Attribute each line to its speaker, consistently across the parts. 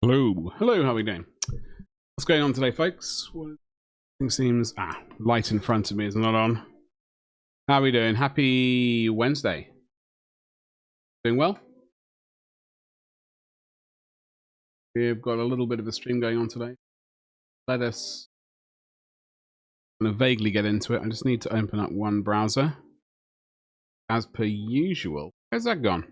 Speaker 1: Hello, hello, how are we doing? What's going on today, folks? Thing seems light in front of me is not on. How are we doing? Happy Wednesday. Doing well? We've got a little bit of a stream going on today. Let us kind of vaguely get into it. I just need to open up one browser. As per usual. Where's that gone?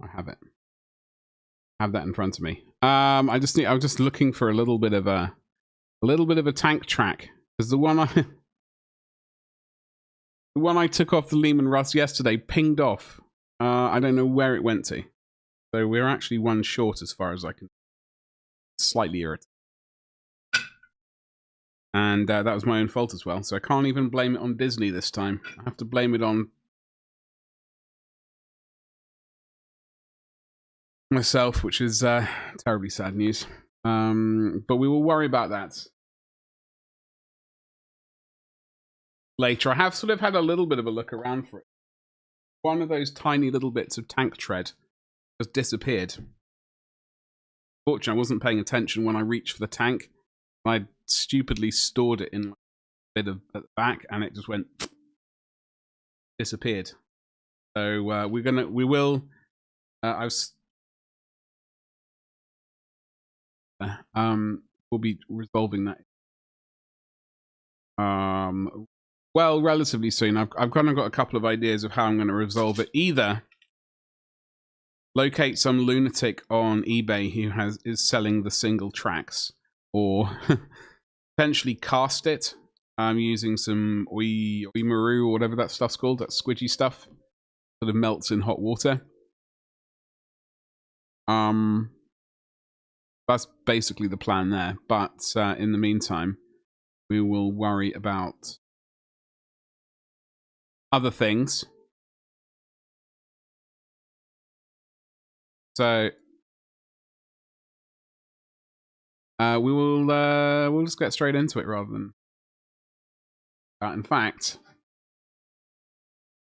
Speaker 1: I have it. I have that in front of me. I was just looking for a little bit of a tank track, because the one I took off the Leman Russ yesterday pinged off. I don't know where it went to. So we're actually one short as far as I can. Slightly irritated. And that was my own fault as well. So I can't even blame it on Disney this time. I have to blame it on myself, which is terribly sad news. But we will worry about that later. I have sort of had a little bit of a look around for it. One of those tiny little bits of tank tread just disappeared. Fortunately, I wasn't paying attention when I reached for the tank. I stupidly stored it in a bit of at the back, and it just went disappeared. So we'll be resolving that. Well, relatively soon. I've kind of got a couple of ideas of how I'm going to resolve it. Either locate some lunatic on eBay who is selling the single tracks, or potentially cast it using some oimaru or whatever that stuff's called, that squidgy stuff, sort of melts in hot water. That's basically the plan there. But in the meantime, we will worry about other things. So we'll just get straight into it rather than in fact,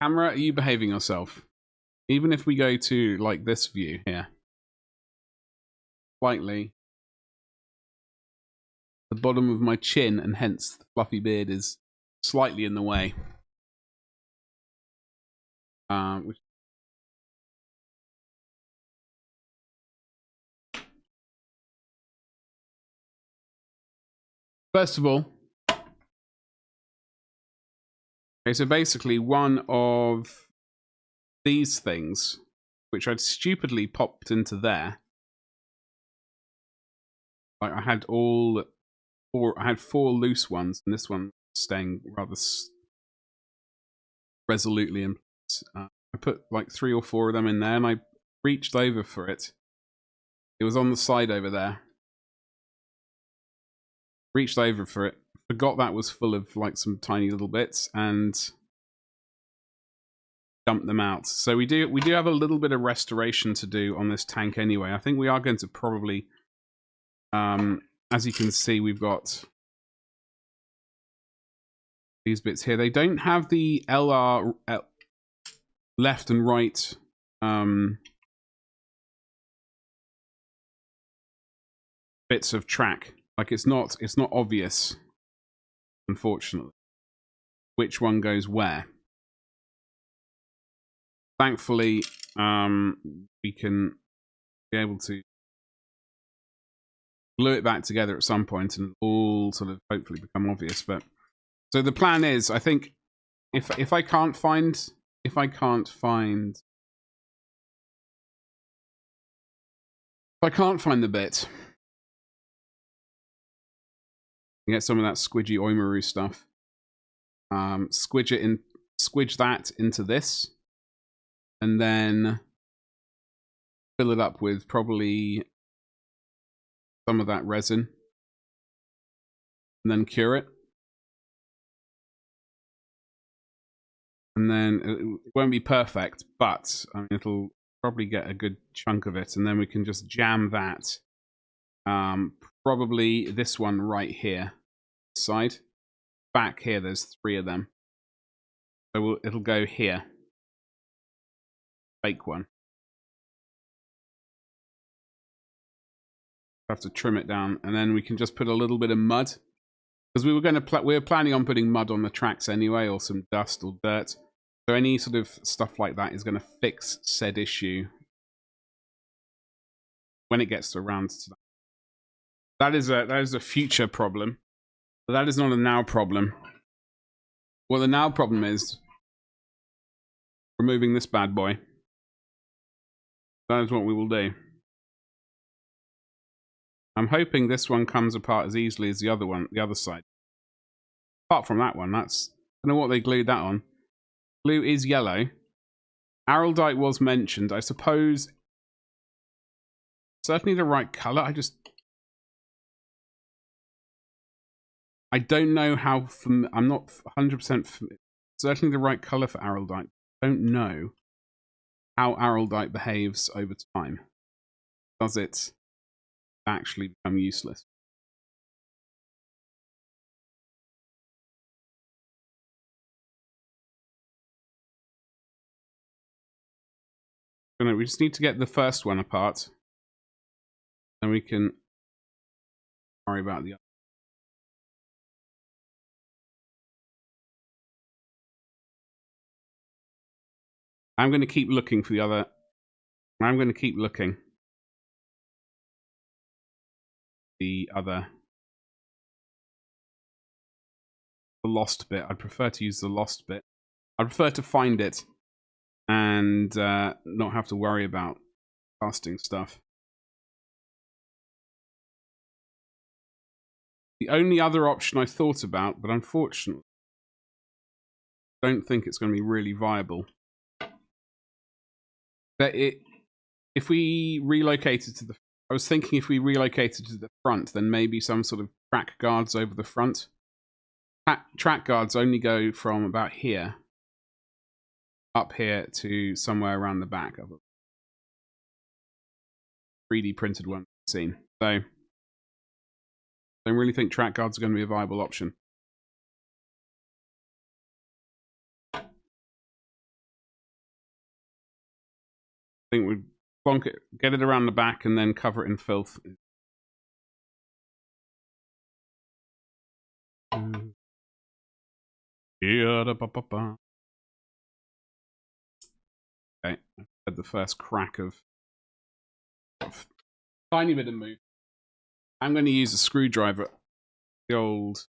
Speaker 1: camera, are you behaving yourself? Even if we go to like this view here, slightly the bottom of my chin, and hence the fluffy beard is slightly in the way. First of all, okay, so basically one of these things, which I'd stupidly popped into there, like I had four loose ones, and this one staying rather resolutely in place. I put like 3 or 4 of them in there, and I reached over for it. It was on the side over there. Reached over for it, forgot that was full of like some tiny little bits, and dumped them out. So we do have a little bit of restoration to do on this tank anyway. I think we are going to probably, as you can see, we've got these bits here. They don't have the LR left and right bits of track. Like it's not obvious, unfortunately, which one goes where. Thankfully, we can be able to glue it back together at some point and all sort of hopefully become obvious. But so the plan is, I think, if I can't find the bit, get some of that squidgy oimaru stuff. Squidge that into this, and then fill it up with probably some of that resin, and then cure it. And then it won't be perfect, but I mean, it'll probably get a good chunk of it, and then we can just jam that. Probably this one right here, side. Back here, there's 3 of them. So it'll go here. fake one. Have to trim it down, and then we can just put a little bit of mud, because we were planning on putting mud on the tracks anyway, or some dust or dirt. So any sort of stuff like that is going to fix said issue when it gets around to that. That is a future problem, but that is not a now problem. Well, the now problem is removing this bad boy. That is what we will do. I'm hoping this one comes apart as easily as the other one, the other side. Apart from that one, that's... I don't know what they glued that on. Glue is yellow. Araldite was mentioned. I suppose... Certainly the right colour. I don't know how... I'm not 100% certainly the right colour for Araldite. I don't know how Araldite behaves over time. Does it actually become useless? We just need to get the first one apart. Then we can worry about the other. I'm going to keep looking for the other. I'm going to keep looking. The other. The lost bit. I'd prefer to use the lost bit. I'd prefer to find it and not have to worry about casting stuff. The only other option I thought about, but unfortunately, I don't think it's going to be really viable. That if we relocated to the... I was thinking if we relocated to the front, then maybe some sort of track guards over the front. Track guards only go from about here up here to somewhere around the back of it. 3D printed one I've seen. So I don't really think track guards are going to be a viable option. I think we'd bonk it, get it around the back, and then cover it in filth. Okay, I've had the first crack of tiny bit of move. I'm going to use a screwdriver. The old...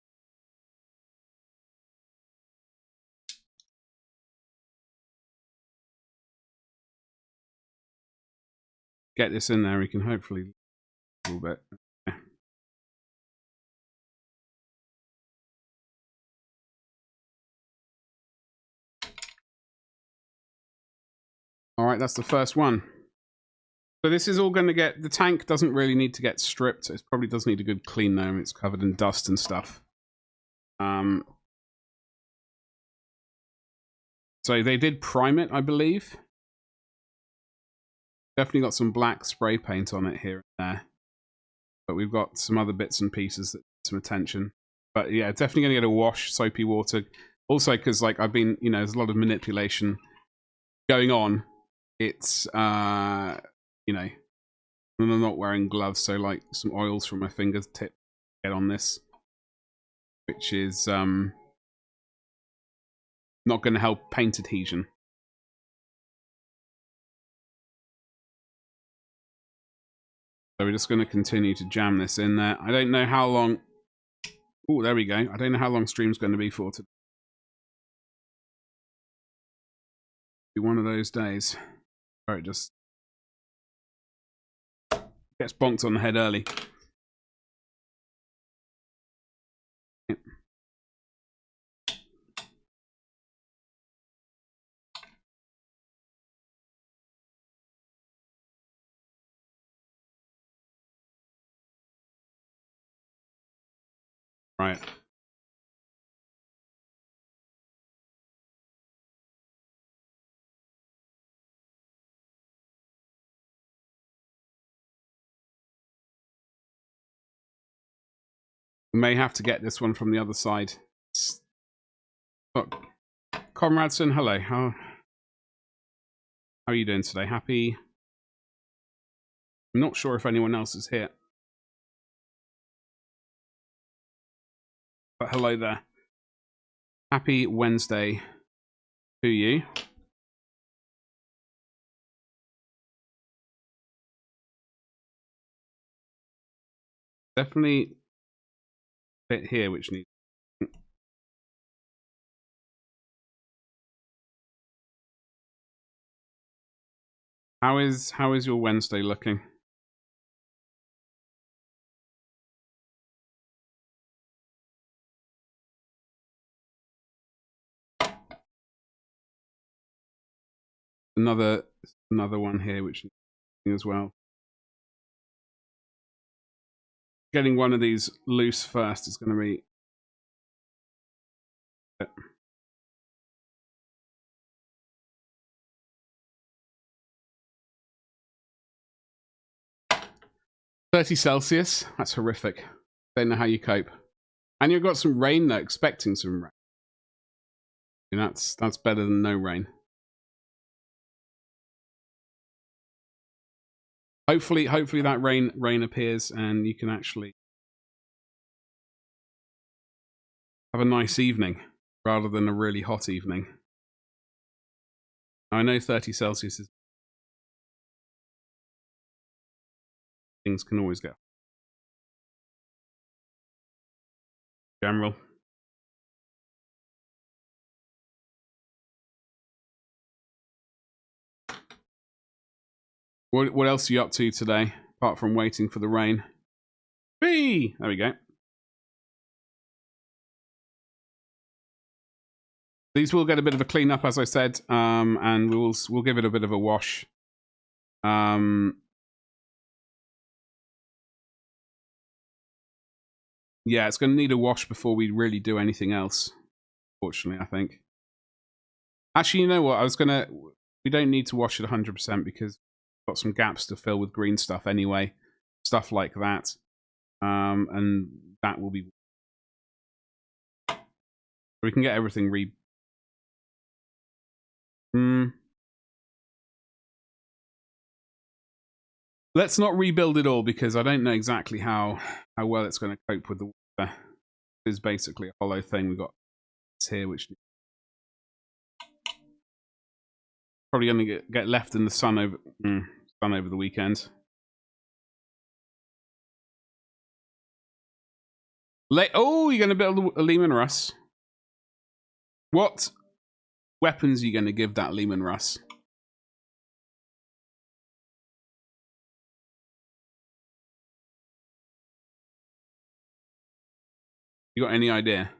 Speaker 1: Get this in there, we can hopefully a little bit. Okay. All right, that's the first one. So this is all going to get... The tank doesn't really need to get stripped. It probably does need a good clean though. It's covered in dust and stuff. So they did prime it, I believe. Definitely got some black spray paint on it here and there. But we've got some other bits and pieces that need some attention. But yeah, definitely going to get a wash, soapy water. Also, because like I've been, you know, there's a lot of manipulation going on. It's, you know, and I'm not wearing gloves, so like some oils from my fingertip get on this, which is not going to help paint adhesion. So we're just going to continue to jam this in there. I don't know how long... Oh, there we go. I don't know how long stream's going to be for today. Be one of those days where it just gets bonked on the head early. Yep. Right. We may have to get this one from the other side. Look, Comradson, hello. How... How are you doing today? Happy? I'm not sure if anyone else is here. But hello there. Happy Wednesday to you. Definitely a bit here which needs. How is your Wednesday looking? Another one here which needs as well. Getting one of these loose first is going to be. -30°C. That's horrific. Don't know how you cope. And you've got some rain though, expecting some rain. And that's better than no rain. Hopefully that rain appears and you can actually have a nice evening rather than a really hot evening. I know 30°C is. Things can always go. General. What else are you up to today, apart from waiting for the rain? Whee! There we go. These will get a bit of a clean up, as I said, and we'll give it a bit of a wash. Yeah, it's going to need a wash before we really do anything else. Fortunately, I think. Actually, you know what? We don't need to wash it 100% because we've got some gaps to fill with green stuff anyway. Stuff like that. And that will be. We can get everything Let's not rebuild it all because I don't know exactly how well it's going to cope with the water. It's basically a hollow thing. We've got this here, which probably going to get left in the sun over the weekend. Oh, you're going to build a Leman, Russ. What weapons are you going to give that Leman, Russ? You got any idea?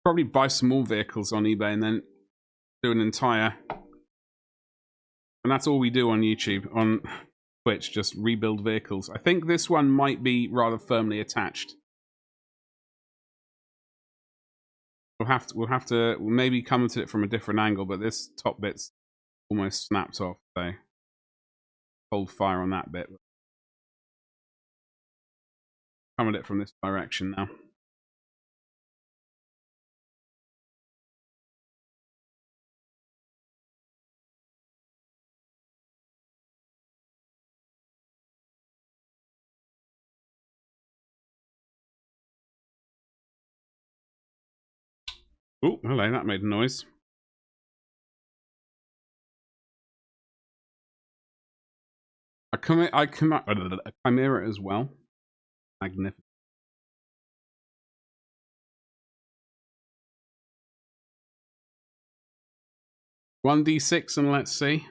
Speaker 1: Probably buy some more vehicles on eBay and then do an entire. And that's all we do on YouTube, on Twitch, just rebuild vehicles. I think this one might be rather firmly attached. We'll have to maybe come at it from a different angle, but this top bit's almost snapped off, so hold fire on that bit. Come at it from this direction now. Oh, hello, that made a noise. A chimera as well. Magnificent. 1d6 and let's see.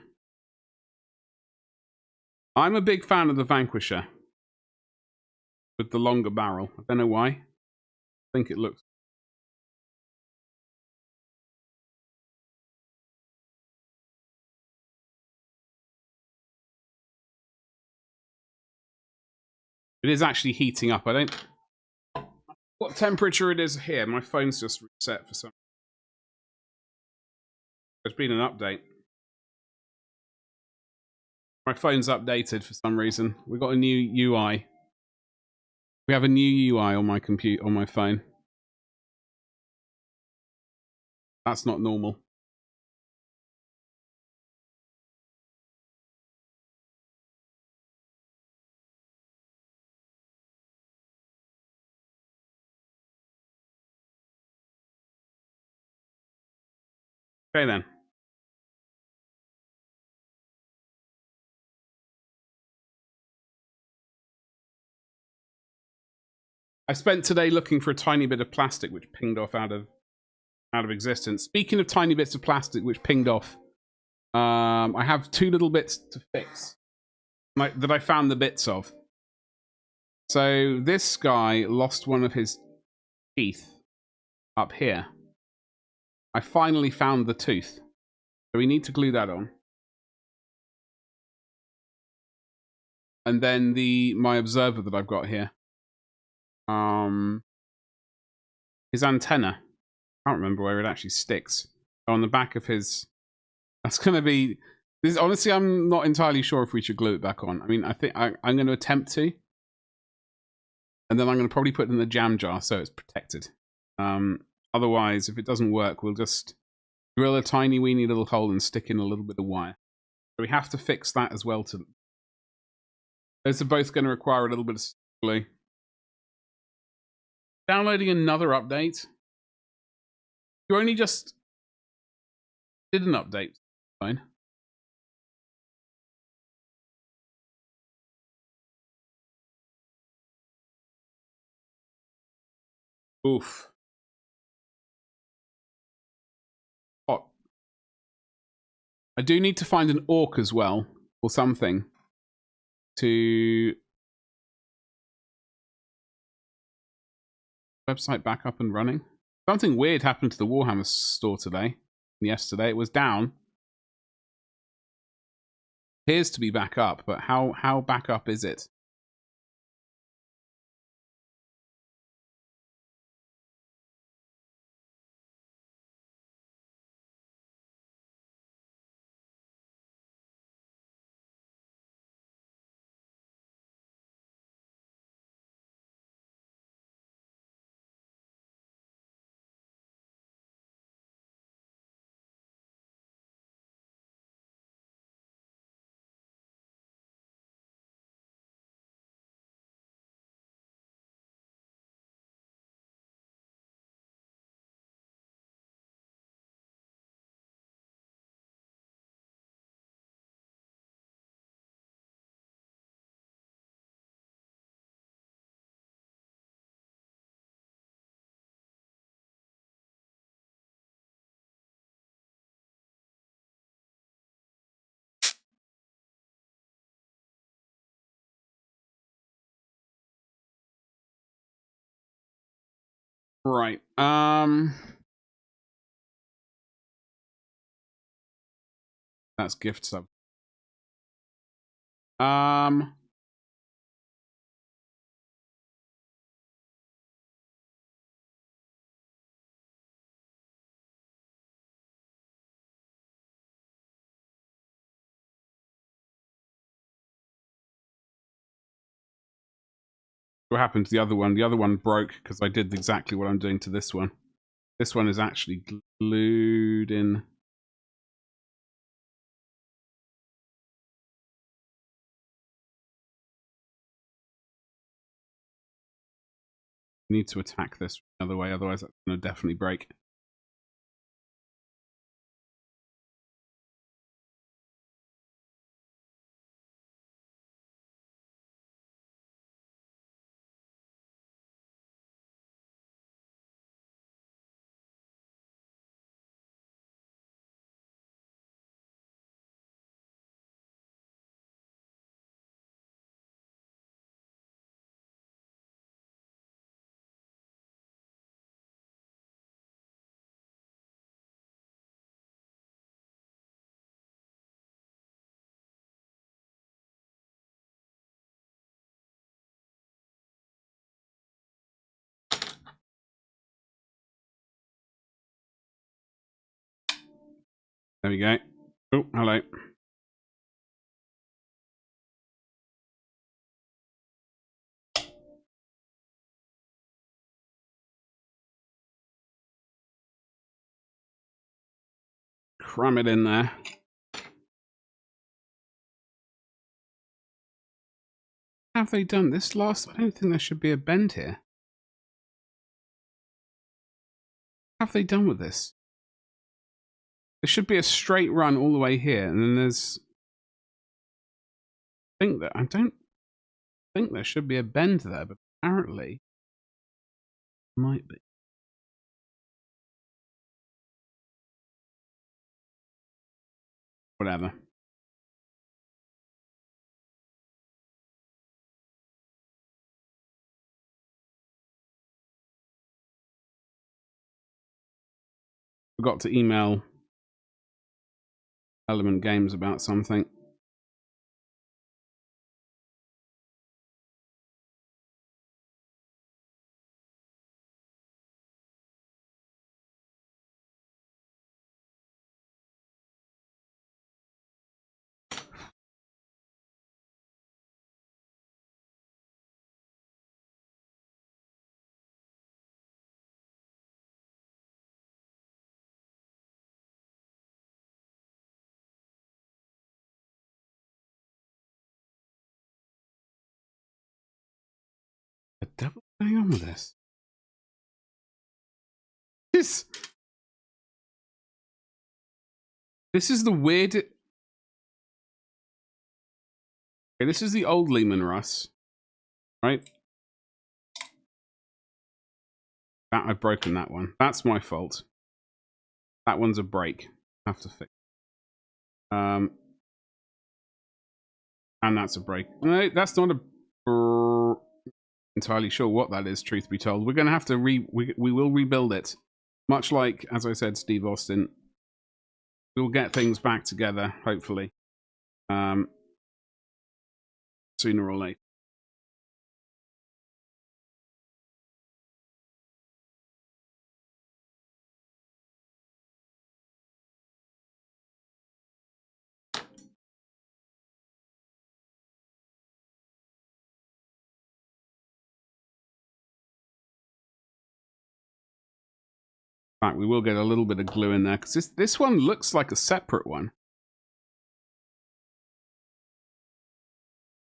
Speaker 1: I'm a big fan of the Vanquisher with the longer barrel. I don't know why. I think it looks. It is actually heating up. I don't. What temperature it is here? My phone's just reset for some. There's been an update. My phone's updated for some reason. We got a new UI. We have a new UI on my on my phone. That's not normal. Okay then. I spent today looking for a tiny bit of plastic which pinged off out of existence. Speaking of tiny bits of plastic which pinged off, I have 2 little bits to fix that I found the bits of. So this guy lost one of his teeth up here. I finally found the tooth. So we need to glue that on. And then my observer that I've got here. His antenna. I can't remember where it actually sticks. On the back of his... That's going to be... Honestly, I'm not entirely sure if we should glue it back on. I mean, I think I'm going to attempt to. And then I'm going to probably put it in the jam jar so it's protected. Otherwise, if it doesn't work, we'll just drill a tiny weeny little hole and stick in a little bit of wire. So we have to fix that as well. Those are both going to require a little bit of glue. Downloading another update. You only just did an update. Fine. Oof. Hot. I do need to find an orc as well, or something, to... Website back up and running. Something weird happened to the Warhammer store today. Yesterday it was down. Appears to be back up, but how back up is it? Right. That's gift sub. What happened to the other one? The other one broke because I did exactly what I'm doing to this one. This one is actually glued in. Need to attack this another way, otherwise that's going to definitely break. There we go. Oh, hello. cram it in there. Have they done this last? I don't think there should be a bend here. What have they done with this? There should be a straight run all the way here, and then there's. I don't think there should be a bend there, but apparently might be. Whatever. Forgot to email Element Games about something. The devil's going on with this? This is the weird. Okay, this is the old Leman, Russ. Right? I've broken that one. That's my fault. That one's a break. Have to fix. And that's a break. No, that's not a. Entirely sure what that is. Truth be told, we're going to have to we will rebuild it. Much like, as I said, Steve Austin. We'll get things back together, hopefully. Sooner or later. In fact, we will get a little bit of glue in there, because this one looks like a separate one.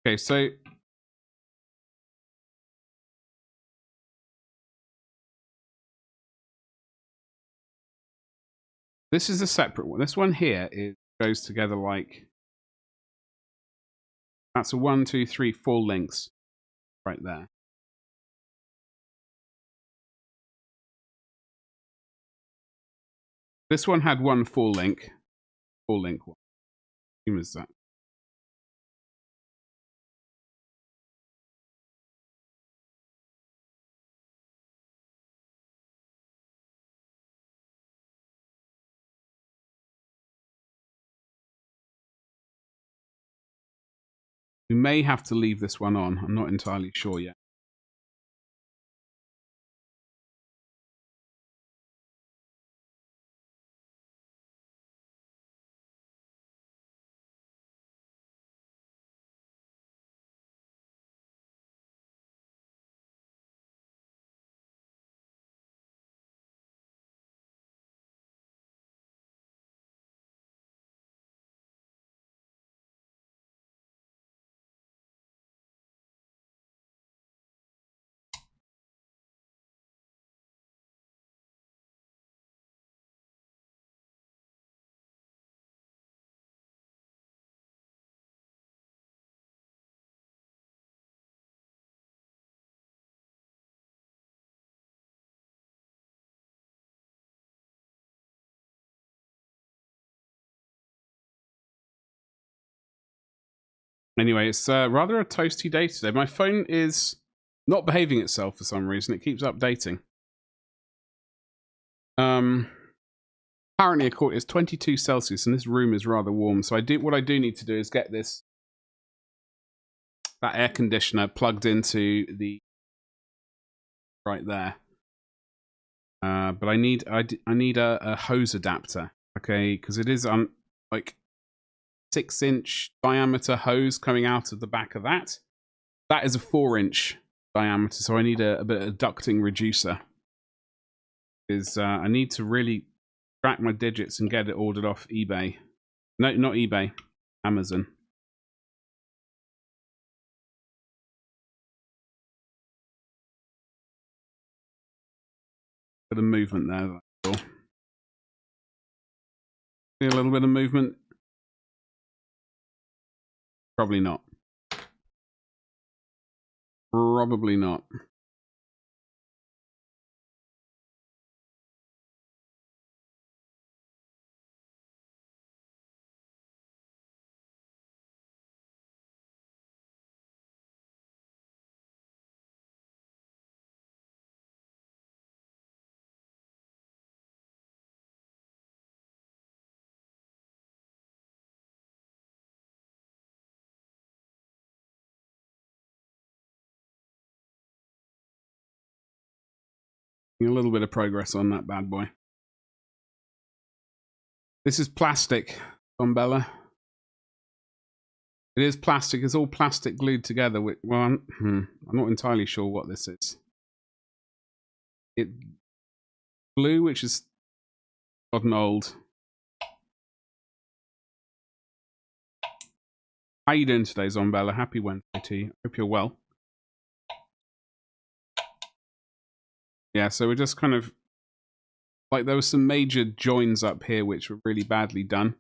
Speaker 1: Okay, so this is a separate one. This one here goes together like that's a 1, 2, 3, 4 links right there. This one had one 4-link one. Who was that? We may have to leave this one on. I'm not entirely sure yet. Anyway, it's rather a toasty day today. My phone is not behaving itself for some reason. It keeps updating. Apparently, it's 22 Celsius, and this room is rather warm. So what I do need to do is get that air conditioner plugged into the right there. But I need a hose adapter, okay? Because it is like 6-inch diameter hose coming out of the back of that. That is a 4-inch diameter, so I need a bit of ducting reducer. I need to really track my digits and get it ordered off eBay. No, not eBay. Amazon. Bit of movement there. That's all. See a little bit of movement? Probably not. Probably not. A little bit of progress on that bad boy. This is plastic, Umbella. It is plastic. It's all plastic glued together. With, well, I'm not entirely sure what this is. It blue, which is gotten old. How you doing today, Zombella? Happy Wednesday to you. Hope you're well. Yeah, so we're just kind of like there were some major joins up here which were really badly done.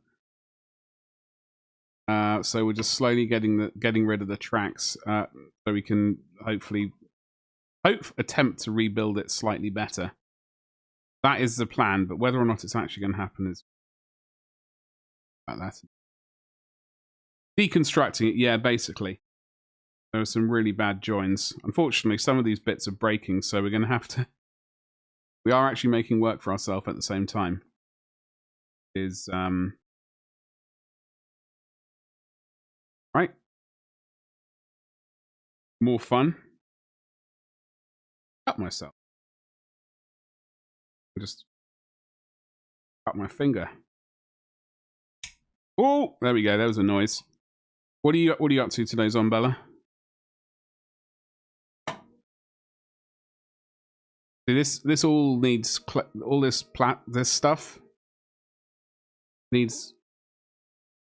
Speaker 1: So we're just slowly getting rid of the tracks, so we can hopefully attempt to rebuild it slightly better. That is the plan, but whether or not it's actually going to happen is about that. Deconstructing it, yeah, basically. There are some really bad joins. Unfortunately, some of these bits are breaking, so we're going to have to. We are actually making work for ourselves at the same time. Is right. More fun. Cut myself. I just cut my finger. Oh, there we go. There was a noise. What are you up to today, Zombella? This all needs all this stuff needs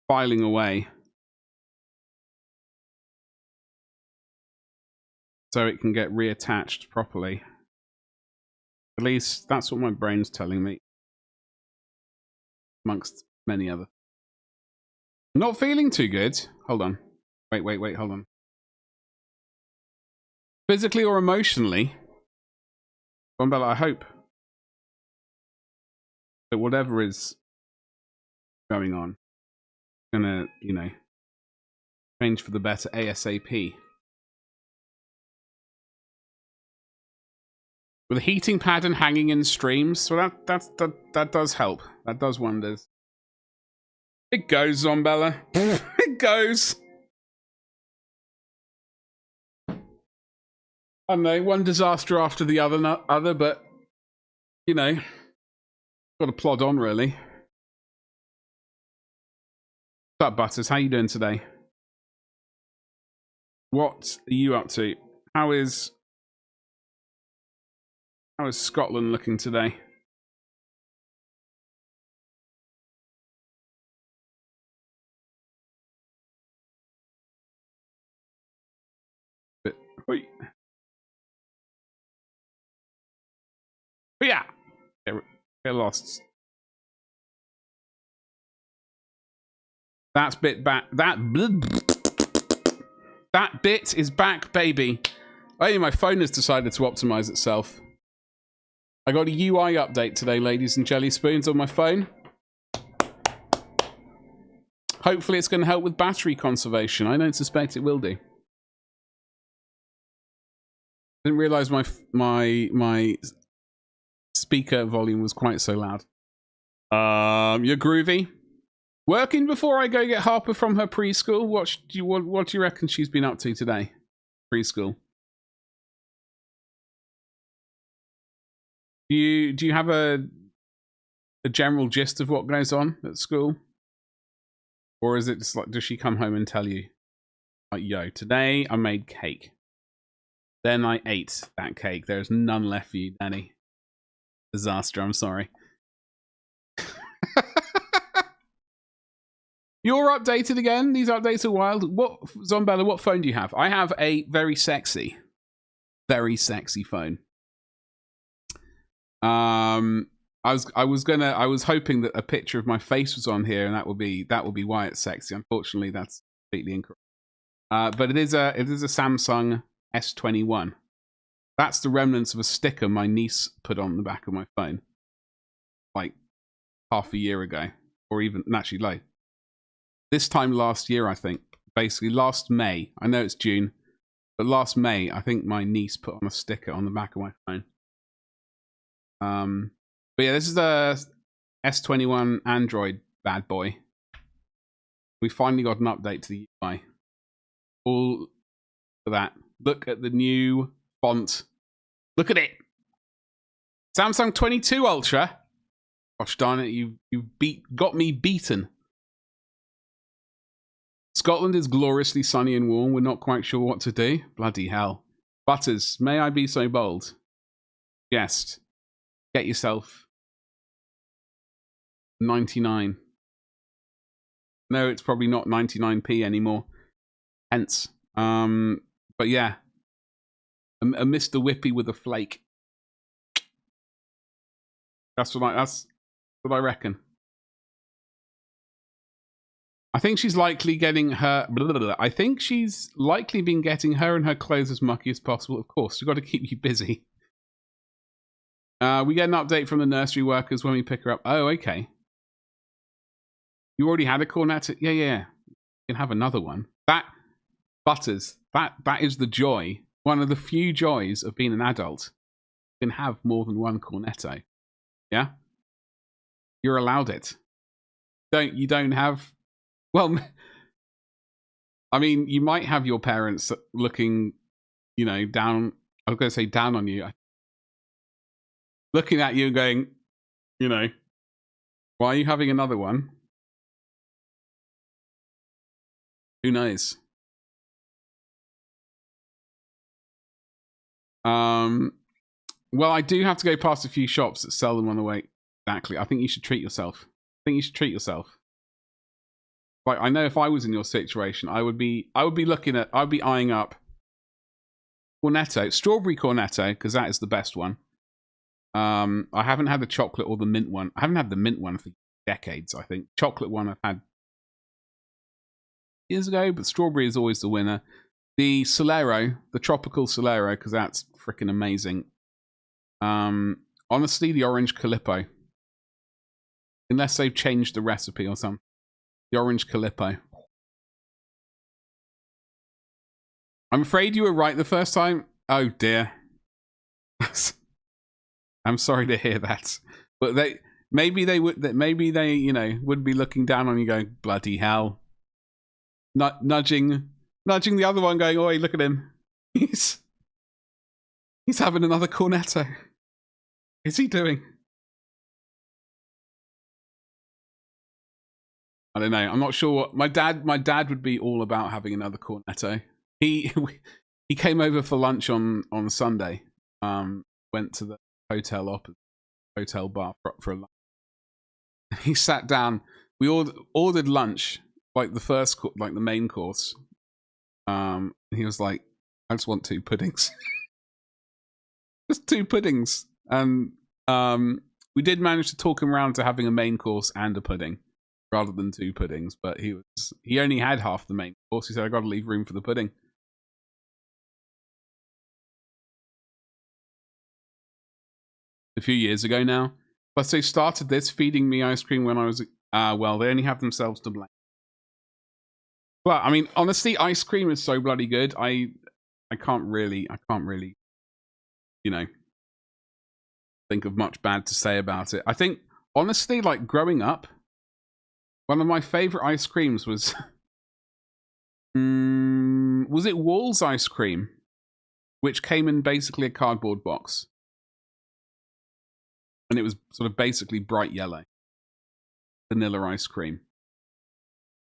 Speaker 1: filing away so it can get reattached properly. At least that's what my brain's telling me, amongst many other. Not feeling too good. Hold on. Wait, hold on. Physically or emotionally? Zombella, I hope that whatever is going on, gonna, you know, change for the better ASAP. With a heating pad and hanging in streams, so that does help. That does wonders. It goes, Zombella. It goes. I don't know, one disaster after the other, but you know, got to plod on really. What's up, Butters? How you doing today? What are you up to? How is Scotland looking today? But yeah, we're lost. That's bit back. That bit is back, baby. Oh, my phone has decided to optimize itself. I got a UI update today, ladies and jelly spoons, on my phone. Hopefully, it's going to help with battery conservation. I don't suspect it will do. Didn't realize my speaker volume was quite so loud. You're groovy. Working before I go get Harper from her preschool. What do you reckon she's been up to today? Preschool. Do you have a general gist of what goes on at school, or is it just like, does she come home and tell you, like, yo, today I made cake, then I ate that cake. There's none left for you, Danny. Disaster. I'm sorry. You're updated again. These updates are wild. What, Zombella, what phone do you have? I have a very sexy phone. I was hoping that a picture of my face was on here, and that would be why it's sexy. Unfortunately, that's completely incorrect. But it is a Samsung S21. That's the remnants of a sticker my niece put on the back of my phone, like half a year ago, or even actually like this time last year, I think. Basically, last May. I know it's June, but last May, I think my niece put on a sticker on the back of my phone. But yeah, this is a S21 Android bad boy. We finally got an update to the UI. All for that. Look at the new font. Look at it. Samsung 22 Ultra. Gosh darn it, you got me beaten. Scotland is gloriously sunny and warm. We're not quite sure what to do. Bloody hell. Butters, may I be so bold? Yes. Get yourself 99. No, it's probably not 99p anymore. Hence. But yeah. A Mr. Whippy with a flake. That's what I reckon. I think she's likely getting her... I think she's likely been getting her and her clothes as mucky as possible. Of course, we've got to keep you busy. We get an update from the nursery workers when we pick her up. Oh, okay. You already had a cornet? Yeah. You can have another one. Butters, that is the joy. One of the few joys of being an adult. You can have more than one cornetto. Yeah? You're allowed it. You don't have... Well, I mean, you might have your parents looking, down... I was going to say down on you. Looking at you and going, why are you having another one? Who knows? Well, I do have to go past a few shops that sell them on the way. Exactly. I think you should treat yourself. Like, I know if I was in your situation, I would be eyeing up cornetto, strawberry cornetto, because that is the best one. I haven't had the chocolate or the mint one. I haven't had the mint one for decades, I think. Chocolate one I've had years ago, but strawberry is always the winner. The Solero, the tropical Solero, because that's freaking amazing. Honestly, the orange Calippo. Unless they've changed the recipe or something. The orange Calippo. I'm afraid you were right the first time. Oh dear. I'm sorry to hear that. But maybe they would be looking down on you going, bloody hell. Nudging the other one going, oh, hey, look at him. He's having another cornetto. Is he doing? I don't know. I'm not sure what my dad would be all about having another cornetto. He came over for lunch on Sunday. Went to the hotel bar for a lunch. He sat down. We ordered lunch, like the main course. He was like, I just want 2 puddings. Just 2 puddings. And we did manage to talk him around to having a main course and a pudding rather than 2 puddings, but he only had half the main course. He said, I got to leave room for the pudding. A few years ago now. Plus they started this feeding me ice cream when I was well, they only have themselves to blame. Well, I mean, honestly, ice cream is so bloody good. I can't really, think of much bad to say about it. I think, honestly, like growing up, one of my favorite ice creams was it Wall's ice cream, which came in basically a cardboard box. And it was sort of basically bright yellow. Vanilla ice cream.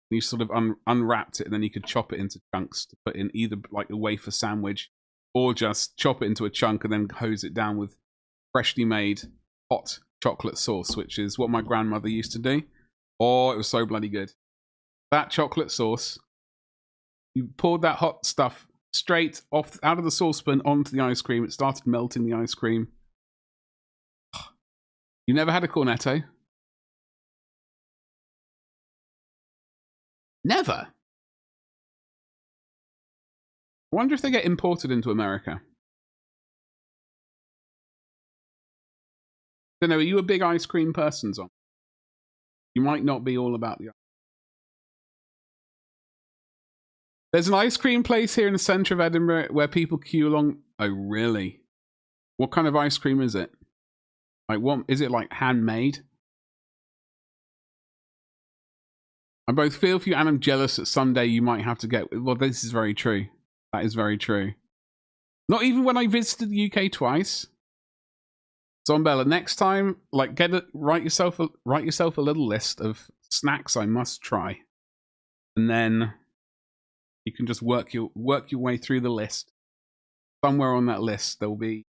Speaker 1: And you sort of unwrapped it, and then you could chop it into chunks to put in either like a wafer sandwich, or just chop it into a chunk and then hose it down with freshly made hot chocolate sauce, which is what my grandmother used to do. Oh, it was so bloody good. That chocolate sauce, you poured that hot stuff straight off out of the saucepan onto the ice cream. It started melting the ice cream. You never had a cornetto? Never. I wonder if they get imported into America. I don't know, are you a big ice cream person, Zon? You might not be all about the... There's an ice cream place here in the centre of Edinburgh where people queue along... Oh, really? What kind of ice cream is it? Like, what is it, like handmade? I both feel for you and I'm jealous that someday you might have to get... Well, this is very true. That is very true. Not even when I visited the UK twice. Zombella, next time, like, write yourself a little list of snacks I must try, and then you can just work your way through the list. Somewhere on that list there will be.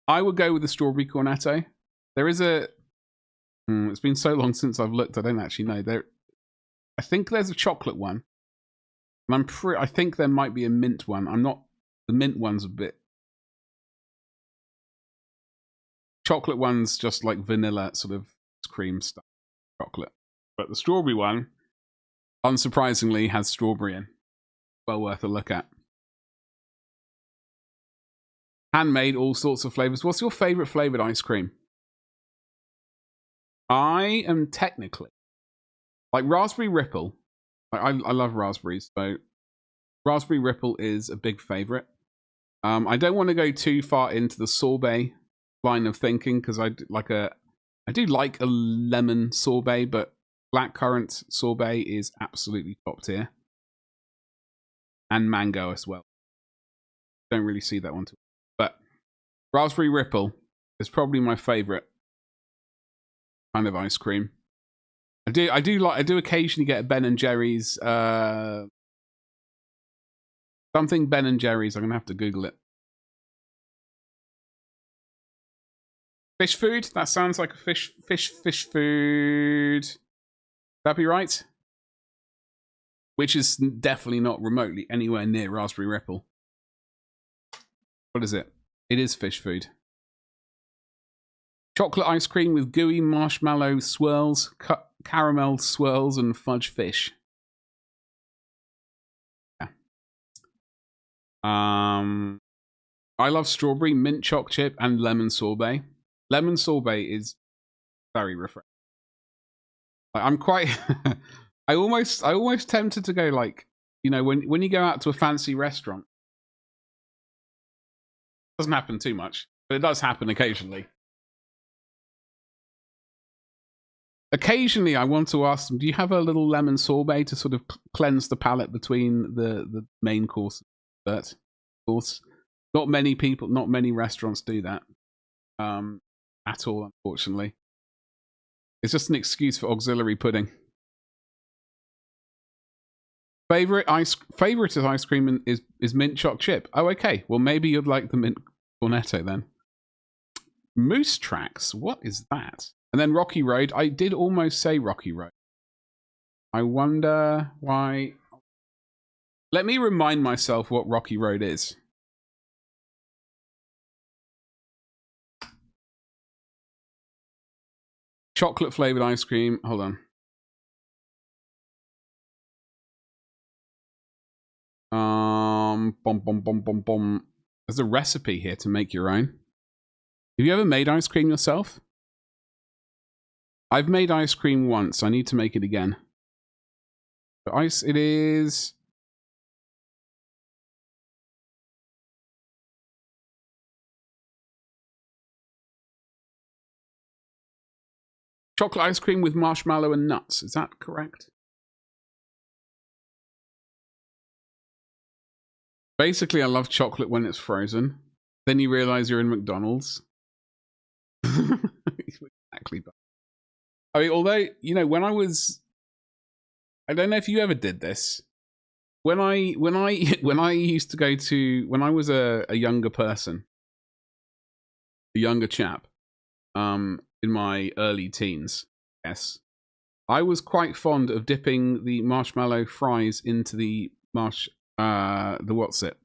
Speaker 1: I would go with the strawberry cornetto. There is a. It's been so long since I've looked. I don't actually know. I think there's a chocolate one, and I think there might be a mint one. I'm not. The mint one's a bit. Chocolate one's just like vanilla sort of cream stuff, chocolate. But the strawberry one, unsurprisingly, has strawberry in. Well worth a look at. Handmade, all sorts of flavors. What's your favorite flavored ice cream? I am technically like raspberry ripple. I love raspberries, so raspberry ripple is a big favorite. I don't want to go too far into the sorbet line of thinking because I do like a lemon sorbet, but blackcurrant sorbet is absolutely top tier, and mango as well. Don't really see that one too, but raspberry ripple is probably my favorite kind of ice cream. I do occasionally get a Ben and Jerry's something Ben and Jerry's. I'm gonna have to Google it. Fish food? That sounds like a fish food. That'd be right. Which is definitely not remotely anywhere near raspberry ripple. What is it? It is fish food. Chocolate ice cream with gooey marshmallow swirls, caramel swirls, and fudge fish. Yeah. I love strawberry, mint choc chip, and lemon sorbet. Lemon sorbet is very refreshing. Like, I'm quite... I almost tempted to go like, you know, when you go out to a fancy restaurant. It doesn't happen too much, but it does happen occasionally. Occasionally, I want to ask them, do you have a little lemon sorbet to sort of cleanse the palate between the main course and dessert course? Not many restaurants do that. At all, unfortunately. It's just an excuse for auxiliary pudding. Favorite ice cream is mint choc chip. Oh, okay. Well, maybe you'd like the mint cornetto then. Moose Tracks. What is that? And then Rocky Road. I did almost say Rocky Road. I wonder why. Let me remind myself what Rocky Road is. Chocolate flavored ice cream. Hold on. There's a recipe here to make your own. Have you ever made ice cream yourself? I've made ice cream once. I need to make it again. But it is... chocolate ice cream with marshmallow and nuts. Is that correct? Basically, I love chocolate when it's frozen. Then you realize you're in McDonald's. Exactly. I mean, although, you know, when I was... I don't know if you ever did this. When I used to go to... When I was a younger person, a younger chap, in my early teens. Yes. I was quite fond of dipping the marshmallow fries into the what's it?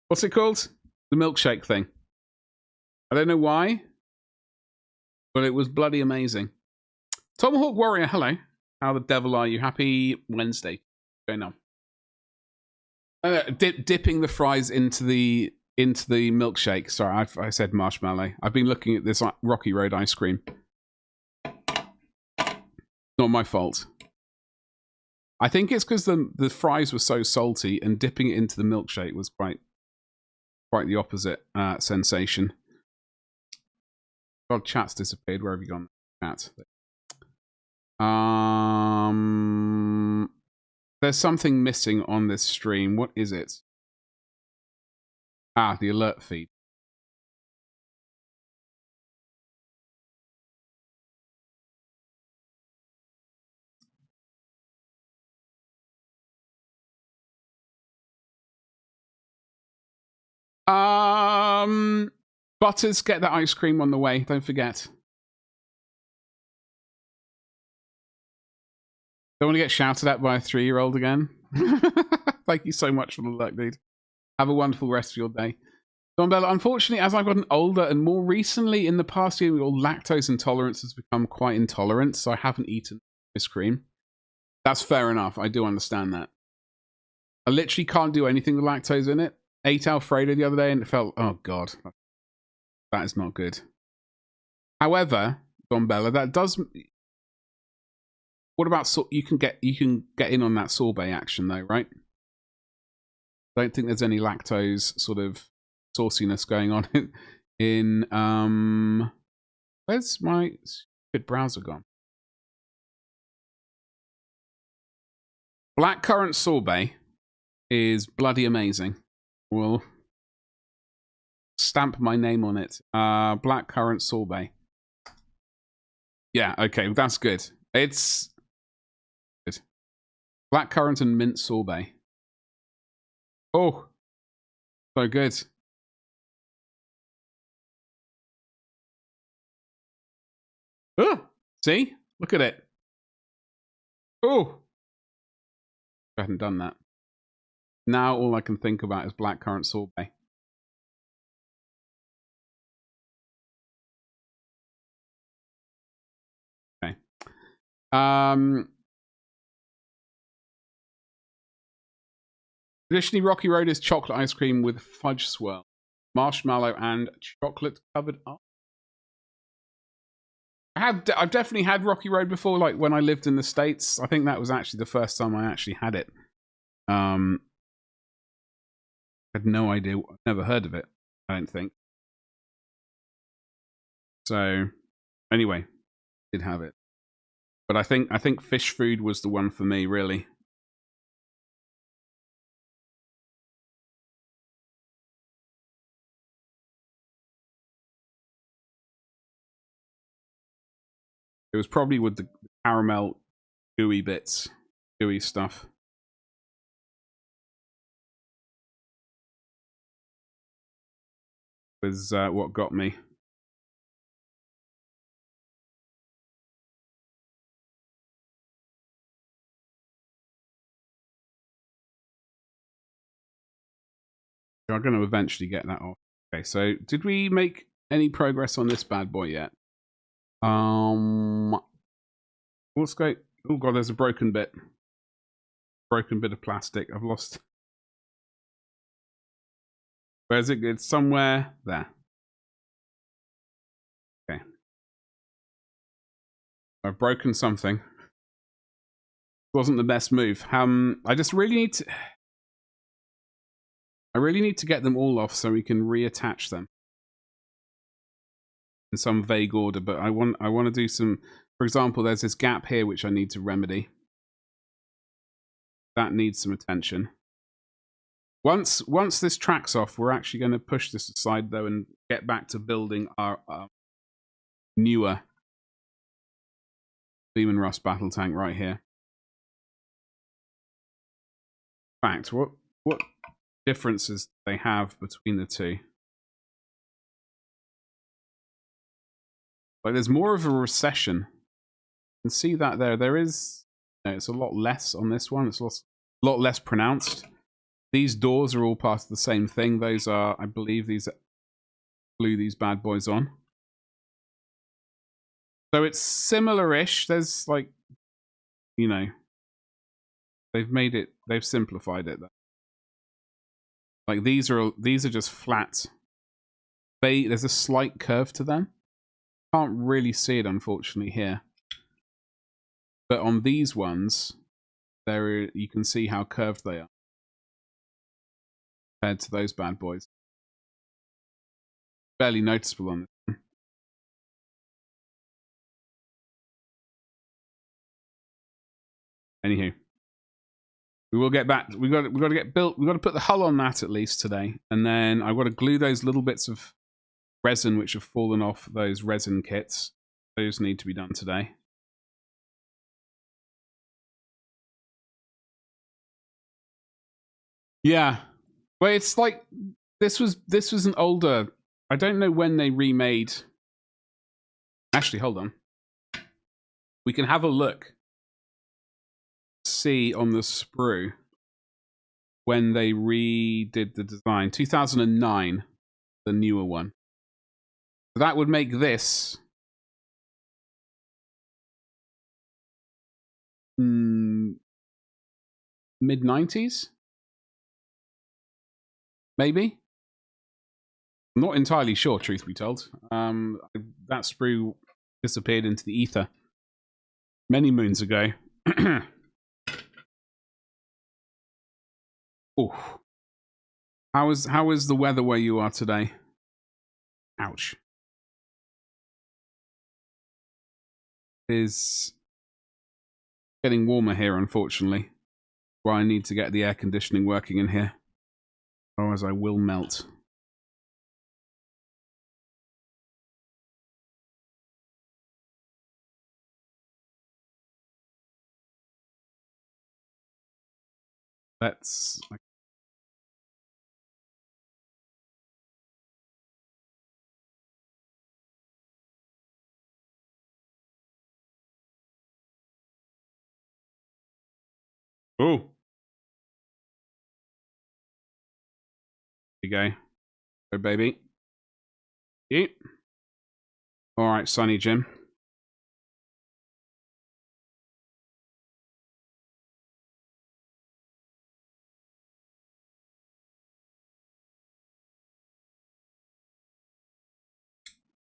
Speaker 1: What's it called? The milkshake thing. I don't know why, but it was bloody amazing. Tomahawk Warrior, hello. How the devil are you? Happy Wednesday. Going on. Dipping the fries into the milkshake. Sorry, I said marshmallow. I've been looking at this Rocky Road ice cream. Not my fault. I think it's because the fries were so salty, and dipping it into the milkshake was quite the opposite sensation. God, chat's disappeared. Where have you gone? Chat. There's something missing on this stream. What is it? Ah, the alert feed. Butters, get that ice cream on the way. Don't forget. Don't want to get shouted at by a 3-year-old again. Thank you so much for the luck, dude. Have a wonderful rest of your day. Don Bella, unfortunately, as I've gotten older and more recently in the past year, your lactose intolerance has become quite intolerant, so I haven't eaten ice cream. That's fair enough. I do understand that. I literally can't do anything with lactose in it. Ate Alfredo the other day and it felt, oh God, that is not good. However, Don Bella, that does... What about you can get in on that sorbet action though, right? I don't think there's any lactose sort of sauciness going on in where's my stupid browser gone? Blackcurrant sorbet is bloody amazing. We'll stamp my name on it. Blackcurrant sorbet. Yeah, okay, that's good. It's good. Blackcurrant and mint sorbet. Oh, so good. Oh, see? Look at it. Oh, I hadn't done that. Now all I can think about is blackcurrant sorbet. Okay. Traditionally, Rocky Road is chocolate ice cream with fudge swirl, marshmallow, and chocolate covered up. I've definitely had Rocky Road before, like when I lived in the States. I think that was actually the first time I actually had it. I had no idea, never heard of it, I don't think. So, anyway, did have it. But I think fish food was the one for me, really. It was probably with the caramel gooey bits, gooey stuff. Was what got me. I'm going to eventually get that off. Okay, so did we make any progress on this bad boy yet? Let's go. Oh god, there's a broken bit. Broken bit of plastic. I've lost. Where's it? It's somewhere there. Okay. I've broken something. Wasn't the best move. I just really need to. I really need to get them all off so we can reattach them in some vague order. But I want to do some. For example, there's this gap here which I need to remedy. That needs some attention. Once this track's off, we're actually going to push this aside though and get back to building our newer Leman Russ battle tank right here. In fact, what differences they have between the two? Like there's more of a recession. You can see that there. There is, no, it's a lot less on this one. It's a lot less pronounced. These doors are all part of the same thing. Those are, I believe, these glue these bad boys on. So it's similar-ish. There's like, you know, they've made it, they've simplified it. Like these are just flat. There's a slight curve to them. Can't really see it unfortunately here. But on these ones, you can see how curved they are compared to those bad boys. Barely noticeable on this one. Anywho, we will get back. We got to get built. We got to put the hull on that at least today, and then I've got to glue those little bits of resin which have fallen off those resin kits. Those need to be done today. Yeah, well, it's like this was an older. I don't know when they remade. Actually, hold on. We can have a look. See on the sprue when they redid the design. 2009, the newer one. So that would make this mid-90s? Maybe? I'm not entirely sure, truth be told. That sprue disappeared into the ether many moons ago. Oh, how is the weather where you are today? Ouch. It is getting warmer here, unfortunately. Where I need to get the air conditioning working in here. Otherwise I will melt. Let's... Oh! There you go. Go, baby. Eat. Alright, Sonny Jim.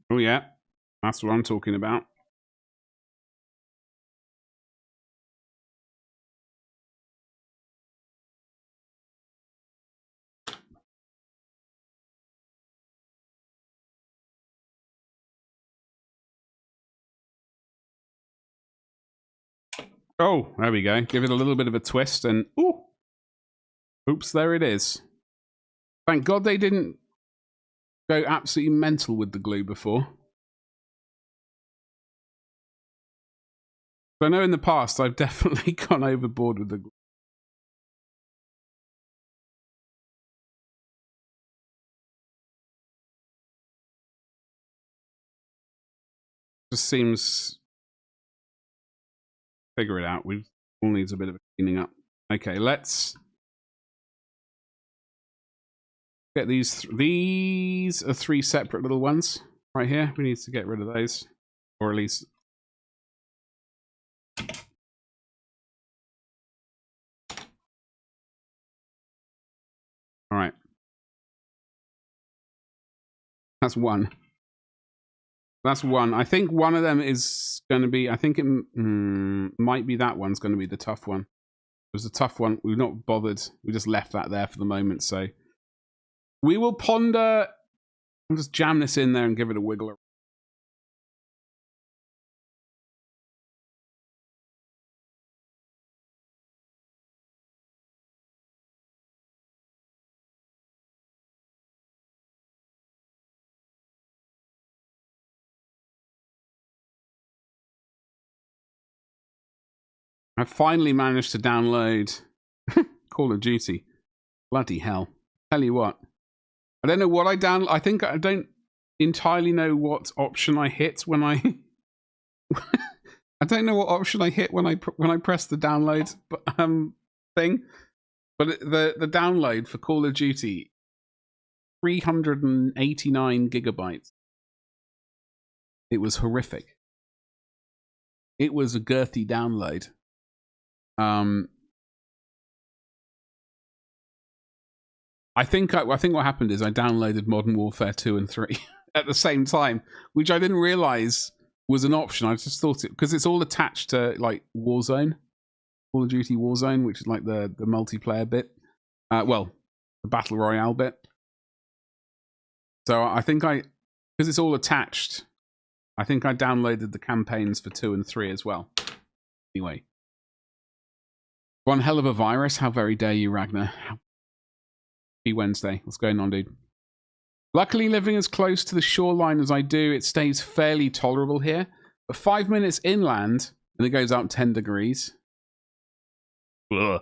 Speaker 1: Oh yeah, that's what I'm talking about. Oh, there we go. Give it a little bit of a twist and... Ooh! Oops, there it is. Thank God they didn't go absolutely mental with the glue before. I know in the past I've definitely gone overboard with the glue. Just seems... Figure it out. We all needs a bit of a cleaning up. Okay, let's get these. These are 3 separate little ones right here. We need to get rid of those, or at least. All right, that's one. That's one. I think one of them is going to be. I think it might be that one's going to be the tough one. It was a tough one. We've not bothered. We just left that there for the moment. So we will ponder. I'll just jam this in there and give it a wiggle. I finally managed to download Call of Duty. Bloody hell. Tell you what. I don't know what I downloaded. I think I don't... entirely know what option I hit when I. I don't know what option I hit when I press the download thing, but the download for Call of Duty, 389 gigabytes. It was horrific. It was a girthy download. I think what happened is I downloaded Modern Warfare 2 and 3 at the same time, which I didn't realize was an option. I just thought it, because it's all attached to like Warzone, Call of Duty Warzone, which is like the multiplayer bit. Well, the Battle Royale bit. So I think because it's all attached, I think I downloaded the campaigns for 2 and 3 as well. Anyway. One hell of a virus. How very dare you, Ragnar. Happy Wednesday. What's going on, dude? Luckily, living as close to the shoreline as I do, it stays fairly tolerable here. But 5 minutes inland, and it goes up 10 degrees. Ugh.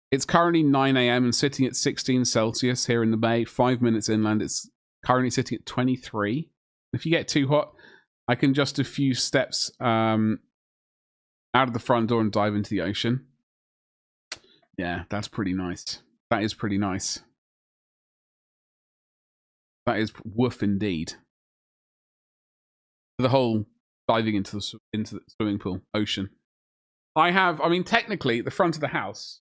Speaker 1: It's currently 9 a.m. and sitting at 16 Celsius here in the bay. 5 minutes inland, it's currently sitting at 23. If you get too hot, I can just a few steps out of the front door and dive into the ocean. Yeah, that's pretty nice. That is pretty nice. That is woof indeed. The whole diving into the swimming pool, ocean. I mean, technically, at the front of the house,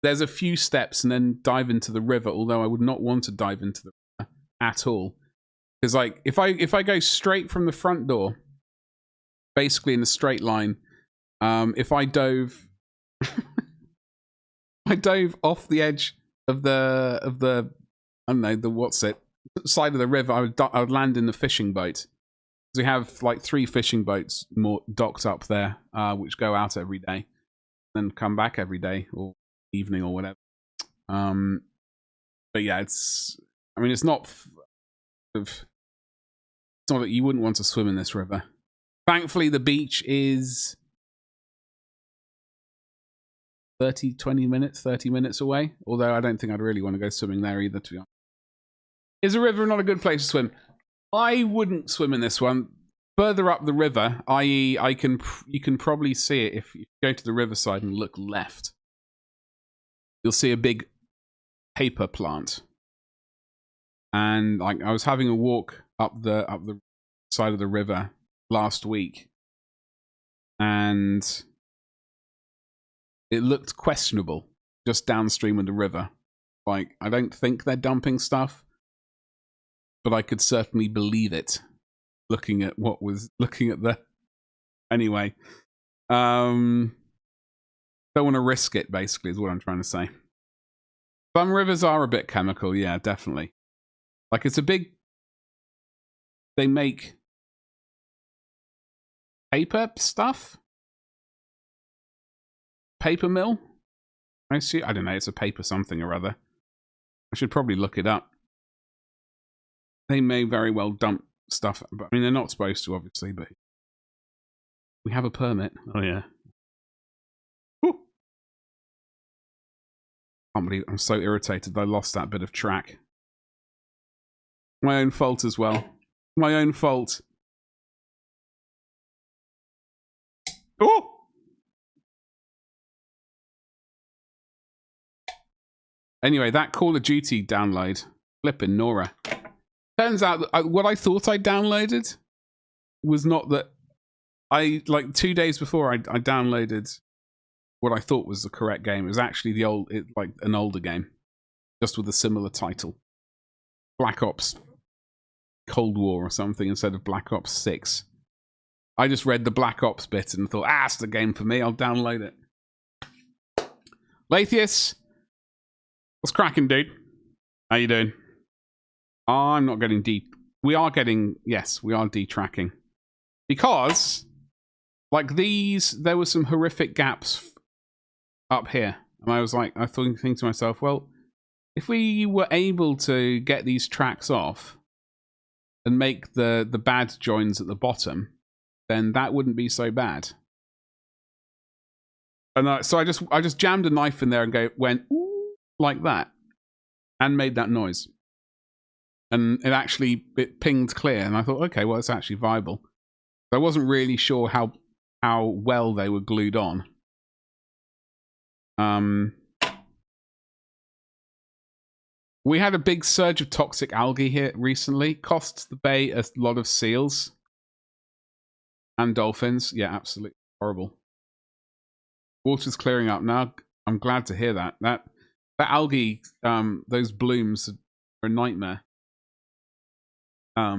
Speaker 1: there's a few steps and then dive into the river, although I would not want to dive into the river at all. Because, like, if I go straight from the front door, basically in a straight line, if I dove... I dove off the edge of the I don't know, the side of the river, I would land in the fishing boat. We have like 3 fishing boats more docked up there, which go out every day, then come back every day or evening or whatever. But yeah, it's not that you wouldn't want to swim in this river. Thankfully, the beach is 30 minutes away. Although I don't think I'd really want to go swimming there either, to be honest. Is a river not a good place to swim? I wouldn't swim in this one. Further up the river, i.e. you can probably see it if you go to the riverside and look left. You'll see a big paper plant. And like I was having a walk up the side of the river last week, and it looked questionable just downstream of the river. Like, I don't think they're dumping stuff, but I could certainly believe it looking at the... Anyway. Don't want to risk it, basically, is what I'm trying to say. Some rivers are a bit chemical, yeah, definitely. Like, it's a big... They make paper stuff? Paper mill? I don't know, it's a paper something or other. I should probably look it up. They may very well dump stuff, but I mean, they're not supposed to, obviously, but we have a permit. Oh, yeah. Whew. Can't believe I'm so irritated I lost that bit of track. My own fault as well. My own fault. Oh! Anyway, that Call of Duty download, flipping Nora. Turns out that what I thought I downloaded was not that. Like 2 days before I downloaded what I thought was the correct game. It was actually like an older game, just with a similar title, Black Ops Cold War or something instead of Black Ops 6. I just read the Black Ops bit and thought, it's the game for me. I'll download it. Lathius. What's cracking, dude? How you doing? I'm not getting we are detracking. Because, like there were some horrific gaps up here. And I was like, I thought to myself, well, if we were able to get these tracks off and make the bad joins at the bottom, then that wouldn't be so bad. And so I just jammed a knife in there and went, ooh, like that, and made that noise. And it pinged clear, and I thought, okay, well, it's actually viable. I wasn't really sure how well they were glued on. We had a big surge of toxic algae here recently. Costs the bay a lot of seals and dolphins. Yeah, absolutely horrible. Water's clearing up now. I'm glad to hear that. That algae, those blooms are a nightmare. I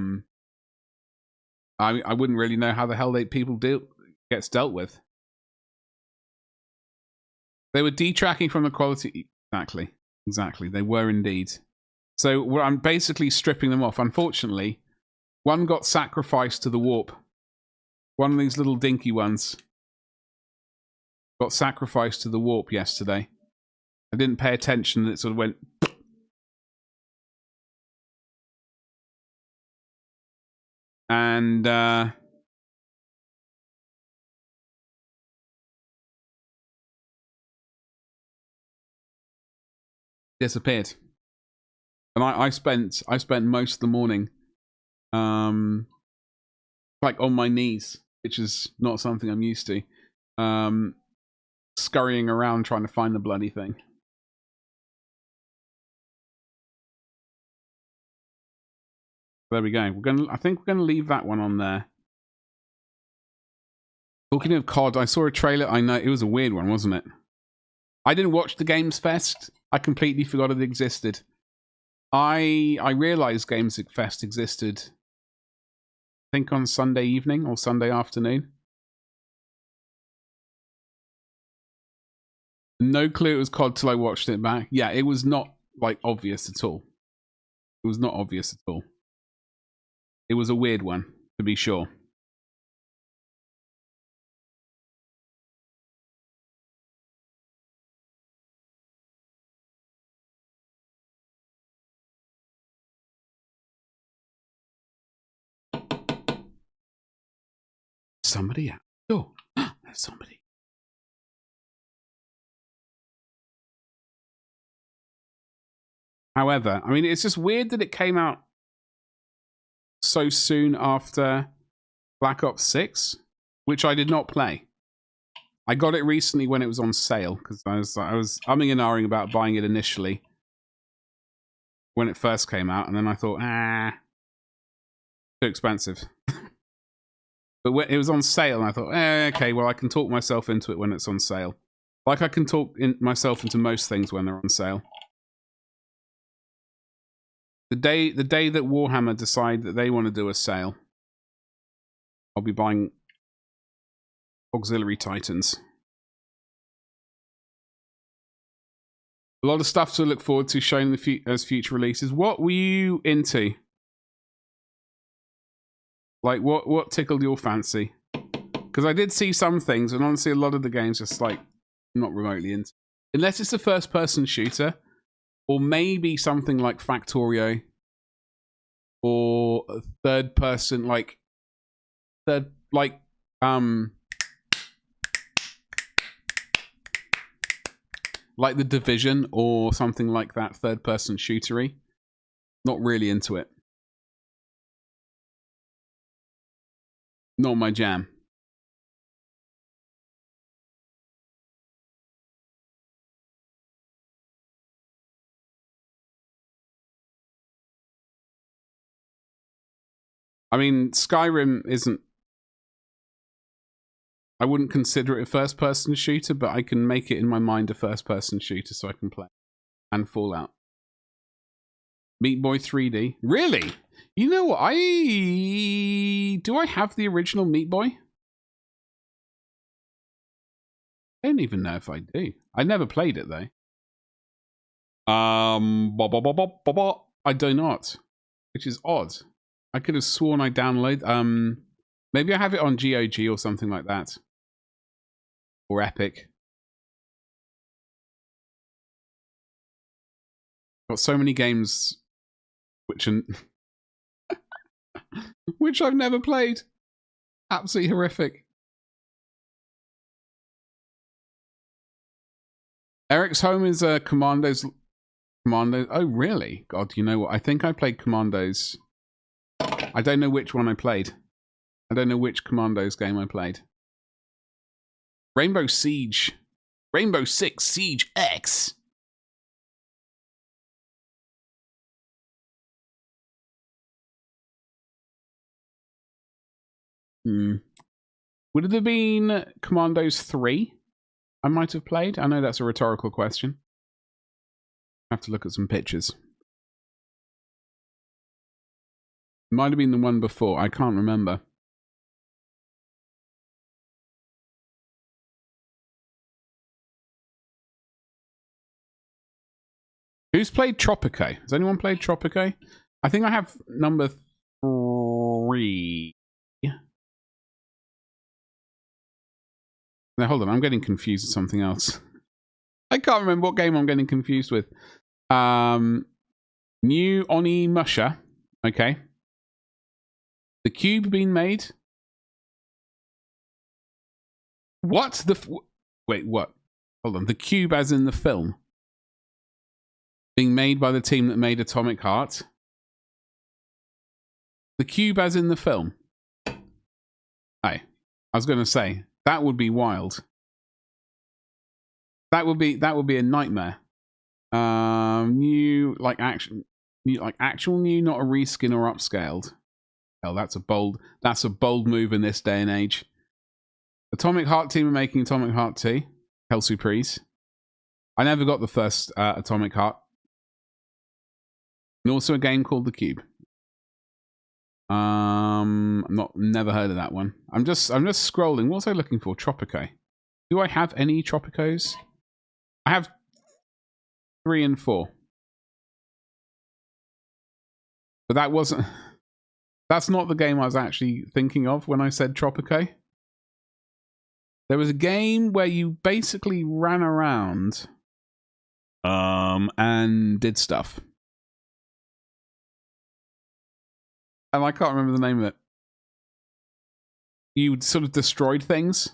Speaker 1: wouldn't really know how the hell people gets dealt with. They were detracking from the quality. Exactly. They were indeed. So I'm basically stripping them off. Unfortunately, one got sacrificed to the warp. One of these little dinky ones got sacrificed to the warp yesterday. I didn't pay attention and it sort of went... And... disappeared. And I spent most of the morning like on my knees, which is not something I'm used to. Scurrying around trying to find the bloody thing. There we go. I think we're gonna leave that one on there. Talking of COD, I saw a trailer. I know it was a weird one, wasn't it? I didn't watch the Games Fest. I completely forgot it existed. I realized Games Fest existed, I think, on Sunday evening or Sunday afternoon. No clue it was COD till I watched it back. Yeah, it was not like obvious at all. It was not obvious at all. It was a weird one, to be sure. Somebody out. Oh, there's somebody. However, I mean, it's just weird that it came out so soon after Black Ops 6, which I did not play. I got it recently when it was on sale because I was umming and ahhing about buying it initially when it first came out, and then I thought, too expensive. But when it was on sale, and I thought, okay, well, I can talk myself into it when it's on sale. Like I can talk myself into most things when they're on sale. The day that Warhammer decide that they want to do a sale, I'll be buying Auxiliary Titans. A lot of stuff to look forward to showing as future releases. What were you into? Like, what tickled your fancy? Because I did see some things, and honestly, a lot of the games just like not remotely into. Unless it's a first-person shooter, or maybe something like Factorio, or a third-person like The Division or something like that, third-person shootery. Not really into it. Not my jam. I mean, Skyrim isn't... I wouldn't consider it a first-person shooter, but I can make it in my mind a first-person shooter so I can play. And Fallout. Meat Boy 3D. Really? You know what? Do I have the original Meat Boy? I don't even know if I do. I never played it, though. I do not. Which is odd. I could have sworn I downloaded... maybe I have it on GOG or something like that. Or Epic. Got so many games which which I've never played. Absolutely horrific. Eric's home is Commando's Commandos. Oh, really? God, you know what? I think I played Commandos. I don't know which one I played. I don't know which Commandos game I played. Rainbow Siege. Rainbow Six Siege X. Would it have been Commandos 3? I might have played. I know that's a rhetorical question. I have to look at some pictures. Might have been the one before. I can't remember. Who's played Tropico? Has anyone played Tropico? I think I have number 3. Now, hold on. I'm getting confused with something else. I can't remember what game I'm getting confused with. New Oni Musha. Okay. The Cube being made. What? Wait, what? Hold on. The Cube as in the film. Being made by the team that made Atomic Heart. The Cube as in the film. Hey, I was going to say, that would be wild. That would be a nightmare. New, like actual new, not a reskin or upscaled. Hell, that's a bold move in this day and age. Atomic Heart team are making Atomic Heart 2. Hell Surprise. I never got the first Atomic Heart. And also a game called The Cube. Never heard of that one. I'm just scrolling. What was I looking for? Tropico. Do I have any Tropicos? I have 3 and 4. But that wasn't. That's not the game I was actually thinking of when I said Tropico. There was a game where you basically ran around and did stuff. And I can't remember the name of it. You sort of destroyed things.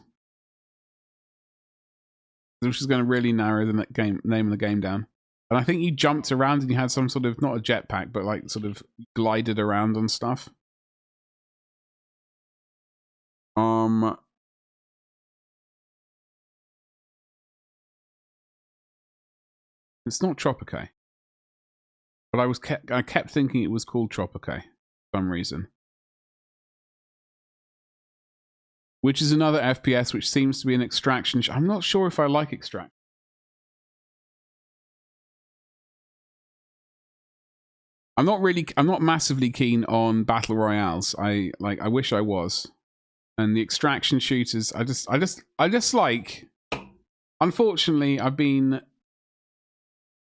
Speaker 1: Which is going to really narrow the name of the game down. And I think you jumped around and you had some sort of, not a jetpack, but like sort of glided around and stuff. It's not Tropico. But I kept thinking it was called Tropico for some reason. Which is another FPS which seems to be an extraction. I'm not sure if I like extraction. I'm not massively keen on battle royales. I wish I was. And the extraction shooters, I just like, unfortunately, I've been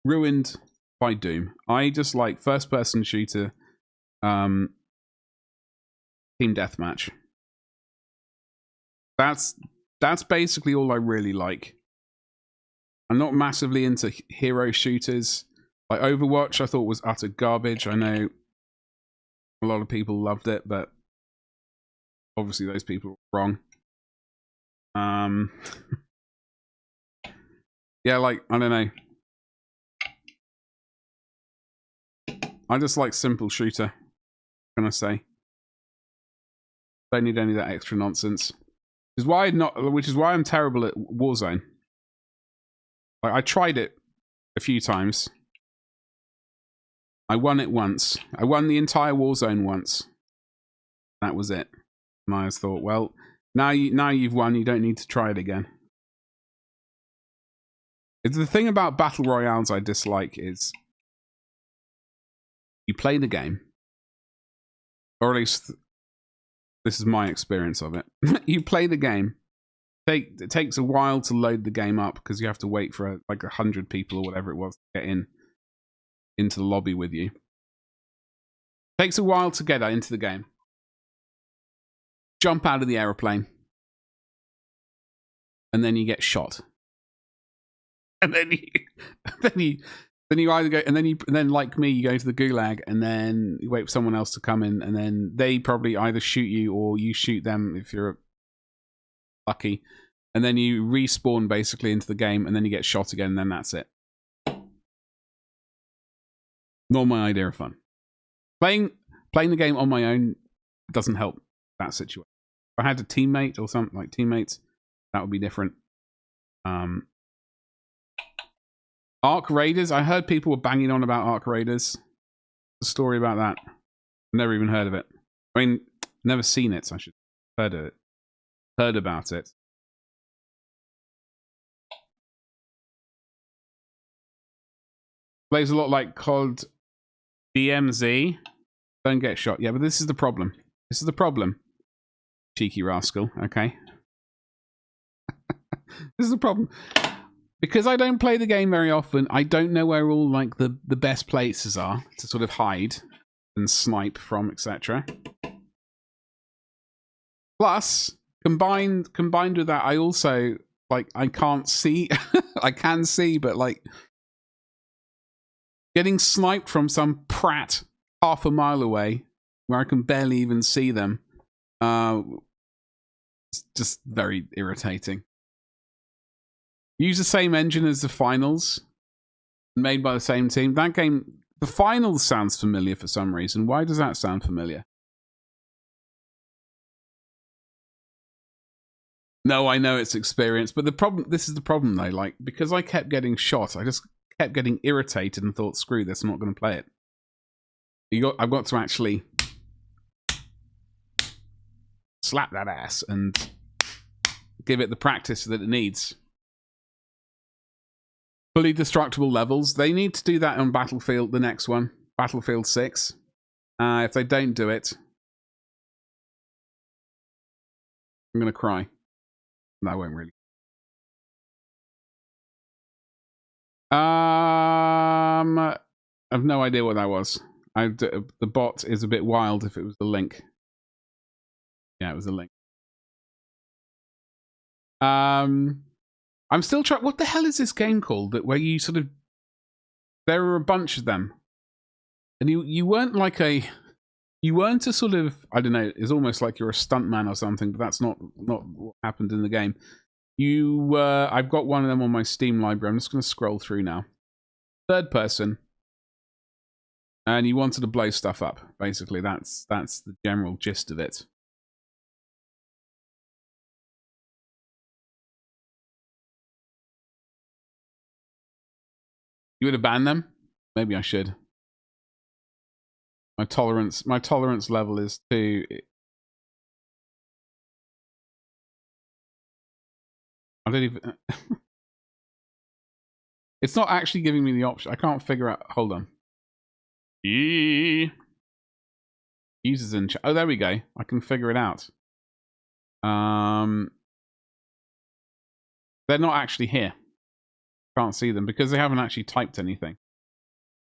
Speaker 1: ruined by Doom. I just like first person shooter team deathmatch. That's basically all I really like. I'm not massively into hero shooters. Like Overwatch, I thought was utter garbage. I know a lot of people loved it, but obviously those people are wrong. Yeah, like, I don't know. I just like simple shooter. What can I say? Don't need any of that extra nonsense. Which is why I'm terrible at Warzone. Like, I tried it a few times. I won it once. I won the entire Warzone once. That was it. And I just thought, well, now you've won, you don't need to try it again. It's the thing about battle royales I dislike is you play the game, or at least this is my experience of it. You play the game. It takes a while to load the game up because you have to wait for like 100 people or whatever it was to get into the lobby with you. Takes a while to get into the game. Jump out of the aeroplane. And then you get shot. And then you either go, and then like me, you go to the gulag, and then you wait for someone else to come in, and then they probably either shoot you or you shoot them if you're lucky. And then you respawn basically into the game, and then you get shot again, and then that's it. Not my idea of fun. Playing the game on my own doesn't help that situation. If I had a teammate or something like teammates, that would be different. Arc Raiders. I heard people were banging on about Arc Raiders. The story about that. Never even heard of it. I mean, never seen it. So I should have heard of it. Heard about it. Plays a lot like COD DMZ. Don't get shot. Yeah, but this is the problem. This is the problem. Cheeky rascal. Okay. This is the problem. Because I don't play the game very often, I don't know where all like the best places are to sort of hide and snipe from, etc. Plus, combined with that, I also like I can't see. I can see, but like getting sniped from some prat half a mile away, where I can barely even see them, it's just very irritating. Use the same engine as the finals, made by the same team. That game, the finals sounds familiar for some reason. Why does that sound familiar? No, I know it's experience, but the problem, this is the problem though, like, because I kept getting shot, I just kept getting irritated and thought, screw this, I'm not going to play it. I've got to actually slap that ass and give it the practice that it needs. Fully destructible levels. They need to do that on Battlefield, the next one. Battlefield 6. If they don't do it, I'm going to cry. No, I won't really. I have no idea what that was. The bot is a bit wild if it was the link. Yeah, it was a link. I'm still trying. What the hell is this game called? That where you sort of there are a bunch of them, and you weren't like a sort of, I don't know. It's almost like you're a stuntman or something, but that's not what happened in the game. I've got one of them on my Steam library. I'm just going to scroll through now. Third person, and you wanted to blow stuff up. Basically, that's the general gist of it. You would have banned them? Maybe I should. My tolerance level is too. I don't even. It's not actually giving me the option. I can't figure out. Hold on. Users in chat. Oh, there we go. I can figure it out. They're not actually here. Can't see them because they haven't actually typed anything.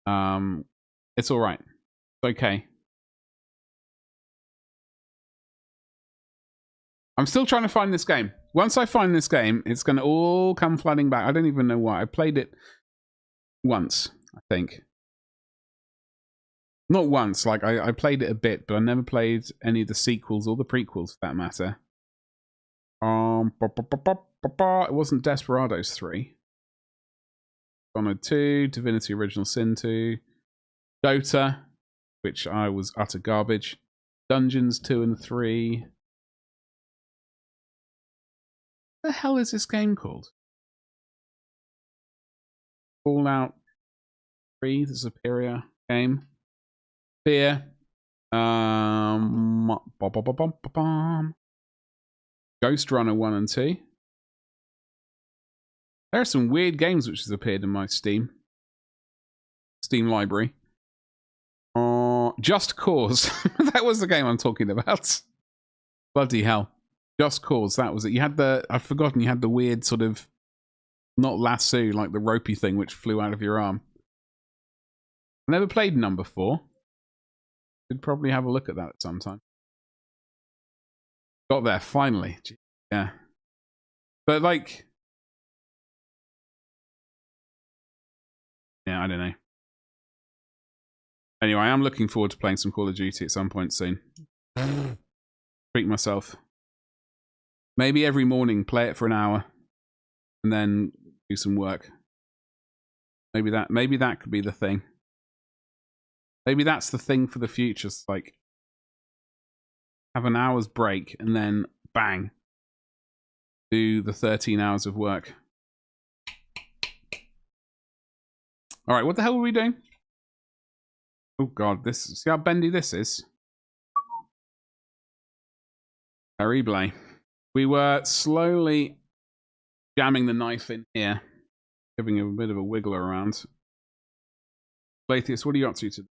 Speaker 1: It's all right. It's okay. I'm still trying to find this game. Once I find this game, it's going to all come flooding back. I don't even know why. I played it once, I think. Not once. Like, I played it a bit, but I never played any of the sequels or the prequels, for that matter. It wasn't Desperados 3. Dishonored 2, Divinity Original Sin 2, Dota, which I was utter garbage, Dungeons 2 and 3. What the hell is this game called? Fallout 3, the Superior game. Fear. Ghost Runner 1 and 2. There are some weird games which has appeared in my Steam library. Just Cause. That was the game I'm talking about. Bloody hell. Just Cause, that was it. You had I've forgotten, you had the weird sort of, not lasso, like the ropey thing which flew out of your arm. I never played number 4. Could probably have a look at that at some time. Got there, finally. Yeah. But like, yeah, I don't know. Anyway, I am looking forward to playing some Call of Duty at some point soon. Treat myself. Maybe every morning, play it for an hour, and then do some work. Maybe that could be the thing. Maybe that's the thing for the future. It's like have an hour's break and then bang, do the 13 hours of work. All right, what the hell were we doing? Oh god, see how bendy this is? Terrible. We were slowly jamming the knife in here, giving it a bit of a wiggle around. Latheus, what are you up to today?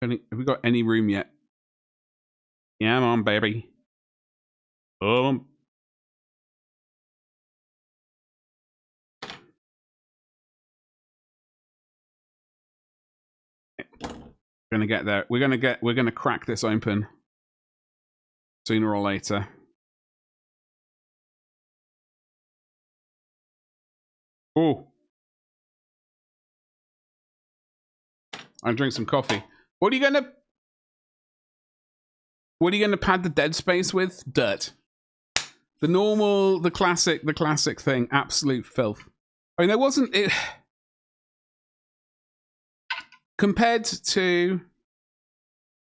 Speaker 1: Have we got any room yet? Yeah, I'm on, baby. We're gonna get there. We're gonna crack this open sooner or later. Oh, I drink some coffee. What are you gonna pad the dead space with? Dirt. The normal, the classic thing. Absolute filth. I mean, there wasn't it compared to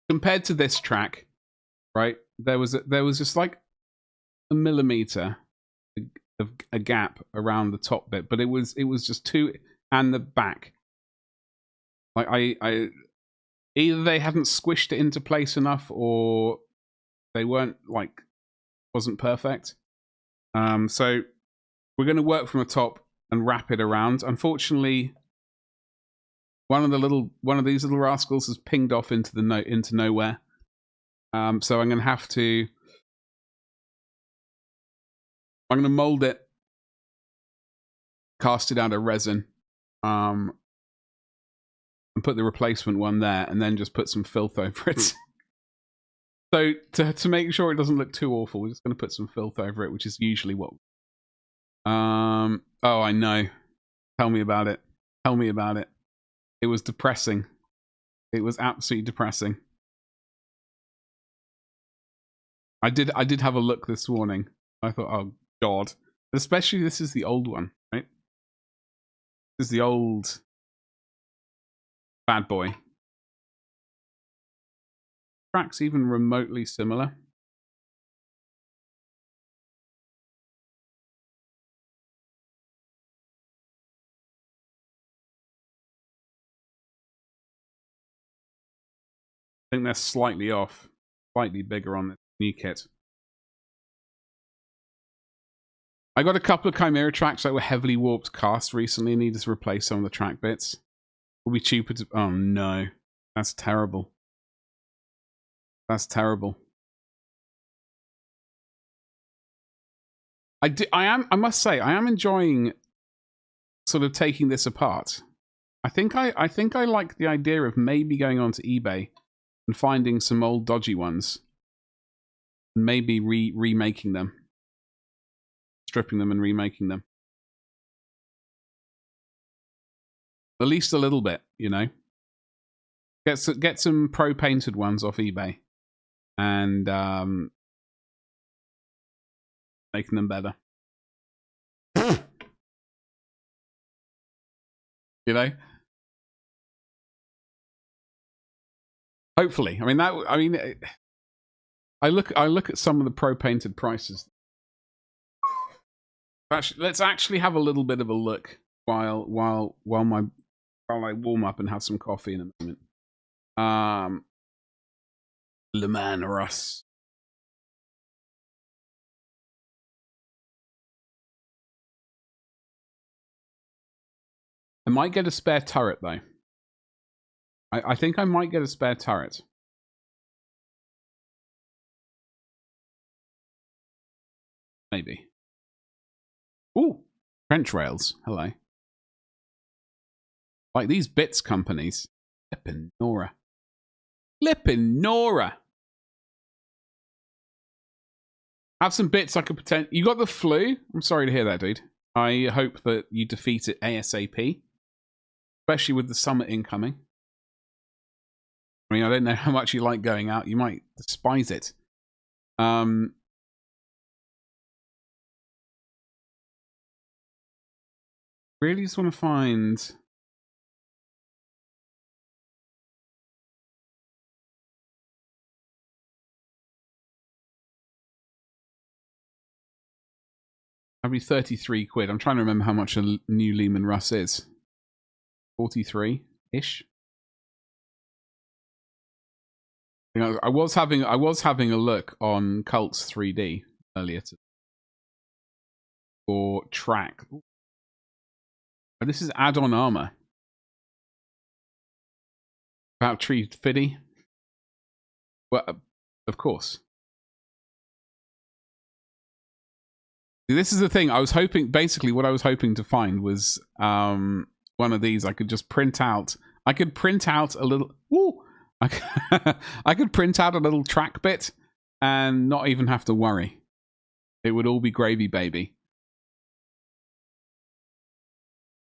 Speaker 1: this track, right? There was just like a millimeter of a gap around the top bit, but it was just two, and the back. Like I either they hadn't squished it into place enough, or they weren't wasn't perfect. So we're going to work from the top and wrap it around. Unfortunately, one of these little rascals has pinged off into nowhere. So I'm going to have to. I'm going to mold it, cast it out of resin, and put the replacement one there, and then just put some filth over it. So to make sure it doesn't look too awful, we're just going to put some filth over it, which is usually what. Oh, I know. Tell me about it. Tell me about it. It was depressing. It was absolutely depressing. I did have a look this morning. I thought, oh god. Especially this is the old one, right? This is the old bad boy. Track's even remotely similar. I think they're slightly off. Slightly bigger on the new kit. I got a couple of Chimera tracks that were heavily warped cast recently. Needed to replace some of the track bits. Will be cheaper to... Oh no. That's terrible. That's terrible. I must say, I am enjoying sort of taking this apart. I think I like the idea of maybe going onto eBay and finding some old dodgy ones. And maybe remaking them. Stripping them and remaking them. At least a little bit, you know. Get some pro-painted ones off eBay. And making them better. You know? Hopefully. I mean, I look at some of the pro-painted prices. Actually, let's actually have a little bit of a look while I warm up and have some coffee in a moment. Leman, Russ. I might get a spare turret though. I think I might get a spare turret. Maybe. Ooh, trench rails. Hello. Like these bits companies. Flippin' Nora. Flippin' Nora. Have some bits I could pretend. You got the flu? I'm sorry to hear that, dude. I hope that you defeat it ASAP. Especially with the summit incoming. I mean, I don't know how much you like going out. You might despise it. Really just want to find... That'd be 33 quid. I'm trying to remember how much a new Leman Russ is. 43-ish. I was having a look on Cults 3D earlier for track. Oh, this is add-on armor. About tree fiddy. Well, of course. This is the thing. I was hoping, basically, what I was hoping to find was one of these. I could just print out. I could print out a little. Woo! I could print out a little track bit and not even have to worry. It would all be gravy, baby.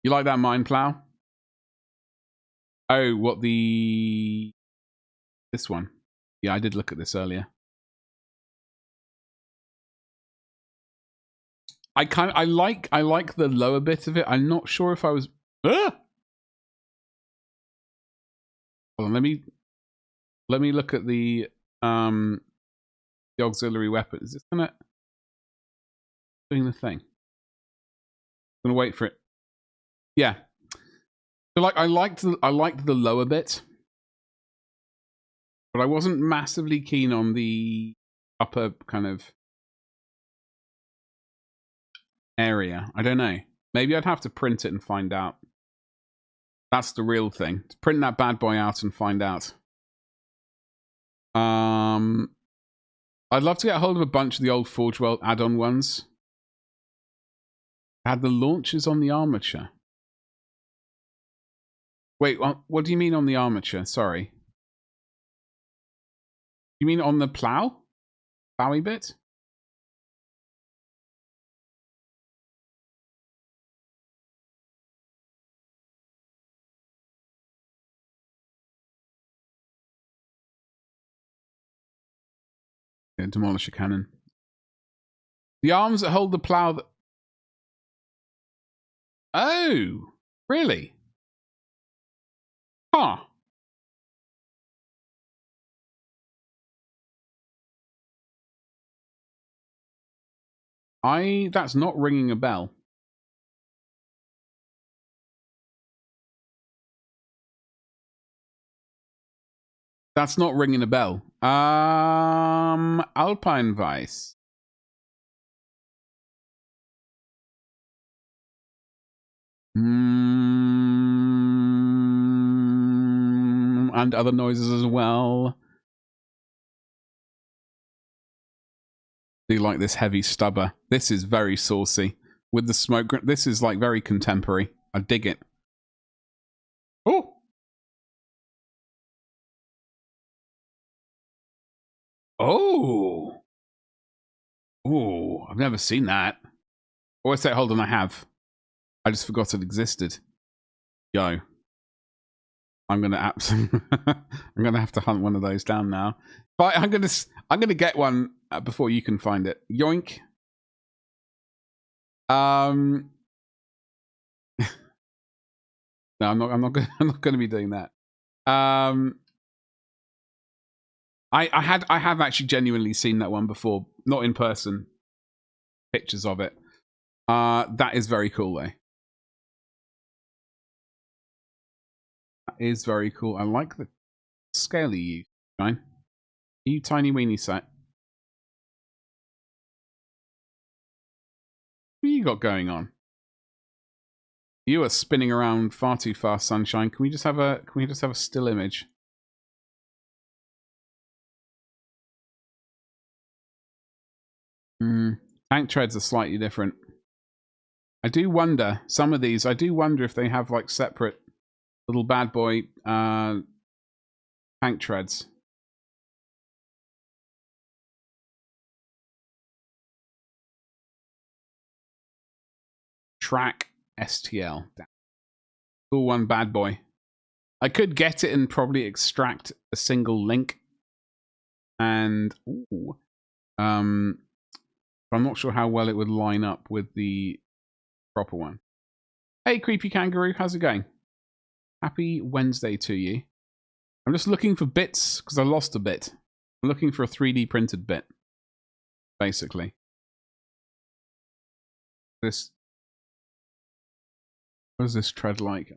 Speaker 1: You like that mind plow? Oh, what the... This one. Yeah, I did look at this earlier. I like the lower bit of it. I'm not sure if I was... Hold on, let me look at the auxiliary weapon. Is this gonna doing the thing? I'm gonna wait for it. Yeah. So like I liked the lower bit, but I wasn't massively keen on the upper kind of area. I don't know. Maybe I'd have to print it and find out. That's the real thing. To print that bad boy out and find out. I'd love to get a hold of a bunch of the old Forge World add-on ones. Had the launchers on the armature. Wait, what do you mean on the armature? Sorry. You mean on the plow? Plowy bit? Yeah, demolish a cannon. The arms that hold the plow... Oh! Really? Huh. That's not ringing a bell. That's not ringing a bell. Alpine Vice. And other noises as well. Do you like this heavy stubber? This is very saucy. With the smoke, this is like very contemporary. I dig it. Oh! Oh! Oh, I've never seen that. Oh, I say, hold on, I have. I just forgot it existed. Yo. I'm gonna I'm gonna have to hunt one of those down now. But I'm gonna get one before you can find it. Yoink. No, I'm not gonna be doing that. I have actually genuinely seen that one before, not in person. Pictures of it. That is very cool though. That is very cool. I like the scale you use, Shine. You tiny weenie set. What you got going on? You are spinning around far too fast, Sunshine. Can we just have a still image? Tank treads are slightly different. I do wonder, some of these, I do wonder if they have like separate little bad boy tank treads. track STL. All one bad boy. I could get it and probably extract a single link. And I'm not sure how well it would line up with the proper one. Hey, Creepy Kangaroo, how's it going? Happy Wednesday to you. I'm just looking for bits because I lost a bit. I'm looking for a 3D printed bit, basically. This. What is this tread like?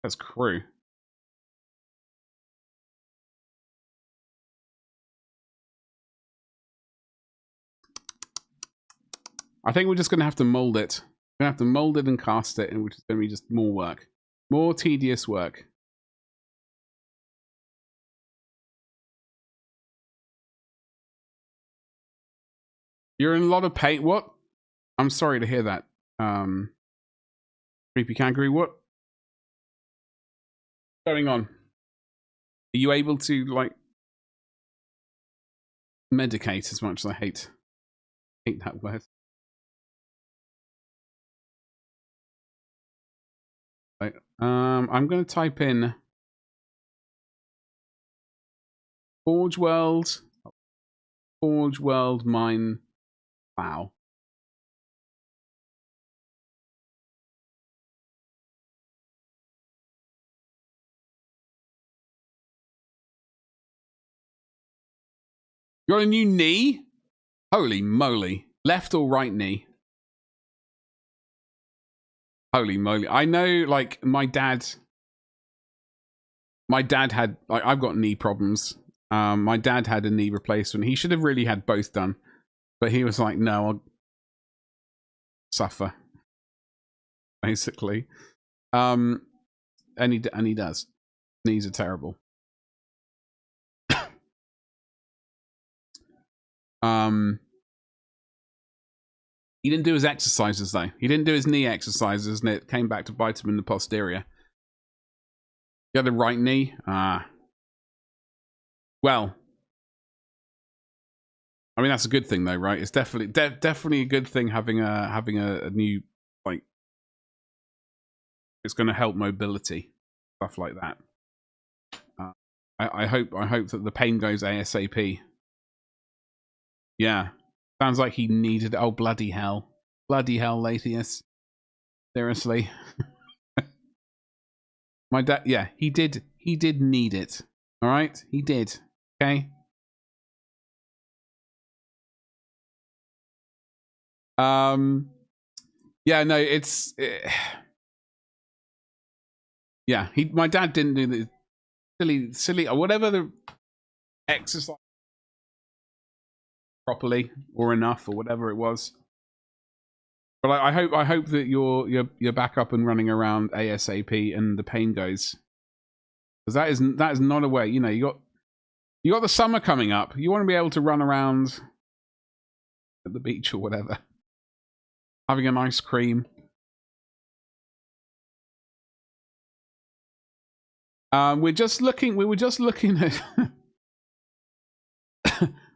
Speaker 1: That's crew. I think we're just going to have to mold it. We're going to have to mold it and cast it, which is going to be just more work. More tedious work. You're in a lot of pain. What? I'm sorry to hear that. Creepy Kangaroo, what's going on? Are you able to, like, medicate as much as I hate that word? Right. I'm going to type in Forge World Mine Plow. You got a new knee? Holy moly. Left or right knee? Holy moly. I know, like, my dad had, like, I've got knee problems. My dad had a knee replacement. He should have really had both done. But he was like, no, I'll suffer. Basically. And he does. Knees are terrible. He didn't do his exercises, though. He didn't do his knee exercises, and it came back to bite him in the posterior. You had the right knee? Well. I mean, that's a good thing, though, right? It's definitely a good thing having a new, like, it's going to help mobility, stuff like that. I hope that the pain goes ASAP. Yeah. Sounds like he needed... Oh, bloody hell. Bloody hell, Latius. Seriously. My dad... Yeah, he did need it. Alright? He did. Okay? Yeah, no, it's... yeah, my dad didn't do the silly... or whatever the exercise... properly or enough or whatever it was, but I hope that you're back up and running around ASAP and the pain goes, because that is not a way. You know, you got the summer coming up. You want to be able to run around at the beach or whatever, having an ice cream. We were just looking at.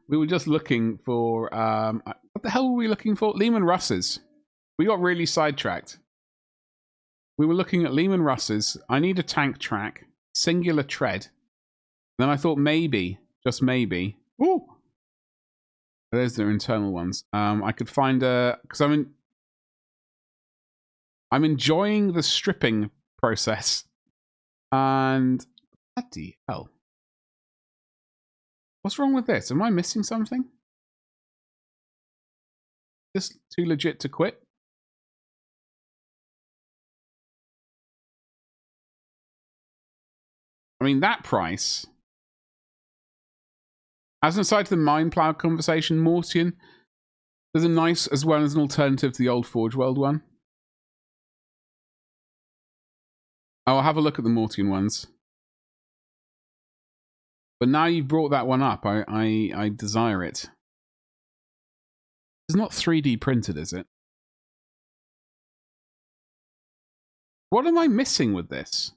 Speaker 1: We were just looking for, what the hell were we looking for? Leman Russes. We got really sidetracked. We were looking at Leman Russes. I need a tank track, singular tread. Then I thought maybe, just maybe, ooh, there's their internal ones. I could find a, because I'm enjoying the stripping process. And, bloody hell. What's wrong with this? Am I missing something? This too legit to quit? I mean, that price. As an aside to the Mine Plow conversation, Mortian, there's a nice, as well as an alternative to the old Forge World one. I'll have a look at the Mortian ones. But now you've brought that one up, I desire it. It's not 3D printed, is it? What am I missing with this?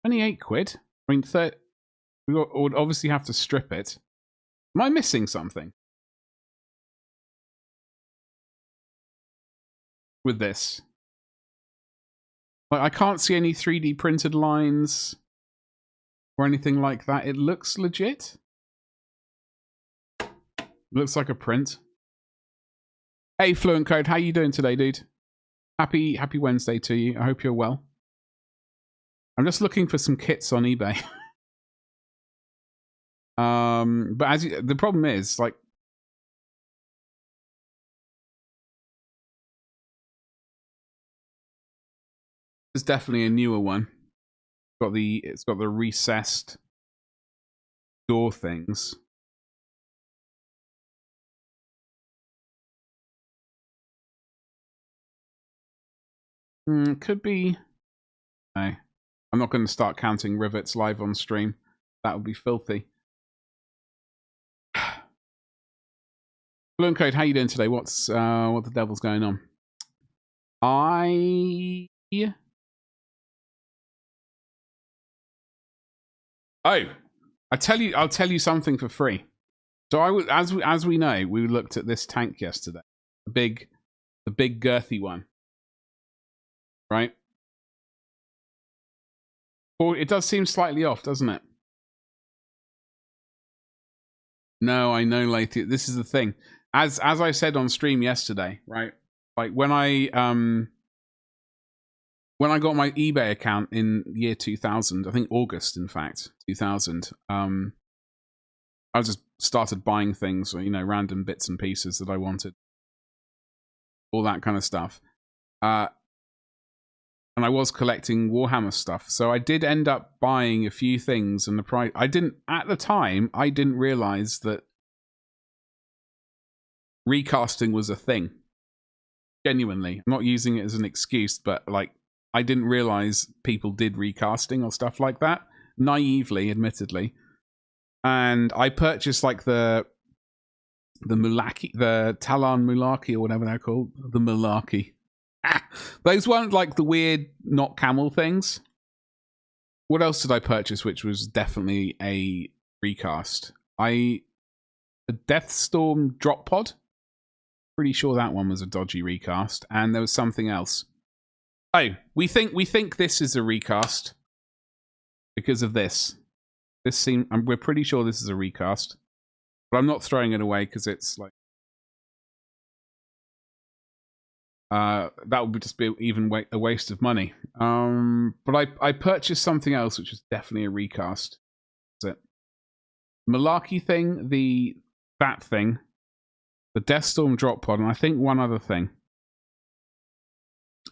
Speaker 1: Only £8. I mean, we would obviously have to strip it. Am I missing something with this? Like, I can't see any 3D printed lines or anything like that. It looks legit. Looks like a print. Hey, Fluent Code, how you doing today, dude? Happy Wednesday to you. I hope you're well. I'm just looking for some kits on eBay. But the problem is, like, it's definitely a newer one. It's got the recessed door things. Could be. No. I'm not going to start counting rivets live on stream. That would be filthy. Balloon Code, how you doing today? What the devil's going on? I'll tell you something for free. So as we know, we looked at this tank yesterday. The big girthy one. Right? Well, it does seem slightly off, doesn't it? No, I know, Lathy. This is the thing. As I said on stream yesterday, right? Like when I got my eBay account in year 2000, I think August, in fact, 2000. I just started buying things, or, random bits and pieces that I wanted, all that kind of stuff. And I was collecting Warhammer stuff, so I did end up buying a few things, and the price at the time I didn't realize that recasting was a thing. Genuinely, I'm not using it as an excuse, but like I didn't realize people did recasting or stuff like that, naively, admittedly. And I purchased like the Mulaki, the Talon Mulaki, or whatever they're called, the Mulaki. Those weren't like the weird not camel things. What else did I purchase which was definitely a recast? A Deathstorm drop pod. Pretty sure that one was a dodgy recast, and there was something else. Oh, we think this is a recast because of this. We're pretty sure this is a recast, but I'm not throwing it away because it's like that would just be even a waste of money. But I purchased something else which is definitely a recast. Is it Malarkey thing, that thing, the Deathstorm drop pod, and I think one other thing.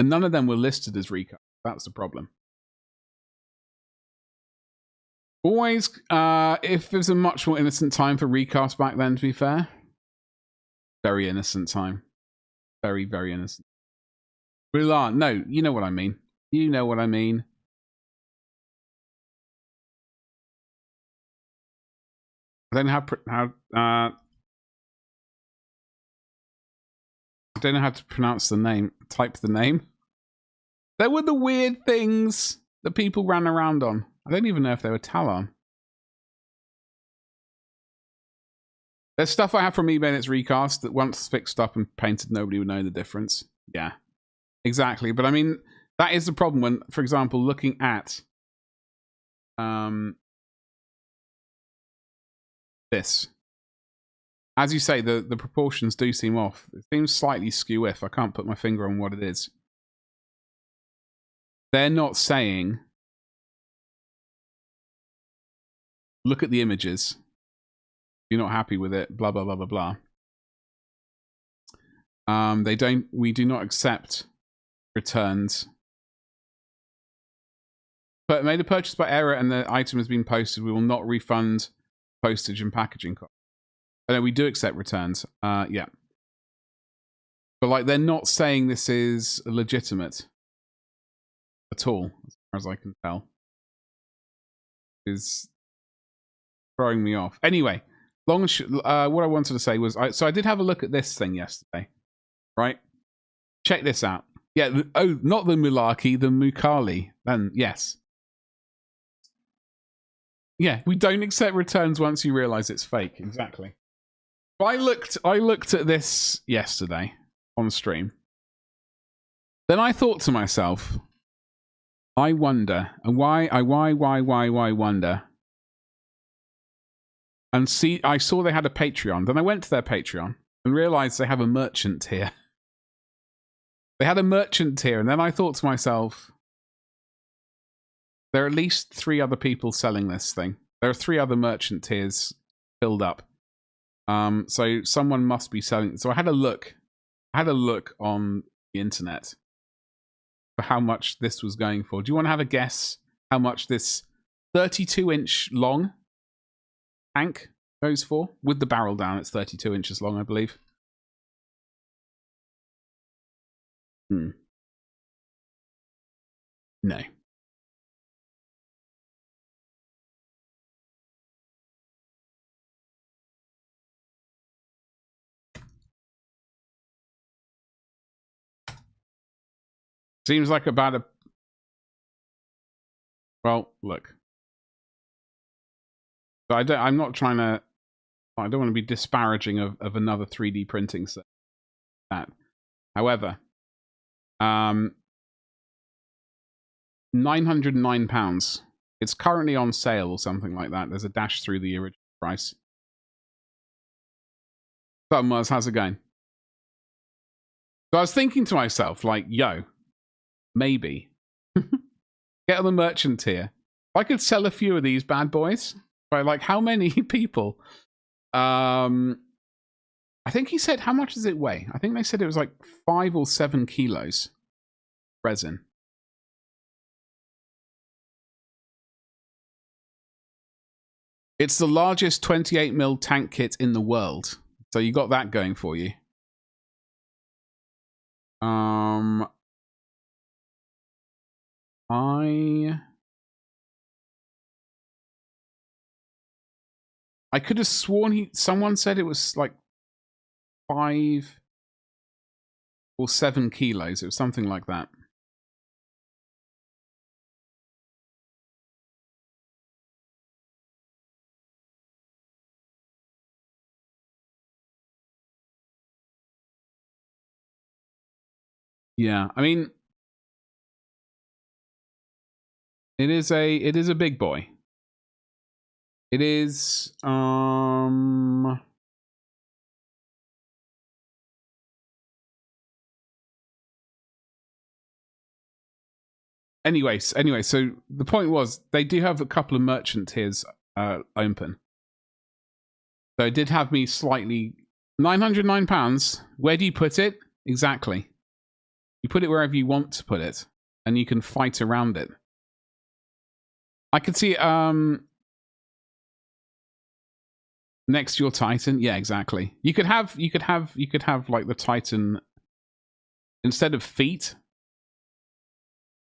Speaker 1: And none of them were listed as recast. That's the problem. Always, if there's a much more innocent time for recast back then, to be fair. Very innocent time. Very, very innocent. Mulan, no, you know what I mean. You know what I mean. I don't know I don't know how to pronounce the name. Type the name. There were the weird things that people ran around on. I don't even know if they were Talon. There's stuff I have from eBay that's recast that once fixed up and painted, nobody would know the difference. Yeah, exactly. But I mean, that is the problem when, for example, looking at this. As you say, the proportions do seem off. It seems slightly skew if. I can't put my finger on what it is. They're not saying, look at the images. You're not happy with it, blah, blah, blah, blah, blah. We do not accept returns. But made a purchase by error and the item has been posted. We will not refund postage and packaging costs. I know we do accept returns. Yeah. But like, they're not saying this is legitimate at all, as far as I can tell. Is throwing me off. Anyway, what I wanted to say was, so I did have a look at this thing yesterday, right? Check this out. Yeah, not the Mulaki, the Mukali. Then yes. Yeah, we don't accept returns once you realize it's fake. Exactly. I looked at this yesterday on stream. Then I thought to myself, I wonder, and why wonder. And see, I saw they had a Patreon. Then I went to their Patreon and realized they have a merchant here. They had a merchant here, and then I thought to myself, there are at least 3 other people selling this thing. There are 3 other merchant tiers filled up. So someone must be selling. So I had a look. I had a look on the internet for how much this was going for. Do you want to have a guess how much this 32-inch long tank goes for? With the barrel down, it's 32 inches long, I believe. No. Seems like about a... Well, look. I'm not trying to... I don't want to be disparaging of another 3D printing set. However, £909. It's currently on sale or something like that. There's a dash through the original price. So, Muzz, how's it going? So I was thinking to myself, like, yo, maybe get on the merchant tier. If I could sell a few of these bad boys, right? Like, how many people? I think he said, how much does it weigh? I think they said it was like 5 or 7 kilos resin. It's the largest 28mm tank kit in the world. So you got that going for you. I could have sworn someone said it was like 5 or 7 kilos. It was something like that. Yeah, I mean, it is a big boy. It is Anyway, so the point was they do have a couple of merchant tiers open. So it did have me slightly... £909. Where do you put it? Exactly. You put it wherever you want to put it, and you can fight around it. I could see next to your Titan. Yeah, exactly. You could have like the Titan instead of feet.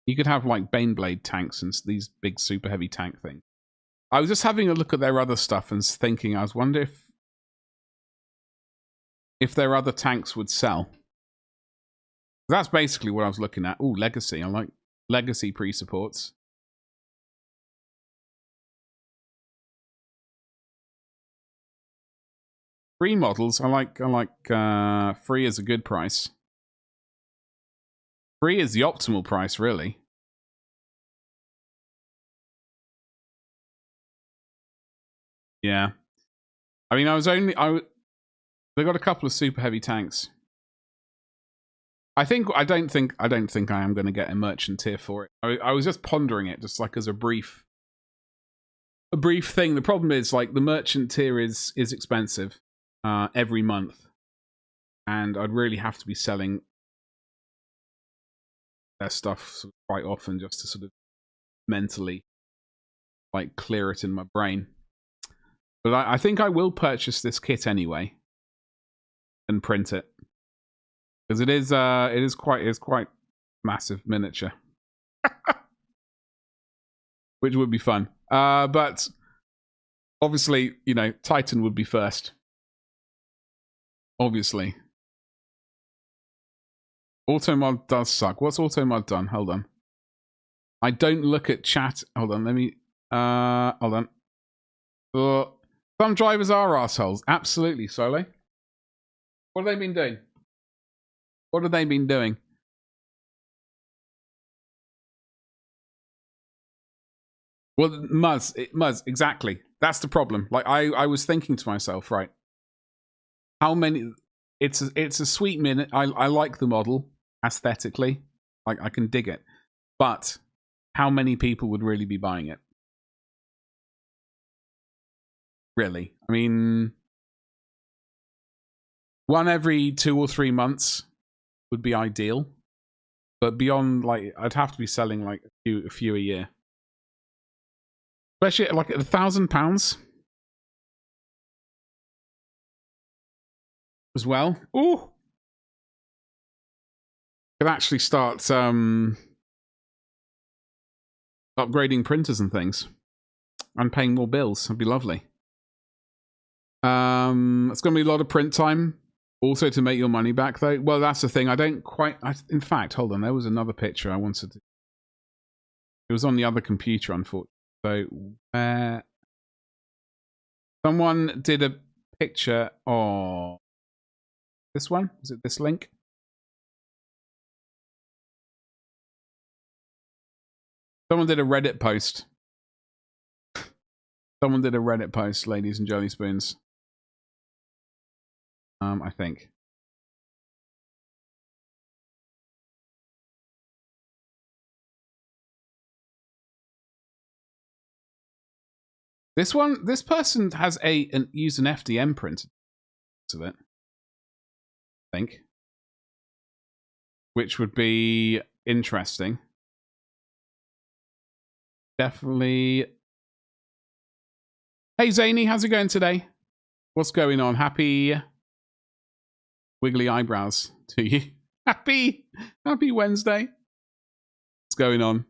Speaker 1: You could have like Baneblade tanks and these big super heavy tank things. I was just having a look at their other stuff and thinking, I was wondering if their other tanks would sell. That's basically what I was looking at. Ooh, Legacy. I like Legacy pre-supports. Free models. I like free is a good price. Free is the optimal price, really. Yeah. I mean, they got a couple of super heavy tanks. I don't think I am going to get a merchant tier for it. I was just pondering it, just like as a brief thing. The problem is, like, the merchant tier is expensive every month, and I'd really have to be selling their stuff quite often just to sort of mentally like clear it in my brain. But I think I will purchase this kit anyway and print it, because it is quite massive miniature, which would be fun. But obviously, you know, Titan would be first. Obviously, automod does suck. What's automod done? Hold on. I don't look at chat. Hold on. Let me. Hold on. Some drivers are assholes. Absolutely, Sole. What have they been doing? What have they been doing? Well, Muzz, exactly. That's the problem. Like, I was thinking to myself, right? How many? It's a sweet minute. I like the model aesthetically. Like, I can dig it. But how many people would really be buying it? Really? I mean, one every 2 or 3 months would be ideal. But beyond, like, I'd have to be selling like a few a year. Especially like at £1,000 as well. Ooh, could actually start upgrading printers and things, and paying more bills. That'd be lovely. It's going to be a lot of print time. Also, to make your money back, though. Well, that's the thing. I don't quite. In fact, hold on. There was another picture I wanted to. It was on the other computer, unfortunately. So, someone did a picture of this one. Is it this link? Someone did a Reddit post. Someone did a Reddit post, ladies and jelly spoons. I think. This person has used an FDM printer to it, I think, which would be interesting. Definitely. Hey Zany, how's it going today? What's going on? Happy wiggly eyebrows to you. Happy Wednesday. What's going on?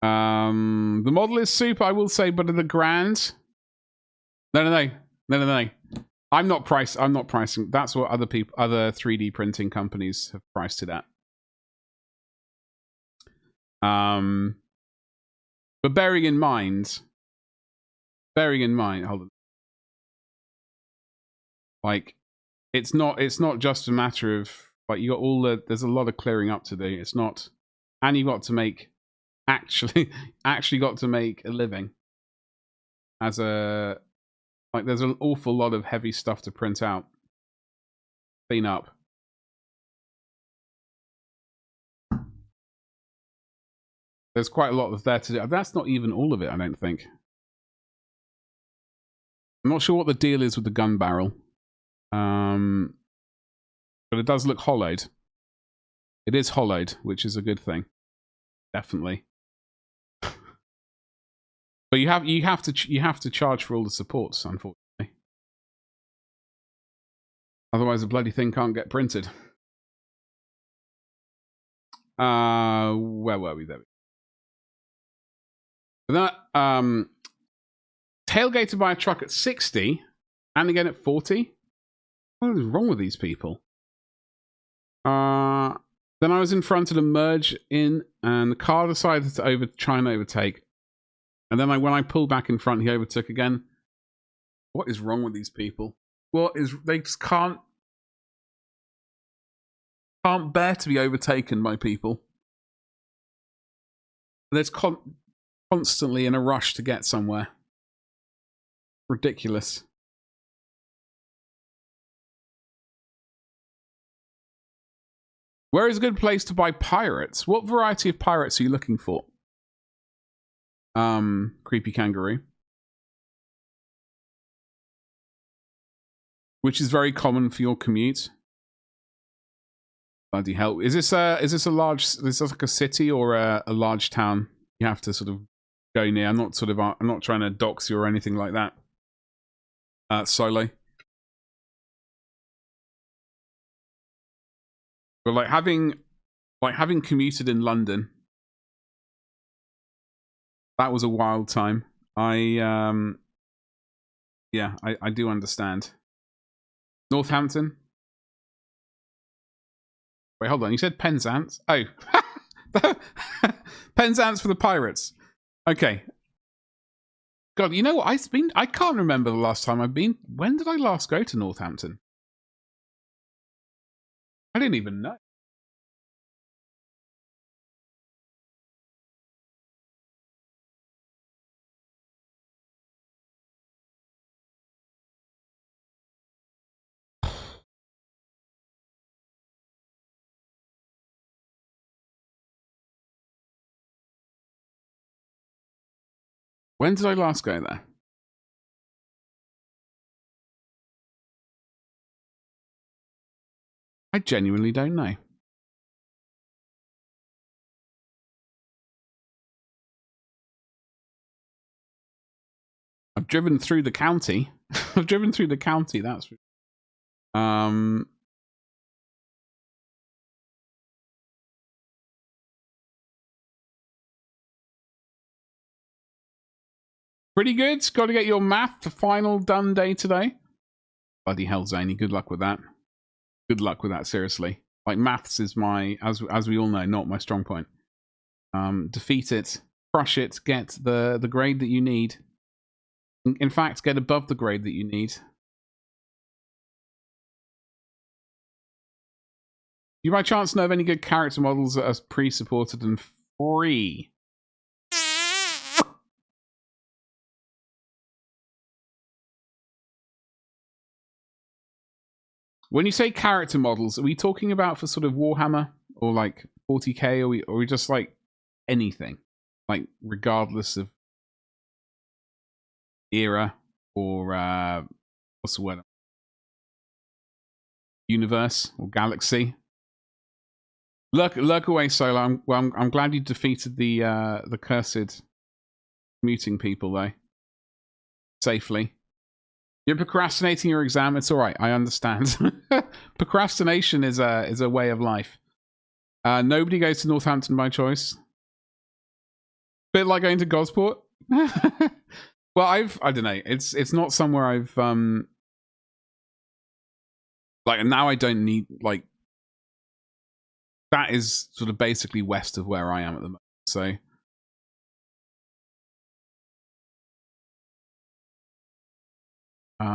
Speaker 1: The model is super, I will say, but at the grand. No. I'm not pricing. That's what other 3D printing companies have priced it at. But bearing in mind, hold on. Like, it's not just a matter of, like, you got there's a lot of clearing up to do. It's not, and you've got to make, actually got to make a living as a, like, there's an awful lot of heavy stuff to print out, clean up. There's quite a lot of there to do. That's not even all of it, I don't think. I'm not sure what the deal is with the gun barrel. But it does look hollowed. It is hollowed, which is a good thing. Definitely. But you have to charge for all the supports, unfortunately. Otherwise the bloody thing can't get printed. Where were we there? That tailgated by a truck at 60 and again at 40. What is wrong with these people? Then I was in front of a merge in, and the car decided to try and overtake. And then when I pulled back in front, he overtook again. What is wrong with these people? They just can't bear to be overtaken by people. They're constantly in a rush to get somewhere. Ridiculous. Where is a good place to buy pirates? What variety of pirates are you looking for? Creepy kangaroo. Which is very common for your commute. Bloody hell. Is this a large, is this like a city or a large town? You have to sort of go near. I'm not trying to dox you or anything like that. Solo. But like having commuted in London, that was a wild time. I do understand. Northampton. Wait, hold on. You said Penzance? Oh. Penzance for the pirates. Okay. God, you know what? I can't remember the last time I've been. When did I last go to Northampton? I didn't even know. When did I last go there? I genuinely don't know. I've driven through the county. I've driven through the county, that's... Pretty good. Got to get your math final done day today. Bloody hell, Zany. Good luck with that. Good luck with that, seriously. Like, maths is my, as we all know, not my strong point. Defeat it, crush it, get the grade that you need. In fact, get above the grade that you need. You by chance know of any good character models that are pre-supported and free? When you say character models, are we talking about for sort of Warhammer or like 40k, or are we just like anything? Like regardless of era or what's the word? Universe or galaxy? Lurk away, Solo. I'm glad you defeated the cursed muting people though. Safely. You're procrastinating your exam. It's all right. I understand. Procrastination is a way of life. Nobody goes to Northampton by choice. Bit like going to Gosport. Well, I don't know. It's not somewhere I've like now. I don't need like that is sort of basically west of where I am at the moment. So.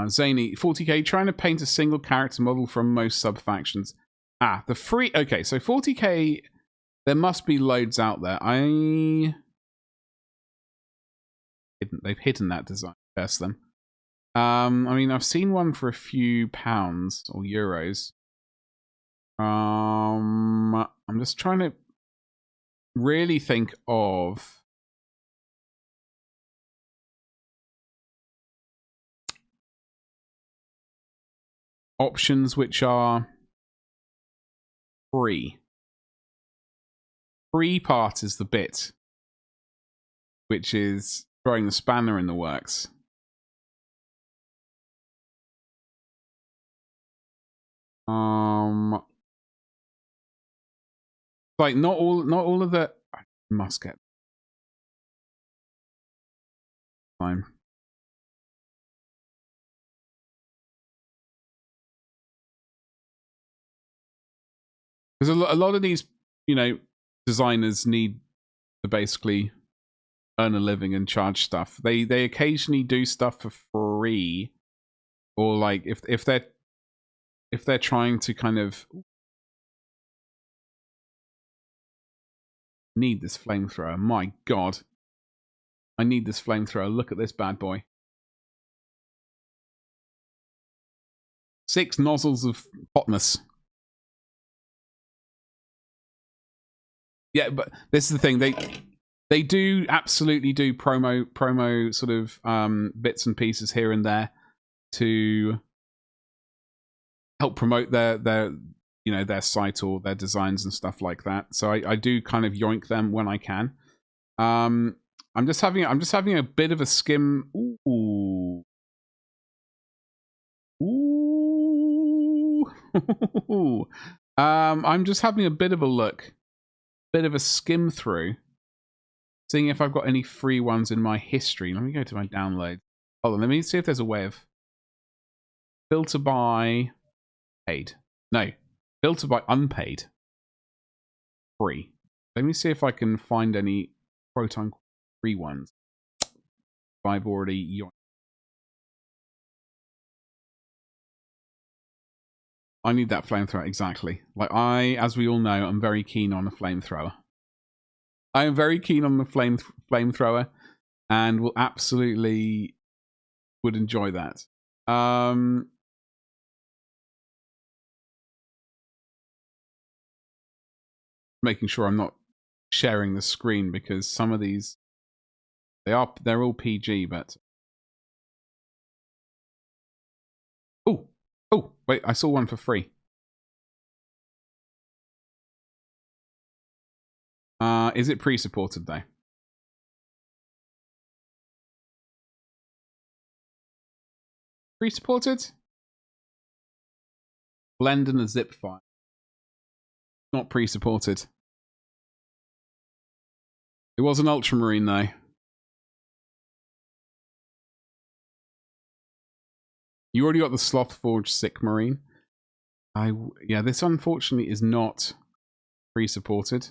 Speaker 1: Zany, 40k, trying to paint a single character model from most sub-factions. The free... Okay, so 40k, there must be loads out there. They've hidden that design. Curse them. I mean, I've seen one for a few pounds or euros. I'm just trying to really think of... options which are free. Free part is the bit which is throwing the spanner in the works. Like not all of the I must get time. Because a lot of these, you know, designers need to basically earn a living and charge stuff. They occasionally do stuff for free, or like if they're trying to kind of need this flamethrower. My God, I need this flamethrower. Look at this bad boy. 6 nozzles of hotness. Yeah, but this is the thing. They do absolutely do promo sort of bits and pieces here and there to help promote their you know their site or their designs and stuff like that. So I do kind of yoink them when I can. I'm just having a bit of a skim. Ooh. Ooh. I'm just having a bit of a look, bit of a skim through, seeing if I've got any free ones in my history. Let me go to my download. Hold on, let me see if there's a way of filter by paid. No, filter by unpaid. Free. Let me see if I can find any quote unquote free ones. I've already. I need that flamethrower, exactly. Like, as we all know, I'm very keen on a flamethrower. I am very keen on the flamethrower, and will absolutely would enjoy that. Making sure I'm not sharing the screen, because some of these they're all PG, but oh wait, I saw one for free. Is it pre-supported though? Pre-supported? Blend in a zip file. Not pre-supported. It was an ultramarine though. You already got the Slothforge Sick Marine. Yeah, this unfortunately is not pre-supported.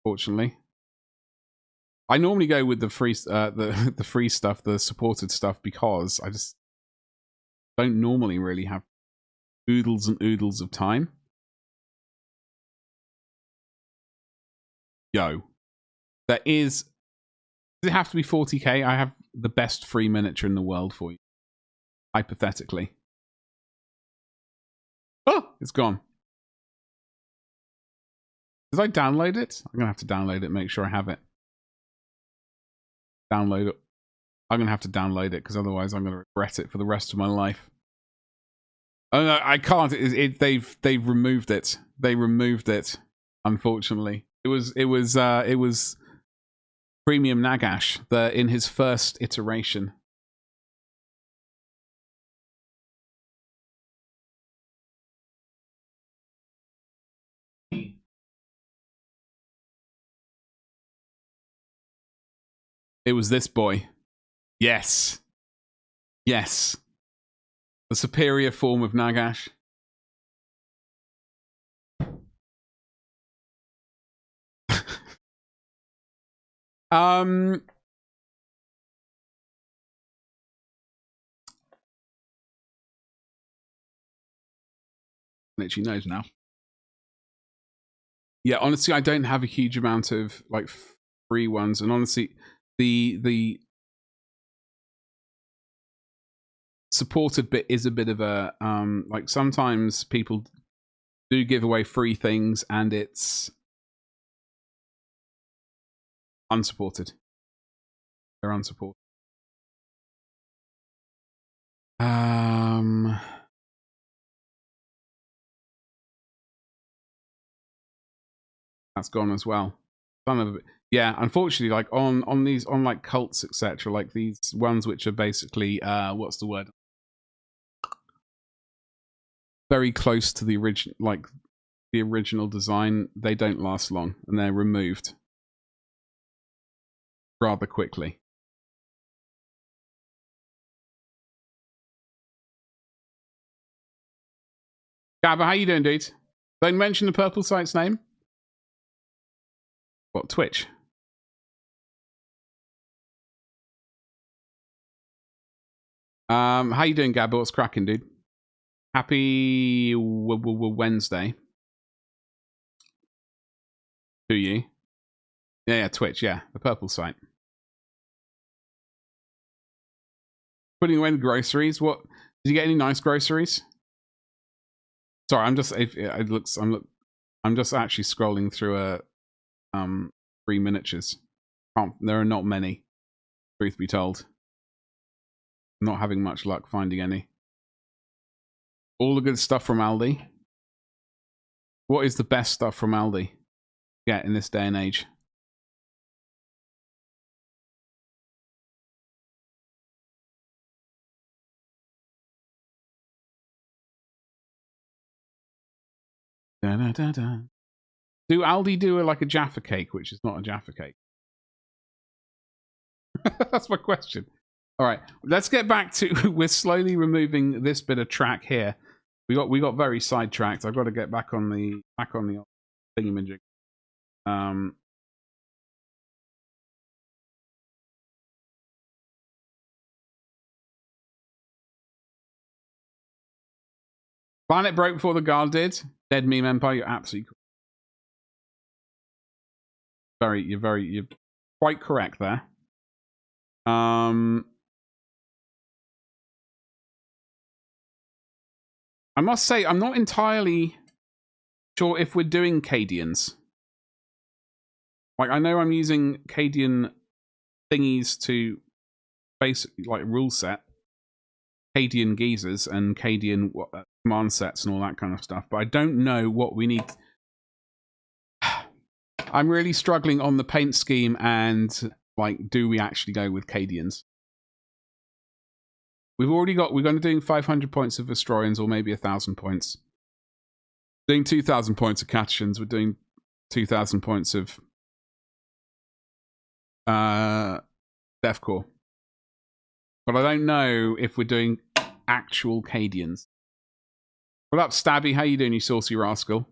Speaker 1: Fortunately, I normally go with the free the free stuff, the supported stuff, because I just don't normally really have oodles and oodles of time. Yo, there is. Does it have to be 40k? I have the best free miniature in the world for you. Hypothetically. Oh, it's gone. Did I download it? I'm gonna have to download it. Make sure I have it. Download it. I'm gonna have to download it, because otherwise I'm gonna regret it for the rest of my life. Oh no, I can't. They've removed it. They removed it. Unfortunately, it was Premium Nagash in his first iteration. It was this boy. Yes. Yes. The superior form of Nagash. Literally knows now. Yeah, honestly, I don't have a huge amount of like free ones, and honestly, the supported bit is a bit of a like, sometimes people do give away free things and it's unsupported. They're unsupported. That's gone as well. Some of it, yeah. Unfortunately, like on these, on like cults, etc., like these ones which are basically what's the word? Very close to the original, like the original design. They don't last long, and they're removed rather quickly. Gabba, how you doing, dude? Don't mention the purple site's name. What, Twitch? How you doing, Gabba? What's cracking, dude? Happy Wednesday to you. Yeah, Twitch. Yeah, the purple site. Putting away the groceries. What? Did you get any nice groceries? Sorry, I'm just. It looks. I'm just actually scrolling through free miniatures. There are not many. Truth be told, I'm not having much luck finding any. All the good stuff from Aldi. What is the best stuff from Aldi? Yeah, in this day and age. Da, da, da, da. Do Aldi do like a Jaffa cake, which is not a Jaffa cake? That's my question. All right, let's get back to. We're slowly removing this bit of track here. We got very sidetracked. I've got to get back on the thingamajig. Planet broke before the guard did. Dead meme empire. You're absolutely you're quite correct there. I must say, I'm not entirely sure if we're doing Cadians. Like, I know I'm using Cadian thingies to basically, like, rule set. Cadian geezers and Cadian command sets and all that kind of stuff. But I don't know what we need. I'm really struggling on the paint scheme and, like, do we actually go with Cadians? We're going to do 500 points of Astroians or maybe 1,000 points. Doing 2,000 points of Catechans. We're doing 2,000 points of Death Corps. But I don't know if we're doing actual Cadians. What up, Stabby? How you doing, you saucy rascal?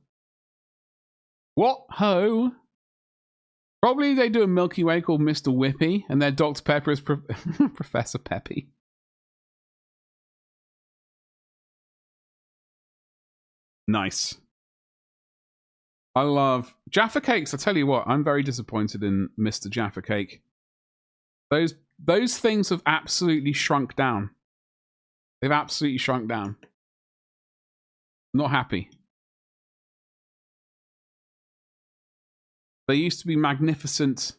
Speaker 1: What? Ho? Probably they do a Milky Way called Mr. Whippy, and their Dr. Pepper is Professor Peppy. Nice. I love Jaffa Cakes. I tell you what, I'm very disappointed in Mr. Jaffa Cake. Those things have absolutely shrunk down. They've absolutely shrunk down. Not happy. They used to be magnificent.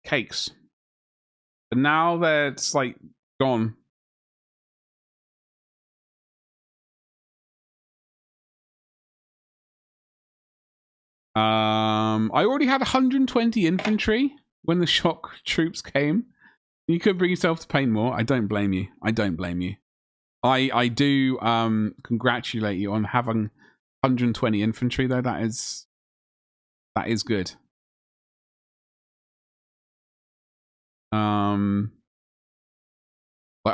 Speaker 1: Cakes. But now they're just like gone. I already had 120 infantry when the shock troops came. You could bring yourself to paint more. I don't blame you. I don't blame you. I do congratulate you on having 120 infantry though. That is good. Like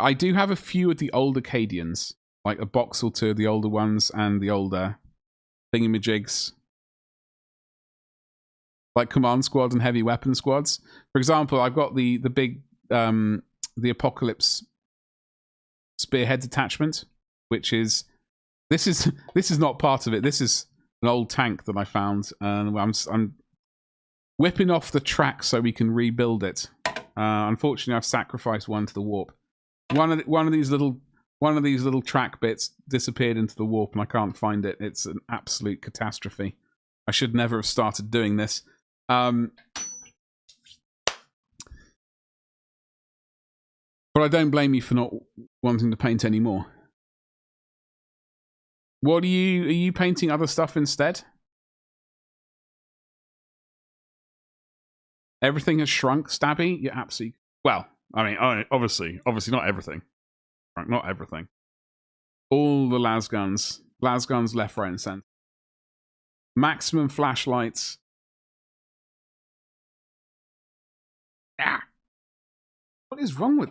Speaker 1: I do have a few of the older Cadians, like a box or two of the older ones and the older thingamajigs. Like command squads and heavy weapon squads. For example, I've got the big the Apocalypse spearhead detachment, which is this is not part of it. This is an old tank that I found, and I'm whipping off the track so we can rebuild it. Unfortunately, I've sacrificed one to the warp. One of these little track bits disappeared into the warp, and I can't find it. It's an absolute catastrophe. I should never have started doing this. But I don't blame you for not wanting to paint anymore. What are you painting other stuff instead? Everything has shrunk, Stabby? You're absolutely... Well, I mean, obviously not everything. Not everything. All the las guns left, right, and center. Maximum flashlights. Ah! What is wrong with...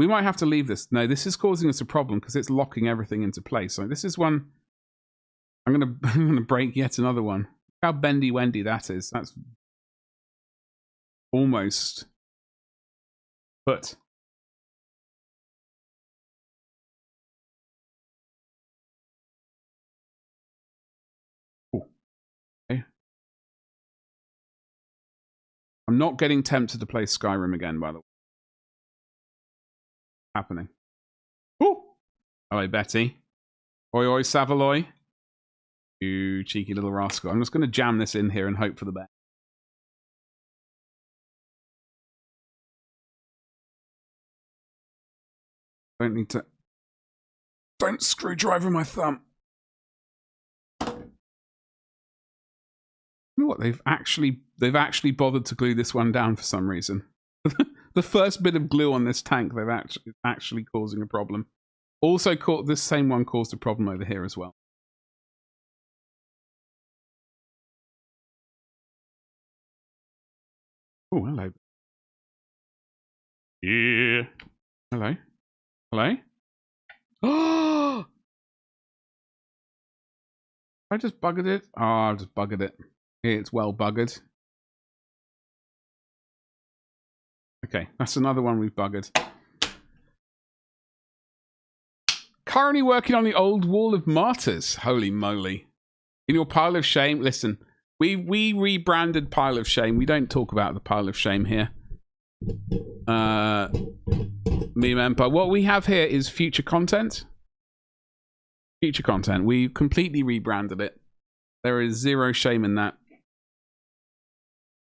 Speaker 1: We might have to leave this. No, this is causing us a problem because it's locking everything into place. So this is one... I'm gonna break yet another one. Look how bendy-wendy that is. That's almost put. Ooh. Okay. I'm not getting tempted to play Skyrim again, by the way. Happening. Ooh. Hello, Betty. Oi, oi, Savaloy. You cheeky little rascal. I'm just going to jam this in here and hope for the best. Don't need to... Don't screwdriver my thumb. You know what? They've actually bothered to glue this one down for some reason. the first bit of glue on this tank they've actually causing a problem. Also, this same one caused a problem over here as well. Oh, hello. Yeah. Hello. Hello. Oh! I just buggered it. Oh, I just buggered it. It's well buggered. Okay, that's another one we've buggered. Currently working on the old Wall of Martyrs. Holy moly. In your pile of shame, listen, we rebranded Pile of Shame. We don't talk about the Pile of Shame here. Meme Empire. What we have here is future content. Future content. We completely rebranded it. There is zero shame in that.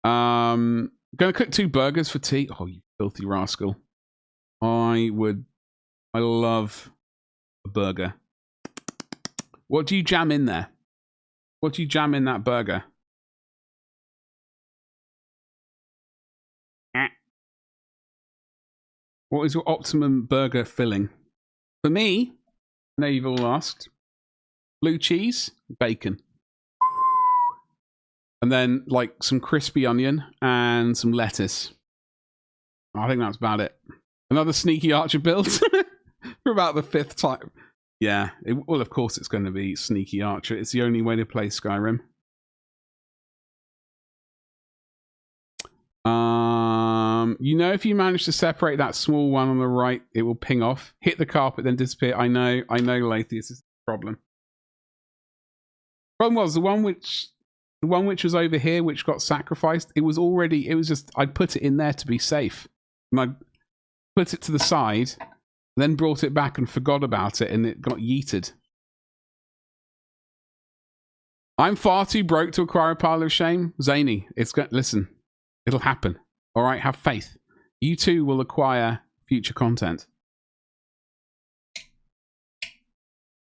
Speaker 1: Gonna cook 2 burgers for tea. Oh, you filthy rascal. I love a burger. What do you jam in there? What do you jam in that burger? What is your optimum burger filling? For me, I know you've all asked, blue cheese, bacon. And then, like, some crispy onion and some lettuce. I think that's about it. Another sneaky archer build for about the 5th time. Yeah, well, of course it's going to be sneaky archer. It's the only way to play Skyrim. You know, if you manage to separate that small one on the right, it will ping off, hit the carpet, then disappear. I know, Lathius is the problem. Problem was the one which was over here, which got sacrificed. It was just I put it in there to be safe, and I put it to the side, then brought it back and forgot about it, and it got yeeted. I'm far too broke to acquire a pile of shame, Zany. Listen, it'll happen. All right, have faith. You too will acquire future content.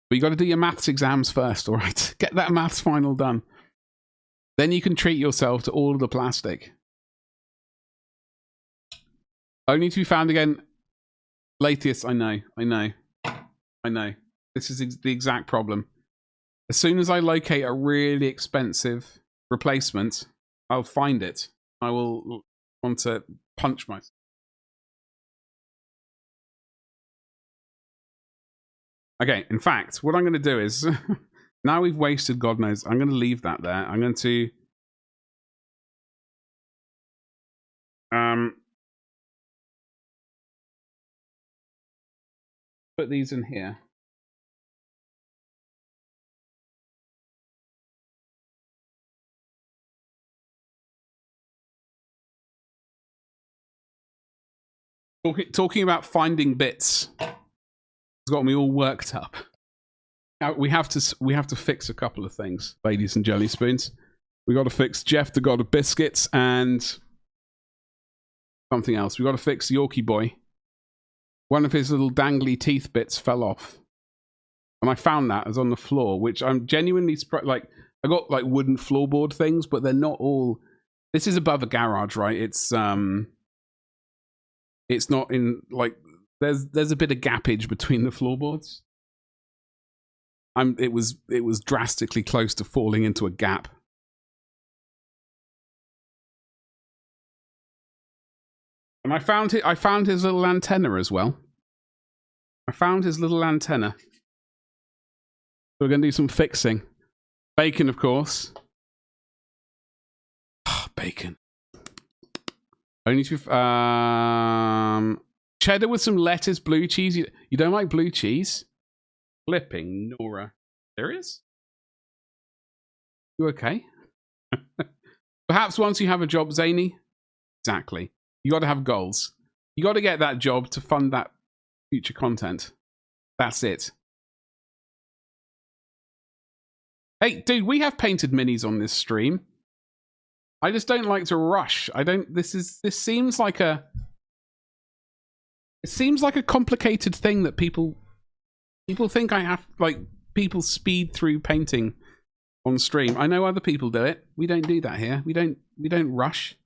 Speaker 1: But you got to do your maths exams first, all right? Get that maths final done. Then you can treat yourself to all of the plastic. Only to be found again. Latest, I know. This is the exact problem. As soon as I locate a really expensive replacement, I'll find it. I will want to punch myself. Okay, in fact, what I'm going to do is, now we've wasted God knows, I'm going to leave that there. I'm going to put these in here. Talking about finding bits has got me all worked up. Now we have to fix a couple of things, ladies and jelly spoons. We got to fix Jeff, the god of biscuits, and something else. We got to fix Yorkie boy. One of his little dangly teeth bits fell off, and I found that as on the floor, which I'm genuinely like. I got like wooden floorboard things, but they're not all. This is above a garage, right? It's not in like there's a bit of gappage between the floorboards. It was drastically close to falling into a gap. And I found his little antenna as well. I found his little antenna. So we're gonna do some fixing. Bacon, of course. Bacon. Only to cheddar with some lettuce, blue cheese. You don't like blue cheese? Flipping Nora. Serious? You okay? Perhaps once you have a job, Zany. Exactly. You got to have goals. You got to get that job to fund that future content. That's it. Hey, dude, we have painted minis on this stream. I just don't like to rush. This seems like a complicated thing that people think I have, like, people speed through painting on stream. I know other people do it. We don't do that here. We don't rush.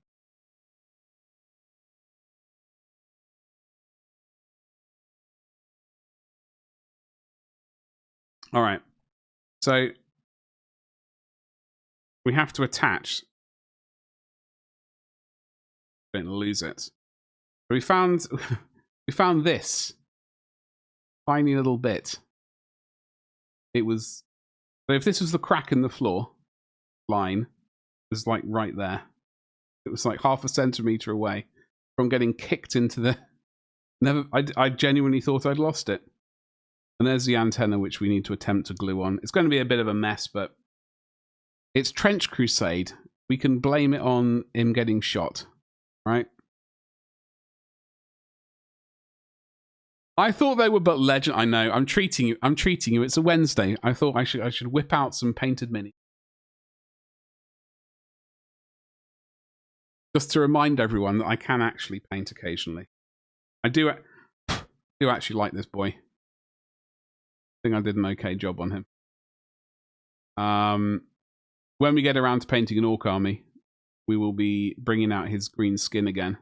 Speaker 1: All right. So we have to attach. Don't lose it. We found this tiny little bit. It was, so if this was the crack in the floor line, it was like right there. It was like half a centimeter away from getting kicked into the. I genuinely thought I'd lost it. And there's the antenna, which we need to attempt to glue on. It's going to be a bit of a mess, but it's Trench Crusade. We can blame it on him getting shot, right? I thought they were but legend. I know. I'm treating you. It's a Wednesday. I thought I should whip out some painted mini. Just to remind everyone that I can actually paint occasionally. I do actually like this boy. I think I did an okay job on him. When we get around to painting an orc army, we will be bringing out his green skin again.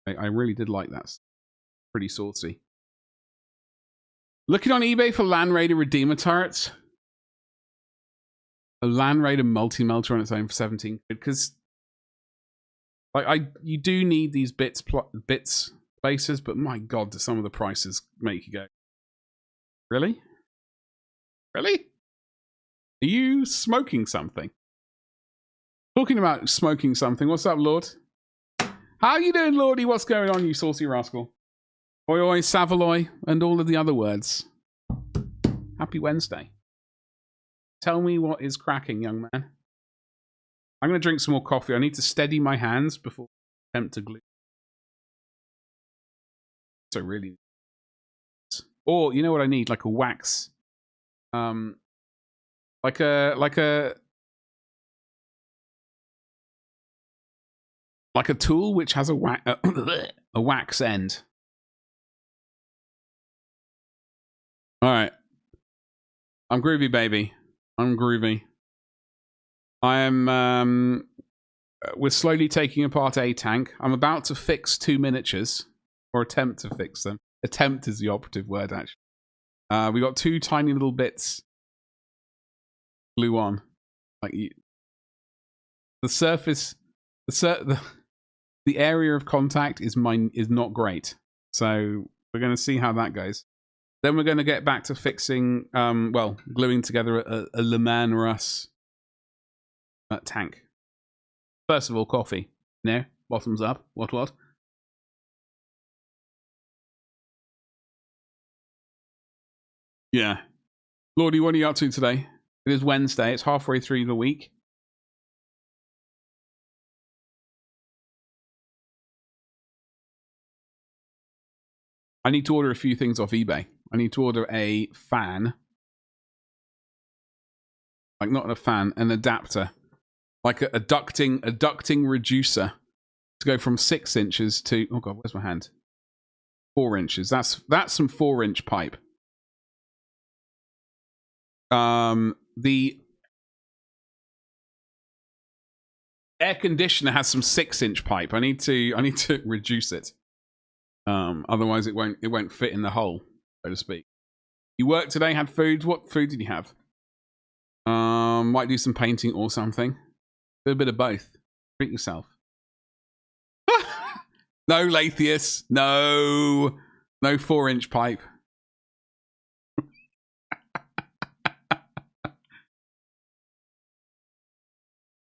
Speaker 1: I really did like that. Pretty saucy. Looking on eBay for Land Raider Redeemer turrets. A Land Raider multi-melter on its own for 17 quid, because like you do need these bits places, but my god, do some of the prices make you go, really? Really? Are you smoking something? Talking about smoking something, what's up, Lord? How you doing, Lordy? What's going on, you saucy rascal? Oi, oi, Savaloy, and all of the other words. Happy Wednesday. Tell me what is cracking, young man. I'm going to drink some more coffee. I need to steady my hands before I attempt to glue. So really... Or, you know what I need? Like a wax. Like a tool which has a wax end. All right. I'm groovy, baby. I'm groovy. I am... we're slowly taking apart a tank. I'm about to fix 2 miniatures. Or attempt to fix them. Attempt is the operative word, actually. We got 2 tiny little bits glue on. Like the surface... The area of contact is not great. So we're going to see how that goes. Then we're going to get back to fixing, well, gluing together a Leman Russ tank. First of all, coffee. No? Bottoms up. What? Yeah. Lordy, what are you up to today? It is Wednesday. It's halfway through the week. I need to order a few things off eBay. I need to order a fan. Like, not a fan, an adapter. Like a ducting reducer. To go from 6 inches to... Oh god, where's my hand? 4 inches. That's some 4-inch pipe. The air conditioner has some 6-inch pipe. I need to reduce it. Otherwise it won't fit in the hole, so to speak. You worked today, had food. What food did you have? Might do some painting or something. Do a bit of both. Treat yourself. No, Lathius. No 4-inch pipe.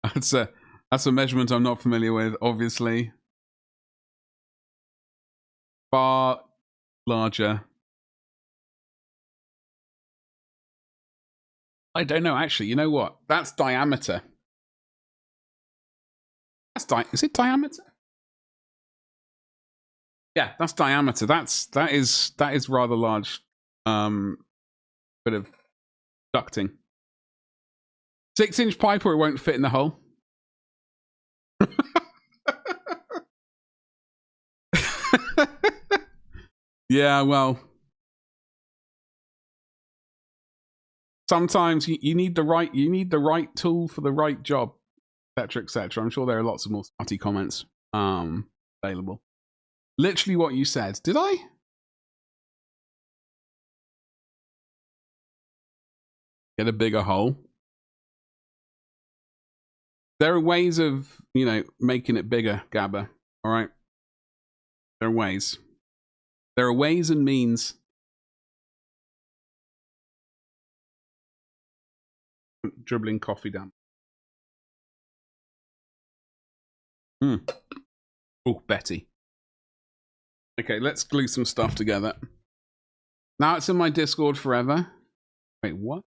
Speaker 1: That's a measurement I'm not familiar with, obviously. Far larger. I don't know, actually. You know what? That's diameter. Is it diameter? Yeah, that's diameter. That is rather large. Bit of ducting. 6-inch pipe, or it won't fit in the hole. Yeah, well, sometimes you need the right tool for the right job, etc., etc. I'm sure there are lots of more smarty comments available. Literally what you said. Did I? Get a bigger hole. There are ways of, you know, making it bigger, Gabba. All right? There are ways. There are ways and means. Dribbling coffee down. Oh, Betty. Okay, let's glue some stuff together. Now it's in my Discord forever. Wait, what?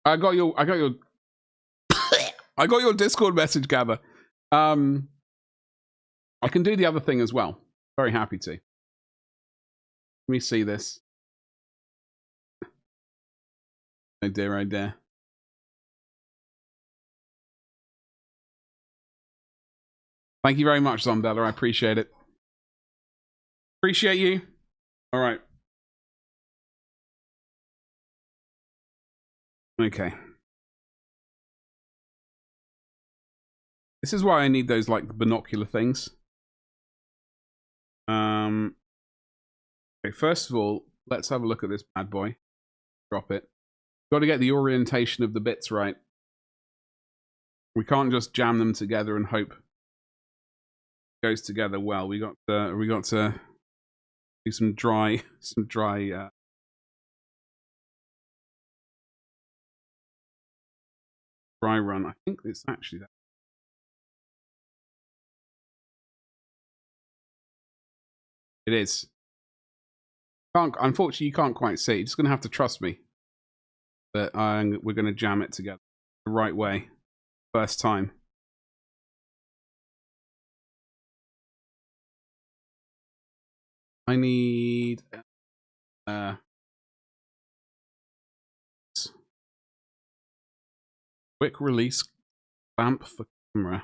Speaker 1: I got your I got your Discord message, Gabba. I can do the other thing as well. Very happy to. Let me see this. Oh dear, oh dear. Thank you very much, Zombella. I appreciate it. Appreciate you. All right. Okay. This is why I need those, like, binocular things. Okay, first of all, let's have a look at this bad boy. Drop it. Got to get the orientation of the bits right. We can't just jam them together and hope it goes together well. We got to do some dry run. I think it's actually that. It is. Unfortunately, you can't quite see. You're just going to have to trust me that we're going to jam it together the right way. First time. I need... quick release clamp for camera.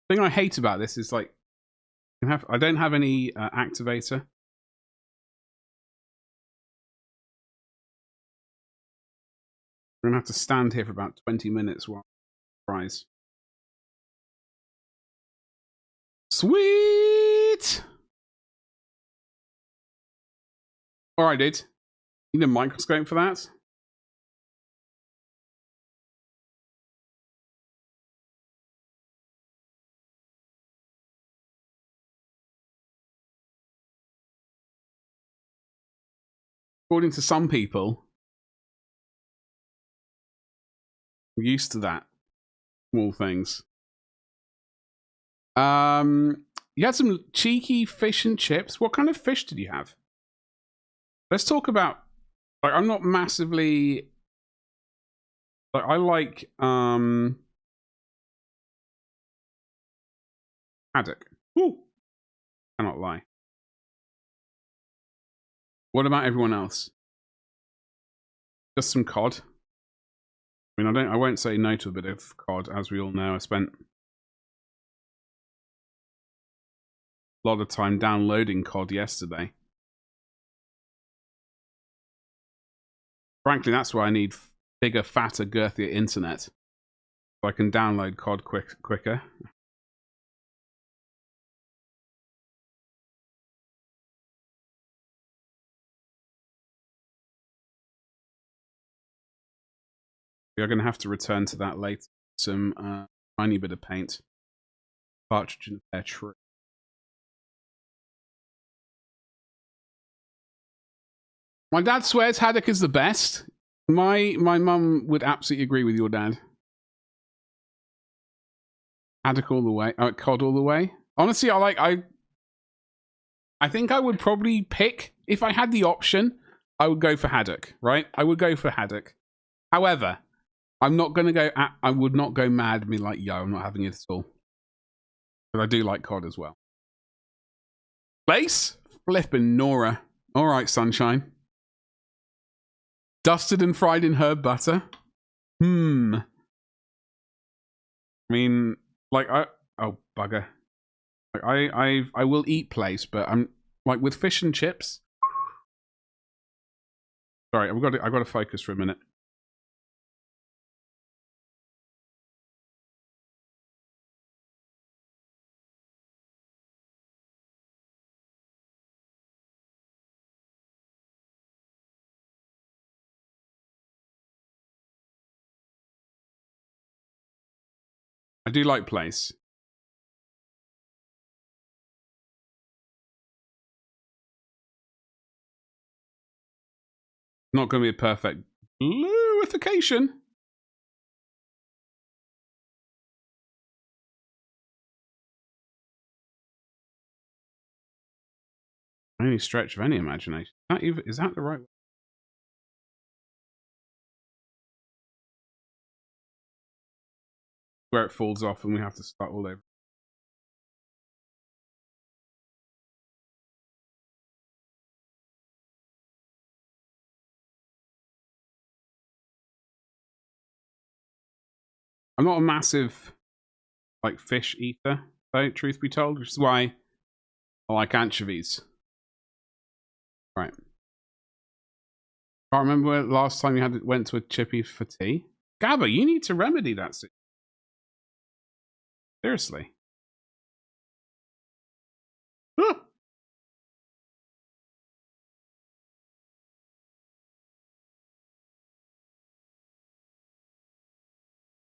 Speaker 1: The thing I hate about this is, like, I don't have any activator. I'm gonna have to stand here for about 20 minutes while I rise. Sweet! Alright, dude. You need a microscope for that? According to some people, I'm used to that. Small things. You had some cheeky fish and chips. What kind of fish did you have? Let's talk about, like, I'm not massively, like, I like haddock. Woo! Cannot lie. What about everyone else? Just some cod. I mean, I won't say no to a bit of cod, as we all know. I spent a lot of time downloading cod yesterday. Frankly, that's why I need bigger, fatter, girthier internet, so I can download cod quicker. We are going to have to return to that later. Some tiny bit of paint. Partridge in a pear tree. My dad swears haddock is the best. My mum would absolutely agree with your dad. Haddock all the way. Cod all the way. Honestly, I think I would probably pick, if I had the option, I would go for haddock, right? I would go for haddock. However, I'm not going to go, I would not go mad and be like, yo, I'm not having it at all. But I do like cod as well. Place? Flippin' Nora. All right, sunshine. Dusted and fried in herb butter. I mean, like, oh, bugger. Like, I will eat place, but I'm, like, with fish and chips. Sorry, I've got to focus for a minute. do like place. Not going to be a perfect bluification. Any stretch of any imagination. Is that the right way? Where it falls off and we have to start all over. I'm not a massive like fish eater, though, truth be told, which is why I like anchovies. Right. Can't remember where last time you went to a chippy for tea. Gabba, you need to remedy that. Seriously. Ah!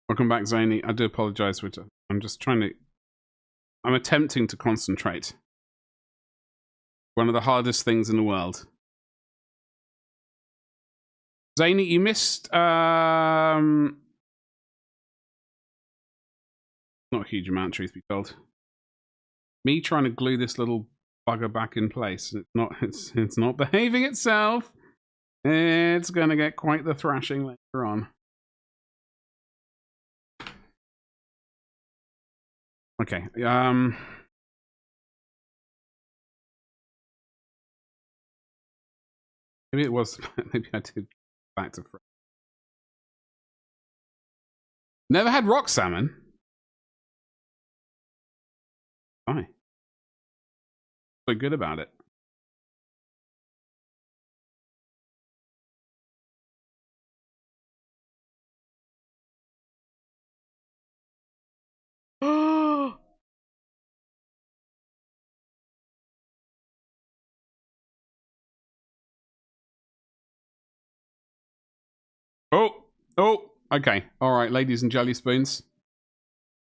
Speaker 1: Welcome back, Zany. I do apologize for it. I'm just trying to... I'm attempting to concentrate. One of the hardest things in the world. Zany, you missed... Not a huge amount, truth be told. Me trying to glue this little bugger back in place. It's not behaving itself. It's going to get quite the thrashing later on. Okay. Maybe it was. Maybe I did back to front. Never had rock salmon. Why? So good about it. Oh, okay. All right, ladies and jelly spoons.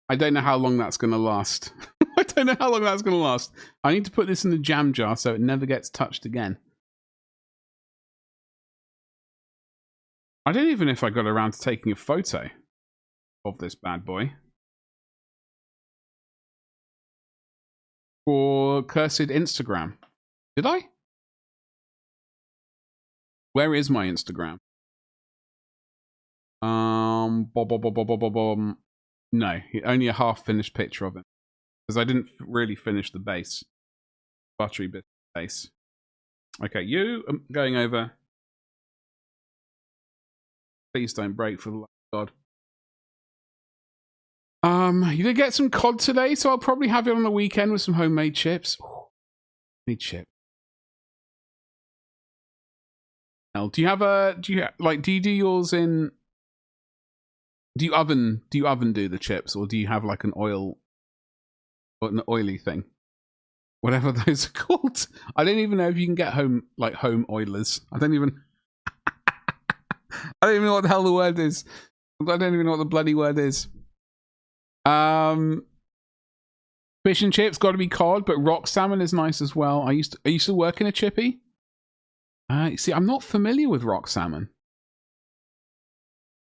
Speaker 1: I don't know how long that's going to last. I don't know how long that's going to last. I need to put this in the jam jar so it never gets touched again. I don't even know if I got around to taking a photo of this bad boy. For cursed Instagram. Did I? Where is my Instagram? No, only a half-finished picture of it. Because I didn't really finish the base. Buttery bit base. Okay, you going over. Please don't break for the love of God. You did get some cod today, so I'll probably have it on the weekend with some homemade chips. Ooh, need chip. Now, do you do yours in? Do you oven do the chips, or do you have like an oily thing? Whatever those are called. I don't even know if you can get home oilers. I don't even know what the hell the word is. I don't even know what the bloody word is. Fish and chips got to be cod, but rock salmon is nice as well. I used to work in a chippy. See, I'm not familiar with rock salmon.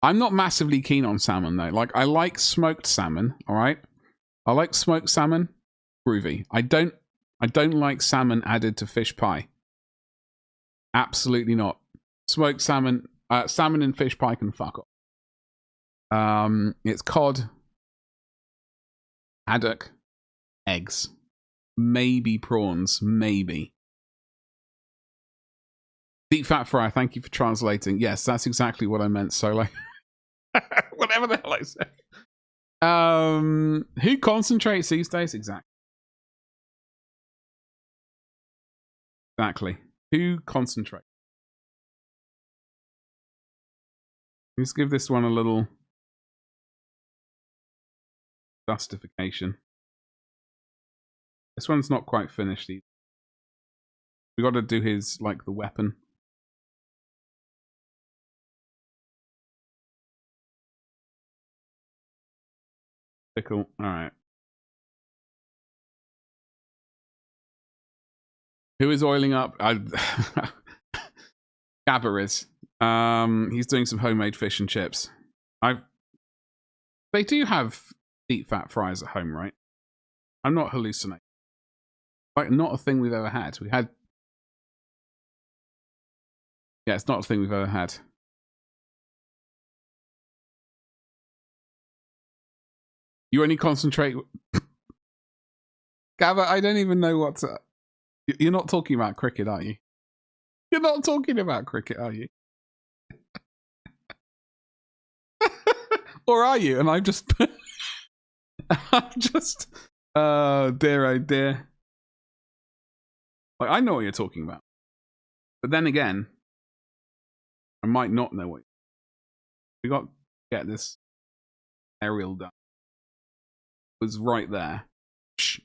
Speaker 1: I'm not massively keen on salmon though. Like, I like smoked salmon. All right, I like smoked salmon. Groovy. I don't like salmon added to fish pie. Absolutely not. Smoked salmon, salmon and fish pie can fuck off. It's cod, haddock, eggs, maybe prawns, maybe. Deep fat fry. Thank you for translating. Yes, that's exactly what I meant. So like, whatever the hell I said. Who concentrates these days? Exactly. Who concentrates? Let's give this one a little dustification. This one's not quite finished either. We got to do his, like, the weapon. Pickle. All right. Who is oiling up? Gabba is. He's doing some homemade fish and chips. They do have deep fat fryers at home, right? I'm not hallucinating. Like, not a thing we've ever had. We had. Yeah, it's not a thing we've ever had. You only concentrate. Gabba, I don't even know what to. You're not talking about cricket, are you? You're not talking about cricket, are you? Or are you? And I'm just. I'm just. Dear, oh dear. Like, I know what you're talking about. But then again, I might not know what. We got to get this aerial done. It was right there. Psh.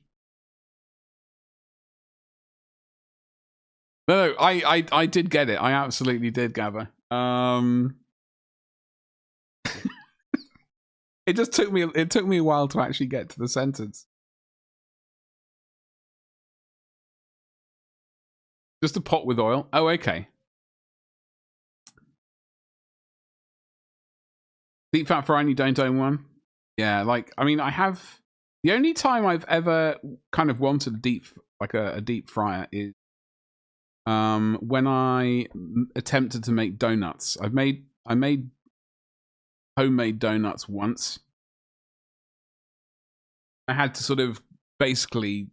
Speaker 1: No, I did get it. I absolutely did, Gabba. It just took me a while to actually get to the sentence. Just a pot with oil. Oh, okay. Deep fat fry and you don't own one? Yeah, like, I mean, I have. The only time I've ever kind of wanted a deep fryer is when I attempted to make donuts. I made homemade donuts once. I had to sort of basically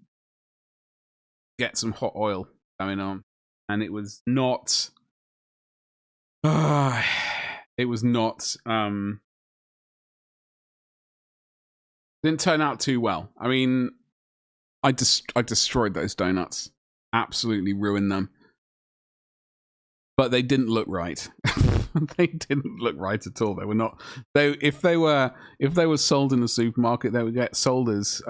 Speaker 1: get some hot oil going on, and it was not. It was not. Didn't turn out too well. I mean, I destroyed those donuts. Absolutely ruined them. But they didn't look right. They didn't look right at all. They were not. If they were sold in the supermarket, they would get sold as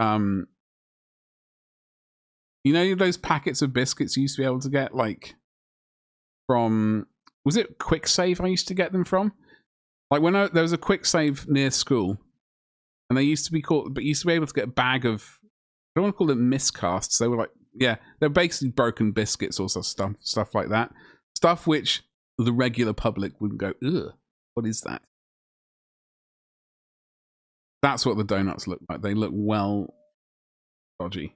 Speaker 1: you know, those packets of biscuits you used to be able to get, like, from, was it Quick Save I used to get them from? Like, when there was a Quick Save near school, and they used to be called, but you used to be able to get a bag of, I don't want to call them miscasts. They were like, yeah, they're basically broken biscuits or stuff like that. Stuff which the regular public wouldn't go, ugh, what is that? That's what the donuts look like. They look well dodgy.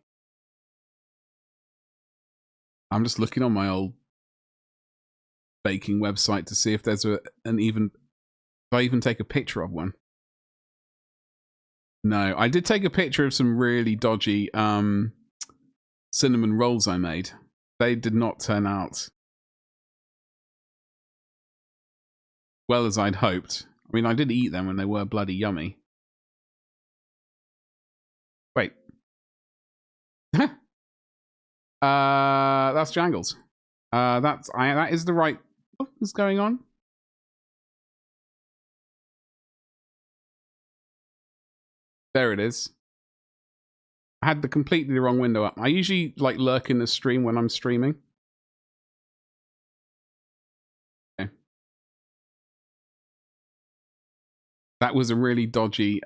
Speaker 1: I'm just looking on my old baking website to see if there's if I even take a picture of one. No, I did take a picture of some really dodgy cinnamon rolls I made. They did not turn out well as I'd hoped. I mean, I did eat them and they were bloody yummy. Wait. That's Jangles. That is the right. What is going on? There it is. I had completely the wrong window up. I usually like lurk in the stream when I'm streaming. Okay. That was a really dodgy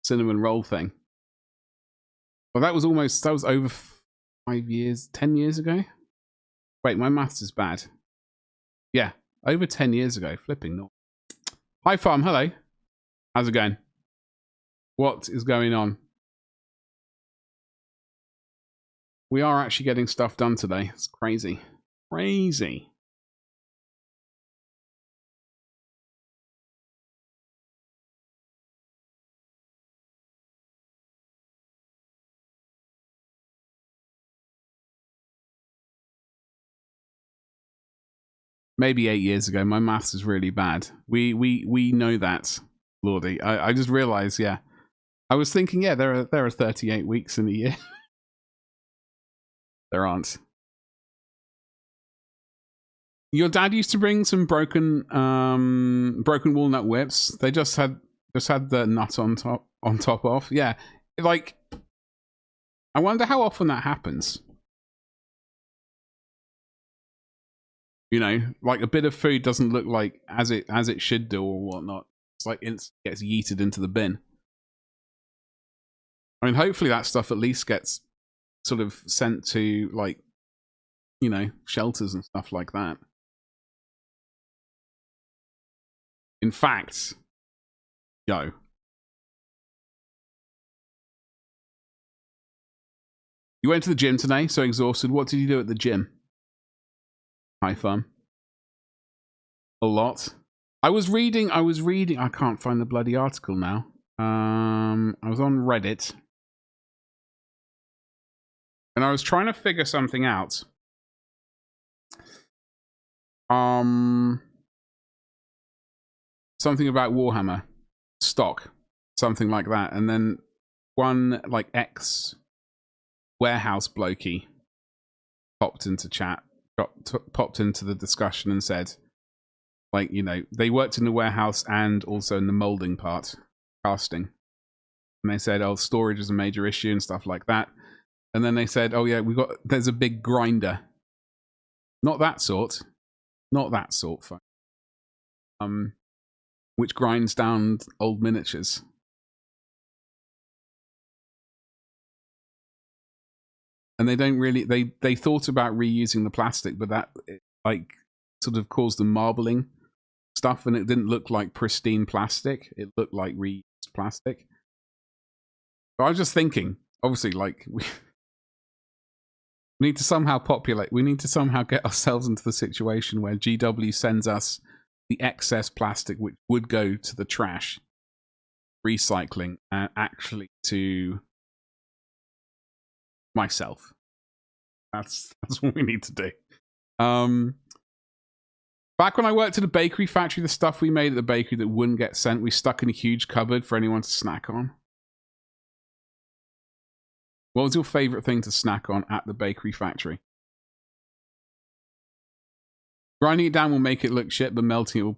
Speaker 1: cinnamon roll thing. Well, that was over 5 years, 10 years ago. Wait, my maths is bad. Yeah, over 10 years ago. Flipping not. Hi, Farm. Hello. How's it going? What is going on? We are actually getting stuff done today. It's crazy. Crazy. Maybe 8 years ago. My maths is really bad. We know that, Lordy. I just realized, yeah. I was thinking, yeah, there are 38 weeks in a year. There aren't. Your dad used to bring some broken walnut whips. They just had the nut on top off. Yeah, like, I wonder how often that happens. You know, like a bit of food doesn't look like as it should do or whatnot. It's like it gets yeeted into the bin. I mean, hopefully that stuff at least gets sort of sent to, like, you know, shelters and stuff like that. In fact, yo. You went to the gym today, so exhausted. What did you do at the gym? High fun. A lot. I was reading, I can't find the bloody article now. I was on Reddit. And I was trying to figure something out. Something about Warhammer stock, something like that. And then one like ex warehouse blokey popped into chat, popped into the discussion and said, like, you know, they worked in the warehouse and also in the molding part, casting. And they said, oh, storage is a major issue and stuff like that. And then they said, oh yeah, there's a big grinder. Not that sort. Not that sort, which grinds down old miniatures. And they don't really, they thought about reusing the plastic, but that like sort of caused them marbling stuff, and it didn't look like pristine plastic. It looked like reused plastic. But I was just thinking, obviously, like we need to somehow we need to somehow get ourselves into the situation where GW sends us the excess plastic, which would go to the trash, recycling, and actually to myself. That's what we need to do. Back when I worked at a bakery factory, the stuff we made at the bakery that wouldn't get sent, we stuck in a huge cupboard for anyone to snack on. What was your favorite thing to snack on at the bakery factory? Grinding it down will make it look shit, but melting it will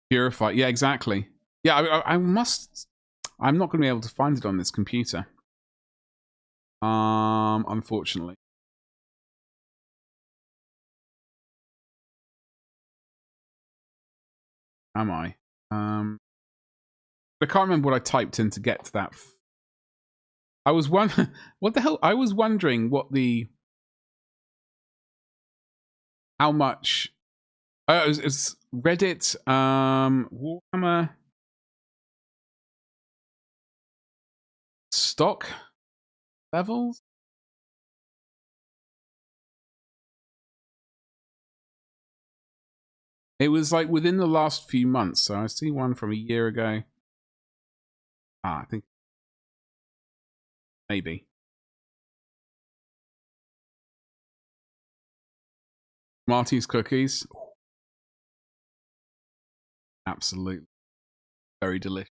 Speaker 1: purify. Yeah, exactly. Yeah, I'm not going to be able to find it on this computer. Unfortunately. Am I? I can't remember what I typed in to get to that. I was wondering what the hell. I was wondering how much. Oh, it was Reddit. Warhammer stock levels. It was like within the last few months. So I see one from a year ago. I think maybe. Marty's cookies. Absolutely. Very delicious.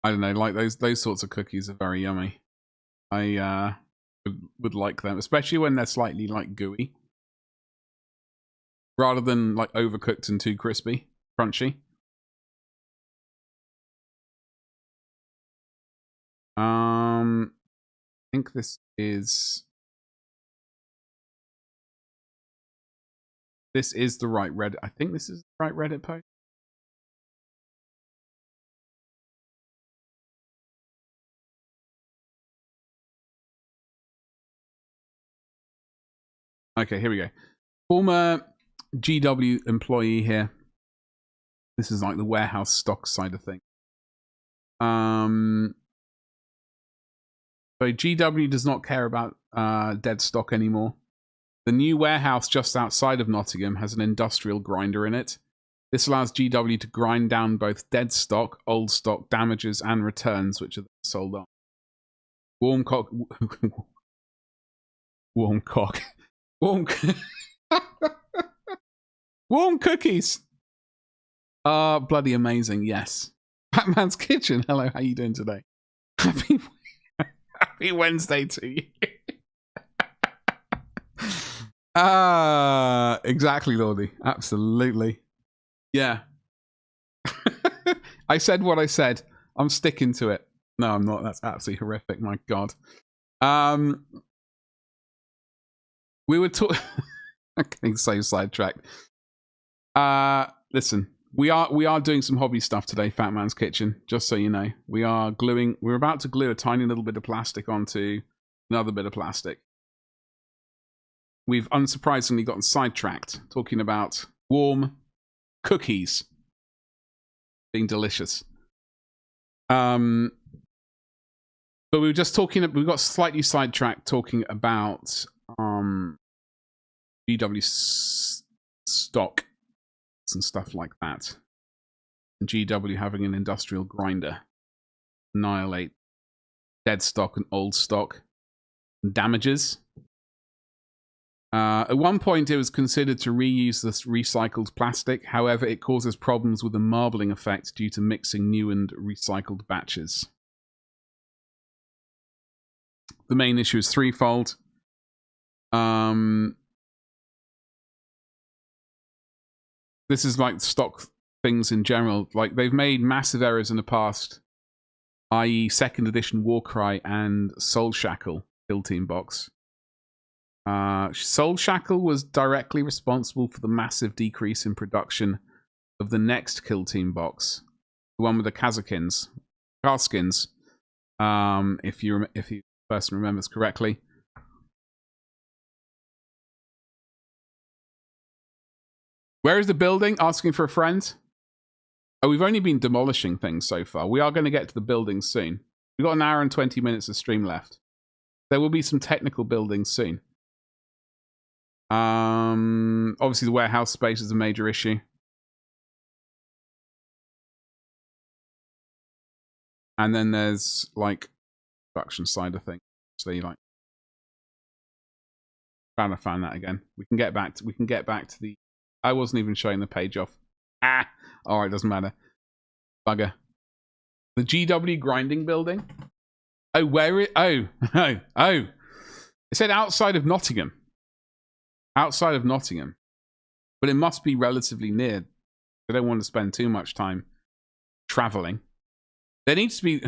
Speaker 1: I don't know, like those sorts of cookies are very yummy. I would like them, especially when they're slightly like gooey. Rather than like overcooked and too crispy, crunchy. I think this is the right Reddit. I think this is the right Reddit post. Okay, here we go. Former GW employee here. This is like the warehouse stock side of things. So GW does not care about dead stock anymore. The new warehouse just outside of Nottingham has an industrial grinder in it. This allows GW to grind down both dead stock, old stock, damages, and returns, which are sold on. Warm cock. Warm cock. Warm. Warm cookies. Bloody amazing. Yes. Batman's Kitchen. Hello, how you doing today? Happy Wednesday to you. Exactly, Lordy. Absolutely. Yeah. I said what I said. I'm sticking to it. No, I'm not. That's absolutely horrific. My God. We were talking. I'm getting so sidetracked. Listen. we are doing some hobby stuff today, Fat Man's Kitchen, just so you know. We're about to glue a tiny little bit of plastic onto another bit of plastic. We've unsurprisingly gotten sidetracked talking about warm cookies being delicious. But we were just talking, we got slightly sidetracked talking about GW stock and stuff like that. And GW having an industrial grinder annihilate dead stock and old stock and damages. At one point, it was considered to reuse this recycled plastic. However, it causes problems with the marbling effect due to mixing new and recycled batches. The main issue is threefold. This is like stock things in general. Like, they've made massive errors in the past, i.e. 2nd edition Warcry and Soul Shackle Kill Team box. Soul Shackle was directly responsible for the massive decrease in production of the next Kill Team box, the one with the Kazakins, Karskins, if the person remembers correctly. Where is the building? Asking for a friend. Oh, we've only been demolishing things so far. We are going to get to the buildings soon. We've got an hour and 20 minutes of stream left. There will be some technical buildings soon. Obviously the warehouse space is a major issue. And then there's like production side of things. So you like trying to find that again. We can get back to the I wasn't even showing the page off. Alright, doesn't matter. Bugger. The GW grinding building? Oh, where it it said outside of Nottingham. Outside of Nottingham. But it must be relatively near. I don't want to spend too much time traveling. There needs to be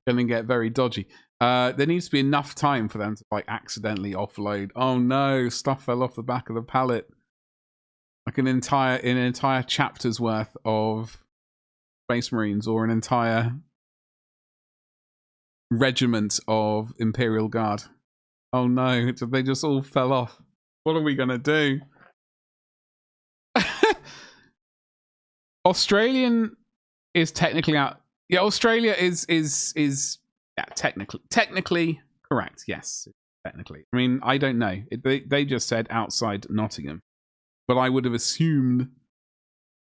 Speaker 1: gonna get very dodgy. There needs to be enough time for them to like accidentally offload. Oh no, stuff fell off the back of the pallet. Like an entire chapter's worth of Space Marines, or an entire regiment of Imperial Guard. Oh no, they just all fell off. What are we gonna do? Australian is technically out. Yeah, Australia is yeah, technically correct. Yes, technically. I mean, I don't know. They just said outside Nottingham, but I would have assumed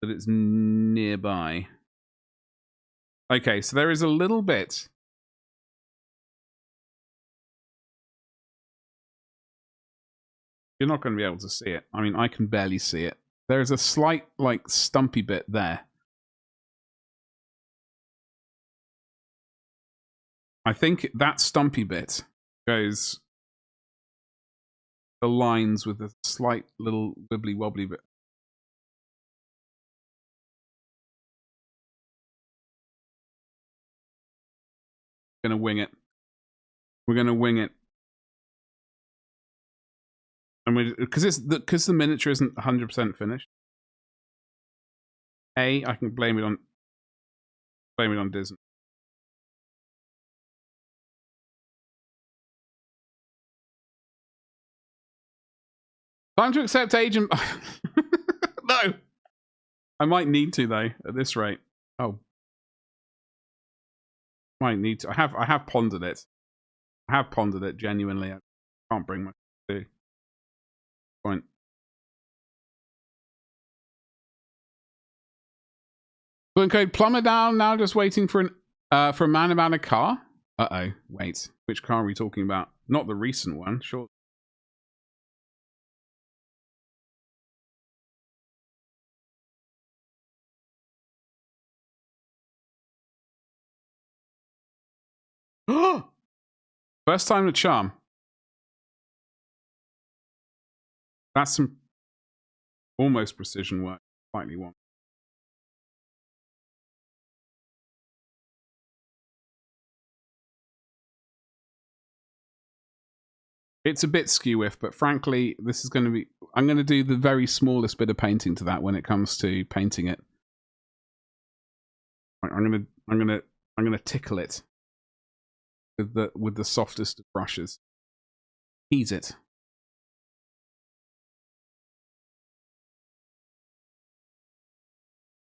Speaker 1: that it's nearby. Okay, so there is a little bit. You're not going to be able to see it. I mean, I can barely see it. There is a slight, like, stumpy bit there. I think that stumpy bit goes aligns with a slight little wibbly wobbly bit. We're gonna wing it. We're gonna wing it. And because the miniature isn't 100% finished. I can blame it on Disney. Time to accept agent. No. I might need to though at this rate. Oh. Might need to. I have pondered it. I have pondered it genuinely. I can't bring much to point. Bullet code plumber down now, just waiting for a man about a car. Uh-oh. Wait. Which car are we talking about? Not the recent one, sure. First time to charm. That's some almost precision work. Slightly one. It's a bit skew-if, but frankly, this is going to be... I'm going to do the very smallest bit of painting to that when it comes to painting it. I'm gonna tickle it with the softest of brushes. Ease it.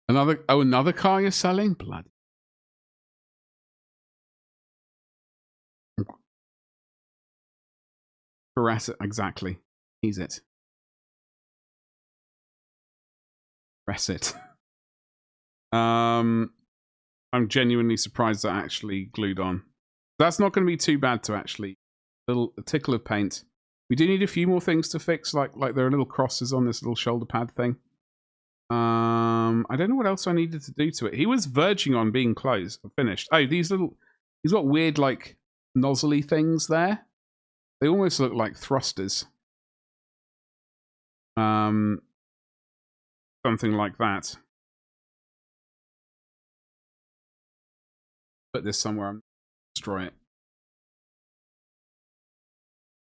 Speaker 1: Another car you're selling? Blood. Caress it, exactly. Ease it. Press it. I'm genuinely surprised that actually glued on. That's not going to be too bad to actually a tickle of paint. We do need a few more things to fix, like there are little crosses on this little shoulder pad thing. I don't know what else I needed to do to it. He was verging on being closed, finished. Oh, he's got weird like nozzly things there. They almost look like thrusters. Something like that. Put this somewhere and destroy it.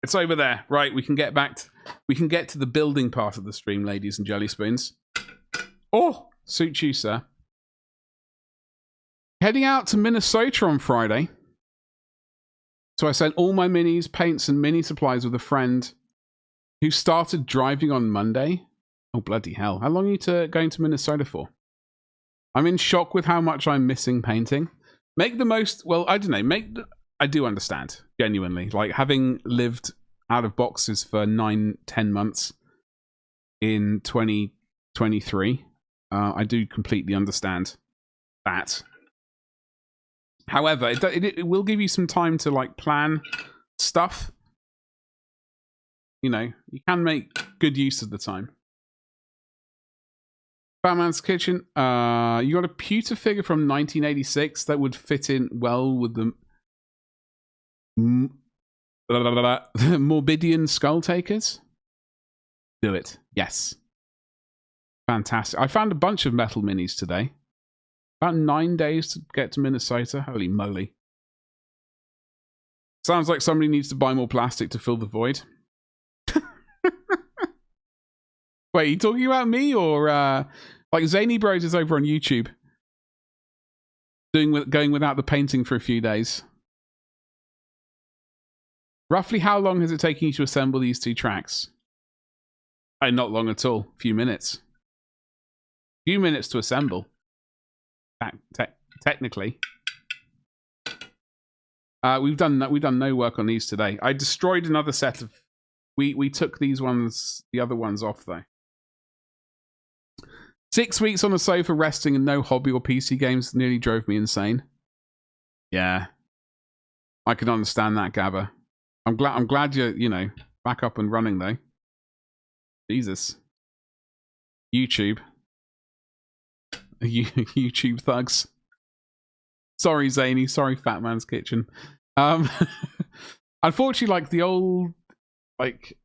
Speaker 1: It's over there. Right, we can get to the building part of the stream, ladies and jelly spoons. Oh, suit you, sir. Heading out to Minnesota on Friday. So I sent all my minis, paints, and mini supplies with a friend who started driving on Monday. Oh, bloody hell. How long are you going to Minnesota for? I'm in shock with how much I'm missing painting. Make the most... Well, I don't know. I do understand, genuinely. Like, having lived out of boxes for 9-10 months in 2023, I do completely understand that. However, it will give you some time to like plan stuff. You know, you can make good use of the time. Batman's Kitchen. You got a pewter figure from 1986 that would fit in well with the Morbidian Skull Takers. Do it. Yes. Fantastic. I found a bunch of metal minis today. About 9 days to get to Minnesota. Holy moly. Sounds like somebody needs to buy more plastic to fill the void. Wait, are you talking about me or like Zany Bros is over on YouTube going without the painting for a few days. Roughly how long has it taken you to assemble these two tracks? Oh, not long at all. A few minutes. A few minutes to assemble. Technically. We've done no work on these today. I destroyed another set of... We took the other ones off though. 6 weeks on the sofa resting and no hobby or PC games nearly drove me insane. Yeah. I can understand that, Gabba. I'm glad you're, you know, back up and running though. Jesus. YouTube. YouTube thugs. Sorry, Zany. Sorry, Fat Man's Kitchen. Unfortunately, like the old, like,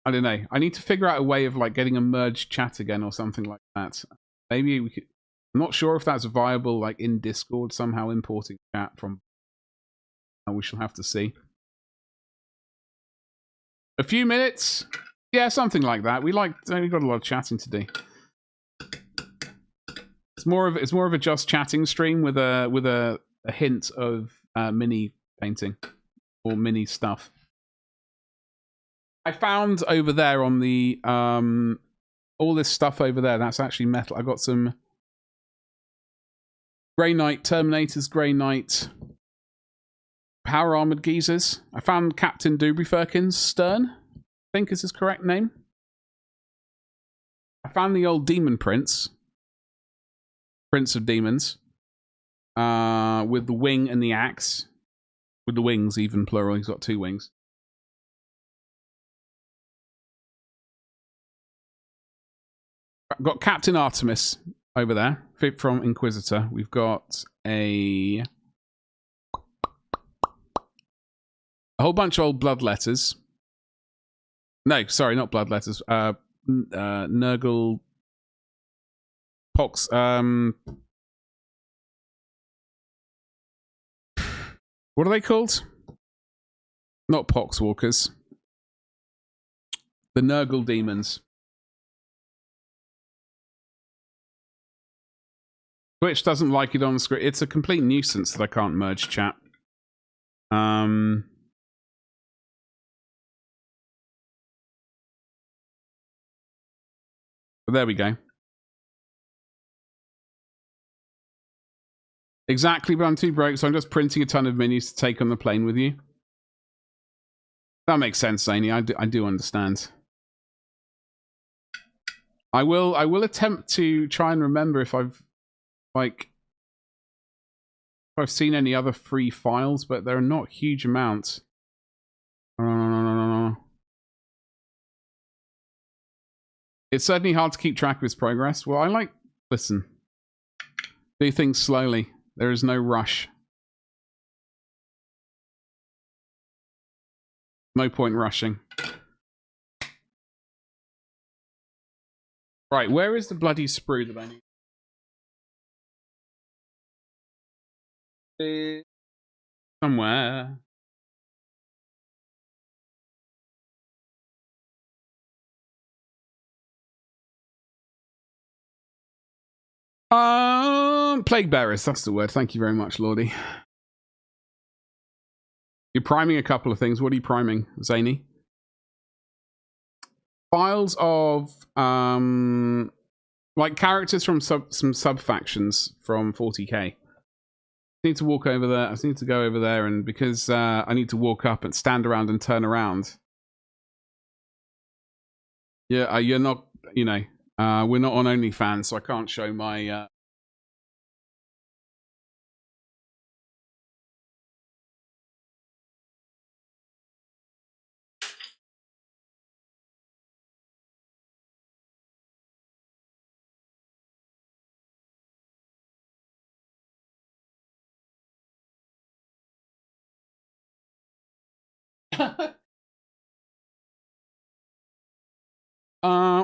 Speaker 1: I don't know. I need to figure out a way of like getting a merged chat again or something like that. Maybe we could. I'm not sure if that's viable, like in Discord, somehow importing chat from. We shall have to see. A few minutes, yeah, something like that. We've got a lot of chatting to do. It's more of a just chatting stream with a hint of mini painting or mini stuff. I found over there on the all this stuff over there. That's actually metal. I got some Grey Knight Terminators, Grey Knight Power Armored Geezers. I found Captain Doobry-Firkin's Stern, I think is his correct name. I found the old Demon Prince of Demons, with the wing and the axe. With the wings, even plural. He's got 2 wings. I've got Captain Artemis over there, fit from Inquisitor. We've got a whole bunch of old blood letters. No, sorry, not blood letters. Nurgle Pox. What are they called? Not poxwalkers. The Nurgle demons. Twitch doesn't like it on the screen. It's a complete nuisance that I can't merge chat. But there we go. Exactly, but I'm too broke, so I'm just printing a ton of minis to take on the plane with you. That makes sense, Zany. I do understand. I will attempt to try and remember if I've seen any other free files, but there are not huge amounts. It's certainly hard to keep track of his progress. Well, listen, do things slowly. There is no rush. No point rushing. Right, where is the bloody sprue that I need? Somewhere. Plague bearers, that's the word. Thank you very much, Lordy. You're priming a couple of things. What are you priming, Zany? Files of like characters from some sub factions from 40k. I need to walk over there. I need to go over there, and because I need to walk up and stand around and turn around. Yeah, you're not. You know, we're not on OnlyFans, so I can't show my.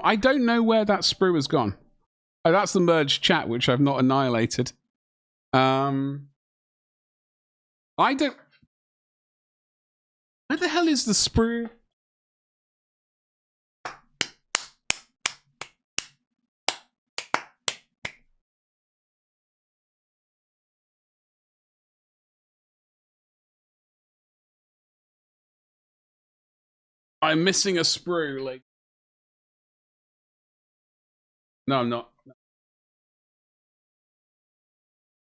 Speaker 1: I don't know where that sprue has gone. Oh, that's the merged chat, which I've not annihilated. I don't. Where the hell is the sprue? I'm missing a sprue. Like, no, I'm not.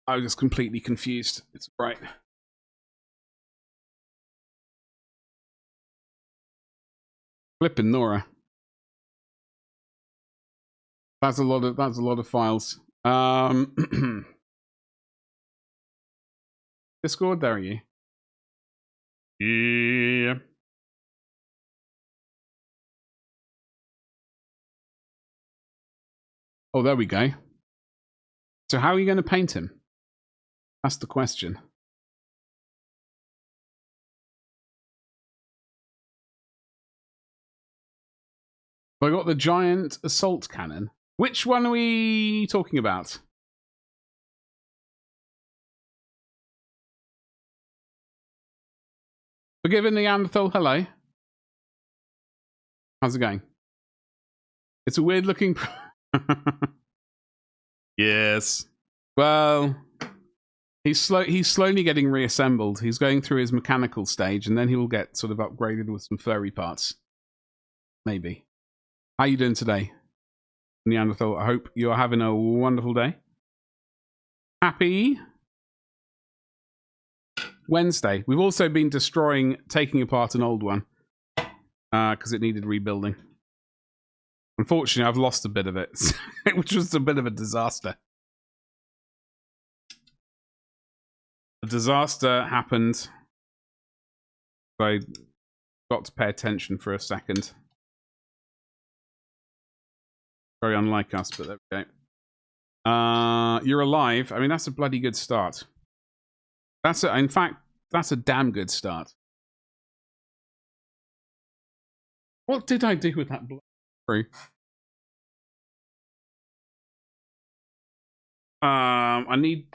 Speaker 1: I was just completely confused. It's right. Flipping Nora. That's a lot of files. Discord, there are you. Yeah. Oh, there we go. So how are you going to paint him? That's the question. I got the giant assault cannon. Which one are we talking about? Forgiven Neanderthal, hello. How's it going? It's a weird looking... Yes. Well, he's slowly getting reassembled. He's going through his mechanical stage, and then he will get sort of upgraded with some furry parts. Maybe. How you doing today, Neanderthal? I hope you're having a wonderful day. Happy Wednesday. We've also been taking apart an old one because it needed rebuilding. Unfortunately, I've lost a bit of it, which was a bit of a disaster. A disaster happened. So I got to pay attention for a second. Very unlike us, but there we go. You're alive. I mean, that's a bloody good start. In fact, that's a damn good start. What did I do with that blue? I need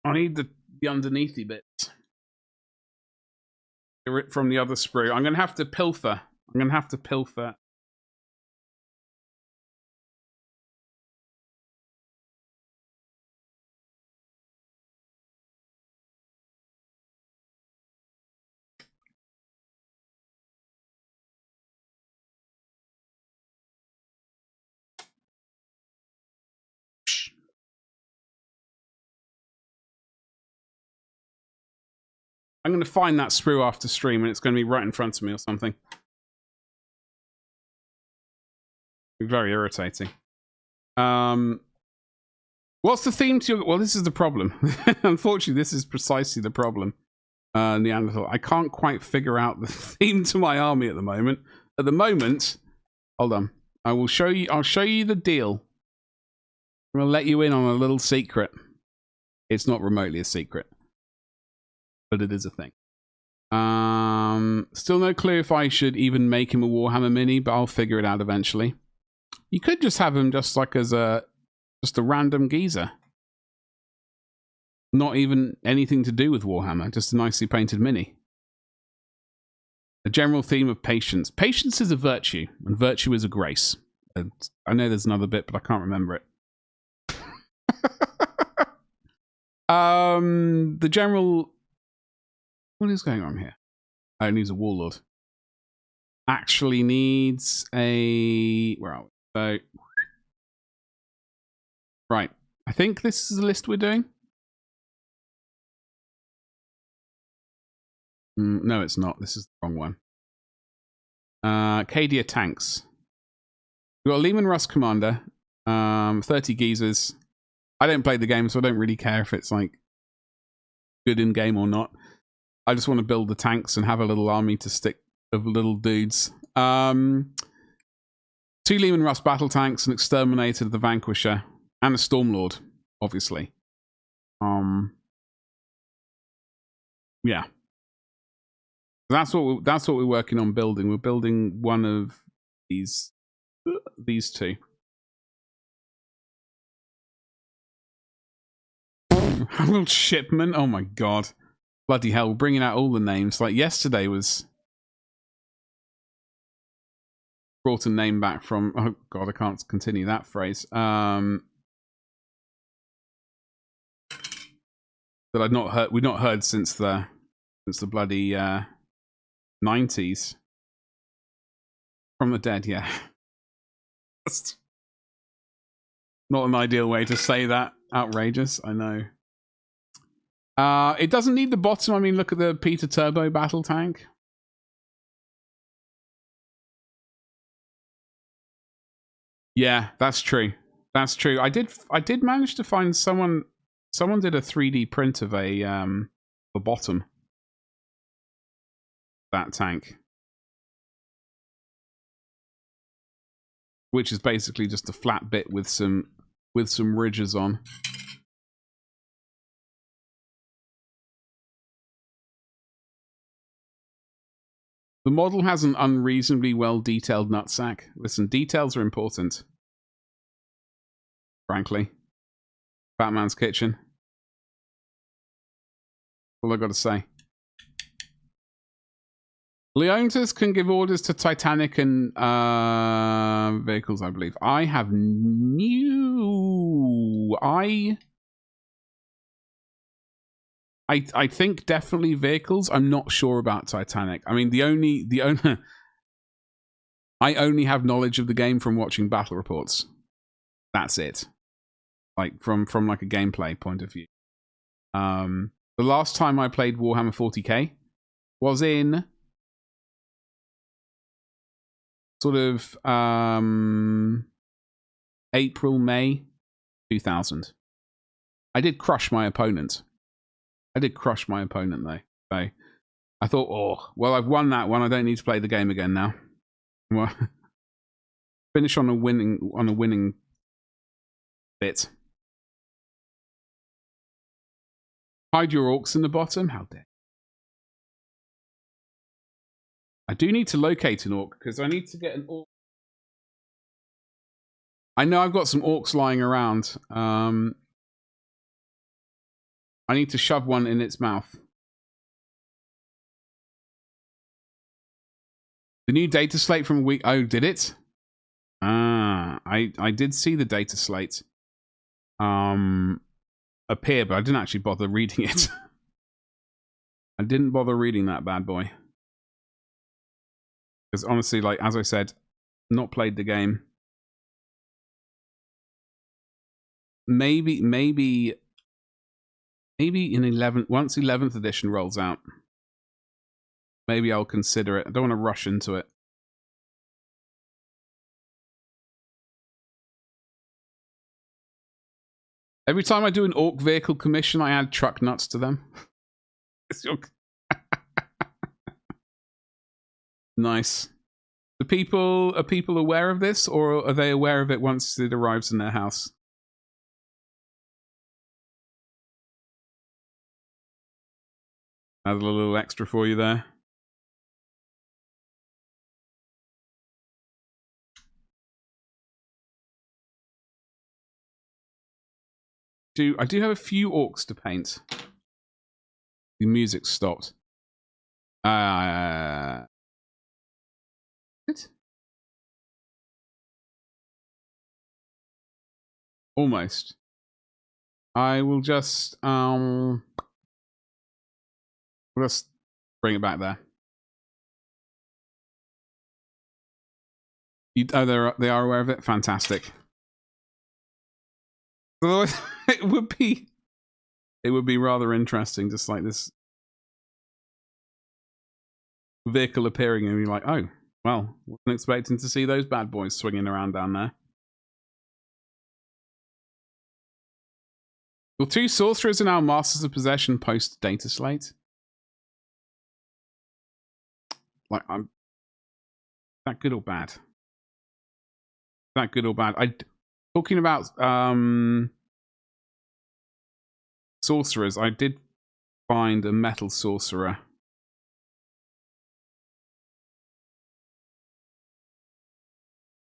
Speaker 1: the underneathy bits. from the other sprue. I'm going to have to pilfer. I'm going to have to pilfer. I'm going to find that sprue after stream, and it's going to be right in front of me or something. Be very irritating. What's the theme to your... Well, this is the problem. Unfortunately, this is precisely the problem. Neanderthal. I can't quite figure out the theme to my army at the moment. At the moment... Hold on. I'll show you the deal. I'm going to let you in on a little secret. It's not remotely a secret. But it is a thing. Still no clue if I should even make him a Warhammer mini, but I'll figure it out eventually. You could just have him just like as a random geezer. Not even anything to do with Warhammer, just a nicely painted mini. The general theme of patience. Patience is a virtue, and virtue is a grace. I know there's another bit, but I can't remember it. The general... What is going on here? Oh, it needs a warlord. Actually needs a... Where are we? So... Right. I think this is the list we're doing. No, it's not. This is the wrong one. Cadia tanks. We've got a Leman Russ commander. 30 geezers. I don't play the game, so I don't really care if it's like good in game or not. I just want to build the tanks and have a little army to stick of little dudes. 2 Leman Russ battle tanks, an exterminator, the Vanquisher, and a Stormlord, obviously. Yeah. That's what we're working on building. We're building one of these 2. Harold Shipman. Oh my god. Bloody hell, we're bringing out all the names. Like yesterday was... Brought a name back from... Oh god, I can't continue that phrase. That I'd not heard... We've not heard since the bloody 90s. From the dead, yeah. That's not an ideal way to say that. Outrageous, I know. It doesn't need the bottom. I mean, look at the Peter Turbo battle tank. Yeah, that's true. That's true. I did manage to find someone did a 3D print of the bottom. That tank. Which is basically just a flat bit with some ridges on. The model has an unreasonably well-detailed nutsack. Listen, details are important. Frankly. Batman's kitchen. All I gotta say. Leontas can give orders to Titanic and vehicles, I believe. I have I think definitely vehicles. I'm not sure about Titanic. I mean, I only have knowledge of the game from watching battle reports. That's it. Like from like a gameplay point of view. The last time I played Warhammer 40k was in sort of April, May 2000. I did crush my opponent. Though. So I thought, oh, well, I've won that one. I don't need to play the game again now. Well, finish on a winning bit. Hide your orcs in the bottom? How dare. I do need to locate an orc because I need to get an orc. I know I've got some orcs lying around. I need to shove one in its mouth. The new data slate from a week. Oh, did it? Ah, I did see the data slate appear, but I didn't actually bother reading it. I didn't bother reading that bad boy. Because honestly, like, as I said, not played the game. Maybe in 11, once 11th edition rolls out, maybe I'll consider it. I don't want to rush into it. Every time I do an orc vehicle commission, I add truck nuts to them. Nice. Are people aware of this, or are they aware of it once it arrives in their house? Add a little extra for you there. I do have a few orcs to paint. The music stopped. Almost. I will just let's bring it back there. They are aware of it. Fantastic. Otherwise, it would be rather interesting, just like this vehicle appearing, and you're like, oh, well, wasn't expecting to see those bad boys swinging around down there. Well, 2 sorcerers are now masters of possession post data slate. Like, I'm that good or bad? That good or bad? Talking about sorcerers, I did find a metal sorcerer.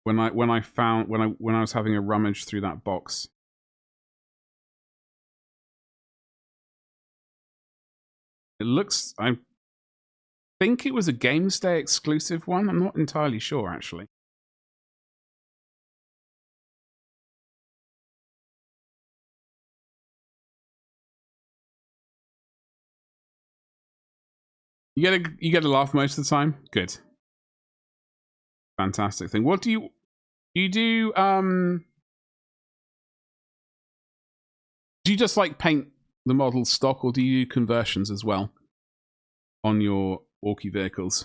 Speaker 1: When I was having a rummage through that box. It looks, I think it was a GameStay exclusive one. I'm not entirely sure, actually. You get a laugh most of the time. Good, fantastic thing. What do you do? Do you just like paint the model stock, or do you do conversions as well on your Orky vehicles?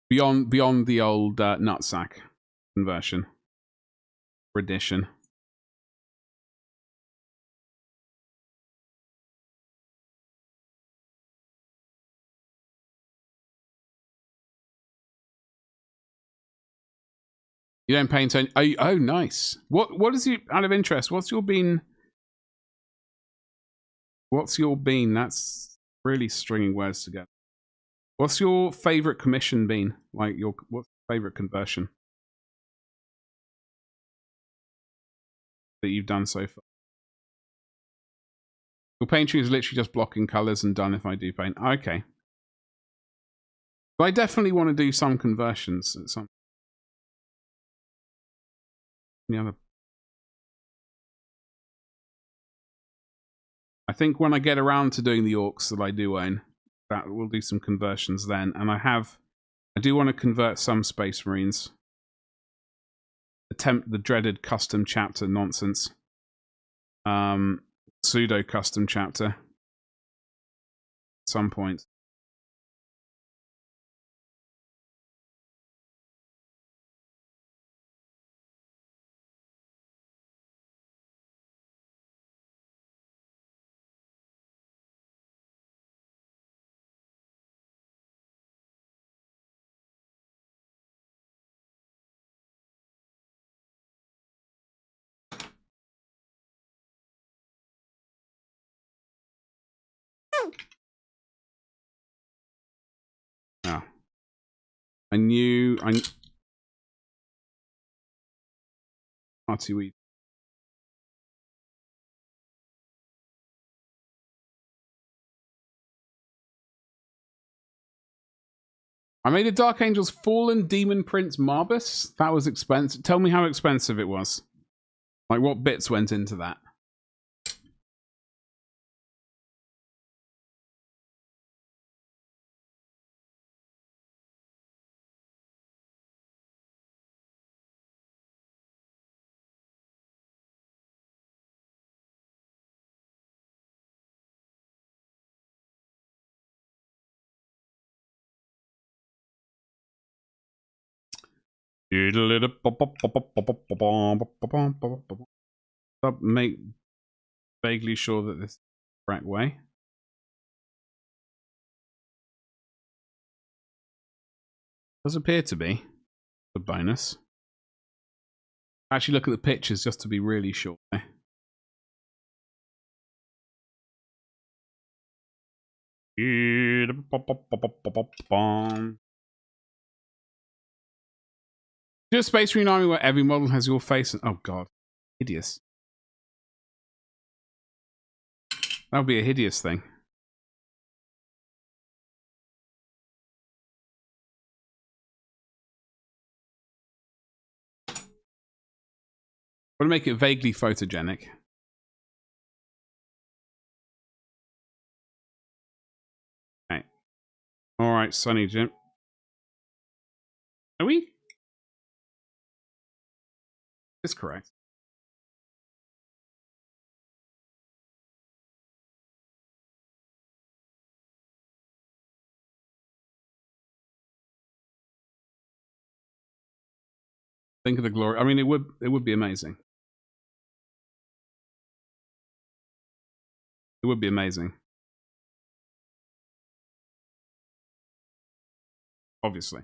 Speaker 1: Beyond the old nutsack conversion or edition. You don't paint any. Oh, nice. What is you, out of interest? What's your bean? That's really stringing words together. What's your favorite commission been? Like what's your favorite conversion that you've done so far? Your painting is literally just blocking colors and done if I do paint. Okay. But I definitely want to do some conversions at some. Any other? I think when I get around to doing the orcs that I do own, that we'll do some conversions then. And I do want to convert some Space Marines. Attempt the dreaded custom chapter nonsense. Pseudo custom chapter. At some point. I knew RTE. I made a Dark Angel's Fallen Demon Prince Marbus. That was expensive. Tell me how expensive it was. Like, what bits went into that? Make vaguely sure that this is the correct way. Does appear to be a bonus. Actually, look at the pictures just to be really sure. Do a Space Marine army where every model has your face. Oh god, hideous. That would be a hideous thing. I want to make it vaguely photogenic. Okay. All right, Sunny Jim. Are we? That's correct. Think of the glory. I mean, it would be amazing. It would be amazing. Obviously.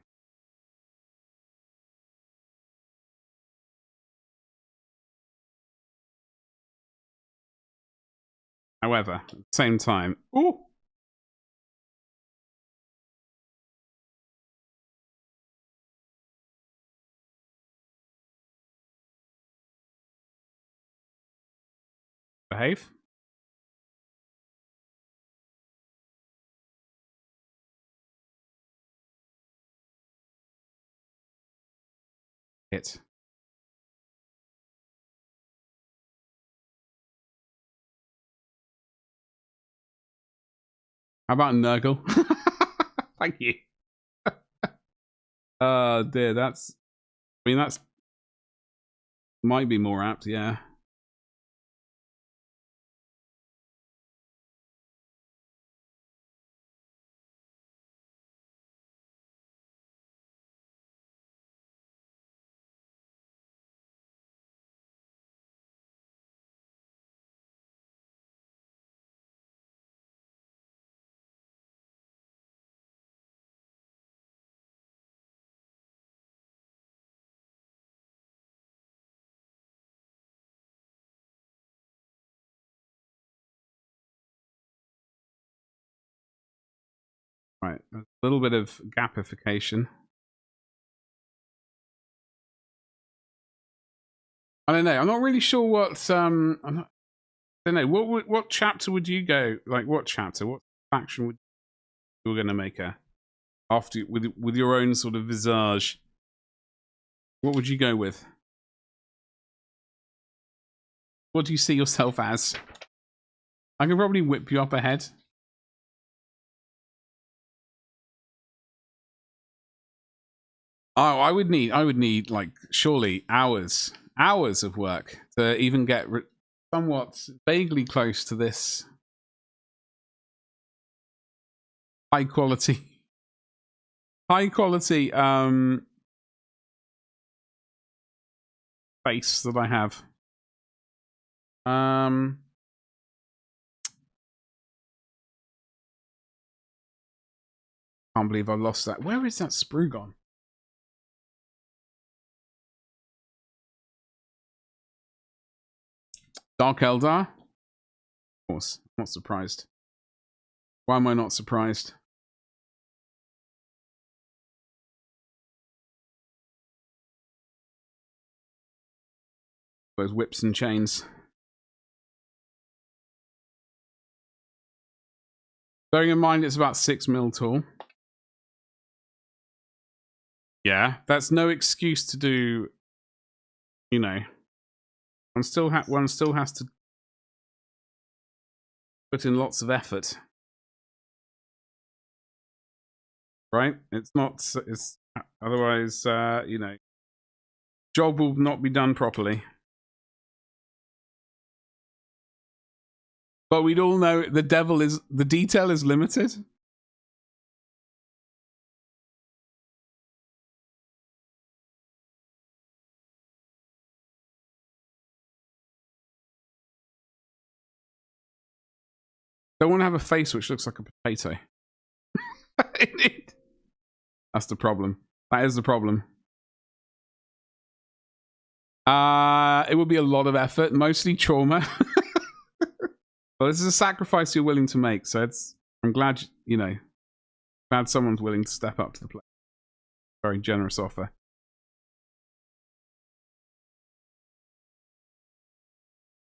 Speaker 1: However, at the same time, ooh. Behave. Hit. How about Nurgle? Thank you. Dear, that's. I mean, that's might be more apt, yeah. Right, a little bit of gapification. I don't know. I'm not really sure what I'm not, I don't know. What chapter would you go? Like, what chapter? What faction would you were going to make a after with your own sort of visage? What would you go with? What do you see yourself as? I could probably whip you up ahead. Oh, I would need like surely hours of work to even get somewhat vaguely close to this high quality face that I have. Can't believe I lost that. Where is that sprue gone? Dark Eldar? Of course. I'm not surprised. Why am I not surprised? Those whips and chains. Bearing in mind it's about 6 mil tall. Yeah, that's no excuse to do, you know, one still has to put in lots of effort. Right? It's not, it's otherwise, you know, job will not be done properly. But we'd all know the detail is limited. Don't want to have a face which looks like a potato. That's the problem. That is the problem. It would be a lot of effort, mostly trauma. Well, this is a sacrifice you're willing to make, so I'm glad, you know, glad someone's willing to step up to the plate. Very generous offer.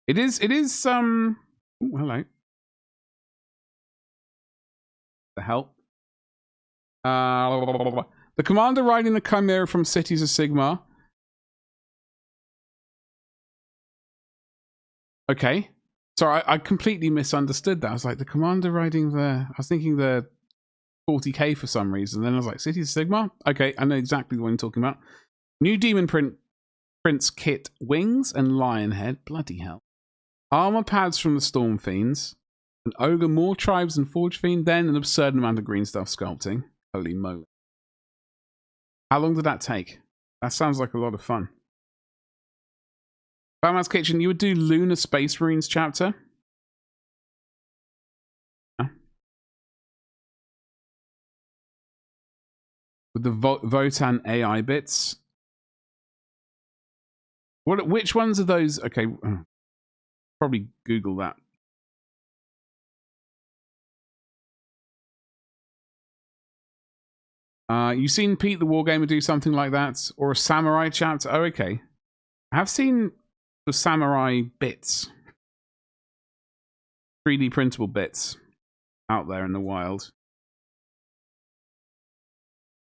Speaker 1: It is, ooh, hello. The help. The commander riding the Chimera from Cities of Sigmar. Okay. Sorry, I completely misunderstood that. I was like, the commander riding I was thinking the 40k for some reason. Then I was like, Cities of Sigmar? Okay, I know exactly the one you're talking about. New Demon Prince kit, wings and lion head. Bloody hell. Armor pads from the Storm Fiends. An ogre, more tribes and Forge Fiend. Then an absurd amount of green stuff sculpting. Holy moly. How long did that take? That sounds like a lot of fun. Batman's Kitchen, you would do Lunar Space Marines chapter? Yeah. With the Votan AI bits? Which ones are those? Okay, probably Google that. You've seen Pete the Wargamer do something like that? Or a Samurai chapter? Oh, okay. I have seen the Samurai bits. 3D printable bits out there in the wild.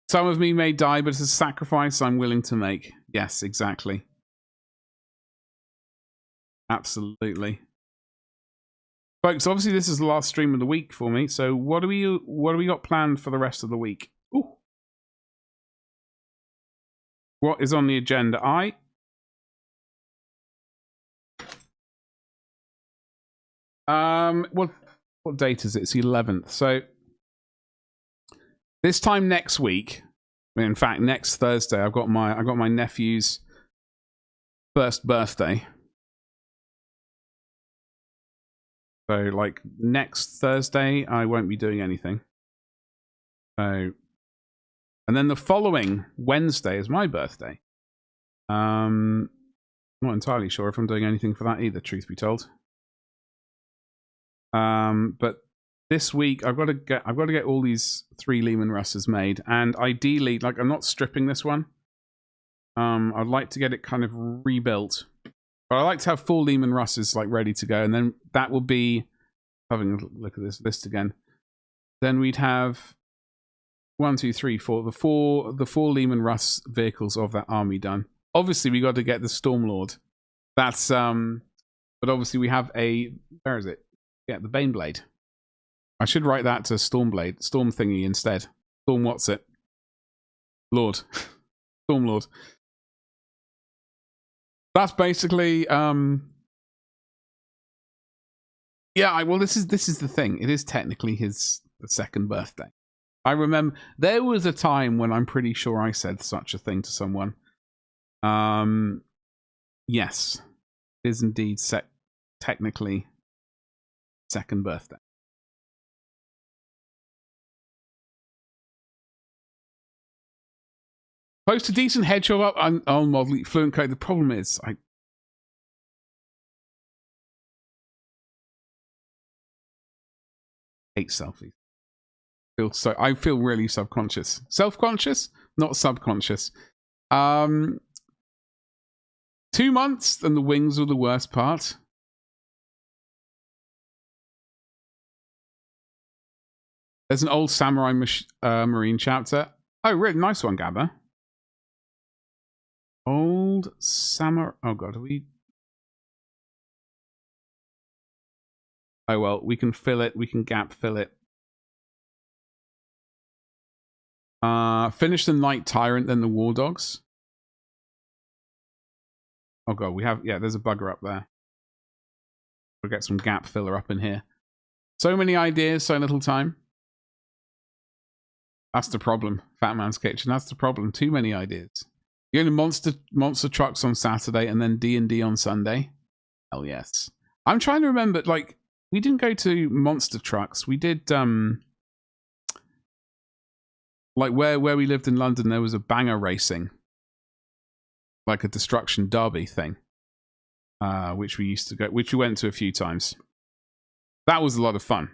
Speaker 1: Some of me may die, but it's a sacrifice I'm willing to make. Yes, exactly. Absolutely. Folks, obviously this is the last stream of the week for me, so what do we got planned for the rest of the week? Ooh. What is on the agenda? What date is it? It's the 11th. So this time next week, in fact, next Thursday, I got my nephew's first birthday. So like next Thursday, I won't be doing anything. So, and then the following Wednesday is my birthday. Not entirely sure if I'm doing anything for that either, truth be told. But this week I've got to get all these 3 Leman Russes made, and ideally, like, I'm not stripping this one. I'd like to get it kind of rebuilt, but I like to have 4 Leman Russes like ready to go, and then that will be, having a look at this list again. Then we'd have 1, 2, 3, 4, the four Leman Russ vehicles of that army done. Obviously, we got to get the Stormlord. That's but obviously we have a, where is it? Yeah, the Baneblade. I should write that to Stormblade, Storm thingy instead. Storm what's it? Lord. Stormlord. That's basically yeah, well this is the thing. It is technically the second birthday. I remember there was a time when I'm pretty sure I said such a thing to someone. Yes. It is indeed technically second birthday. Post a decent headshot up on Model Fluent Code. The problem is, I hate selfies. I feel really subconscious. Self-conscious? Not subconscious. 2 months and the wings were the worst part. There's an old Samurai Marine chapter. Oh, really nice one, Gabba. Old summer. Oh god, are we? Oh well, we can fill it. We can gap fill it. Finish the Night Tyrant, then the War Dogs. Oh god, we have, yeah, there's a bugger up there. We'll get some gap filler up in here. So many ideas, so little time. That's the problem. Fat Man's Kitchen, that's the problem. Too many ideas. You're going to monster trucks on Saturday and then D&D on Sunday? Hell yes. I'm trying to remember, like, we didn't go to monster trucks. We did, like, where we lived in London, there was a banger racing. Like a destruction derby thing. Which we used to go, which we went to a few times. That was a lot of fun.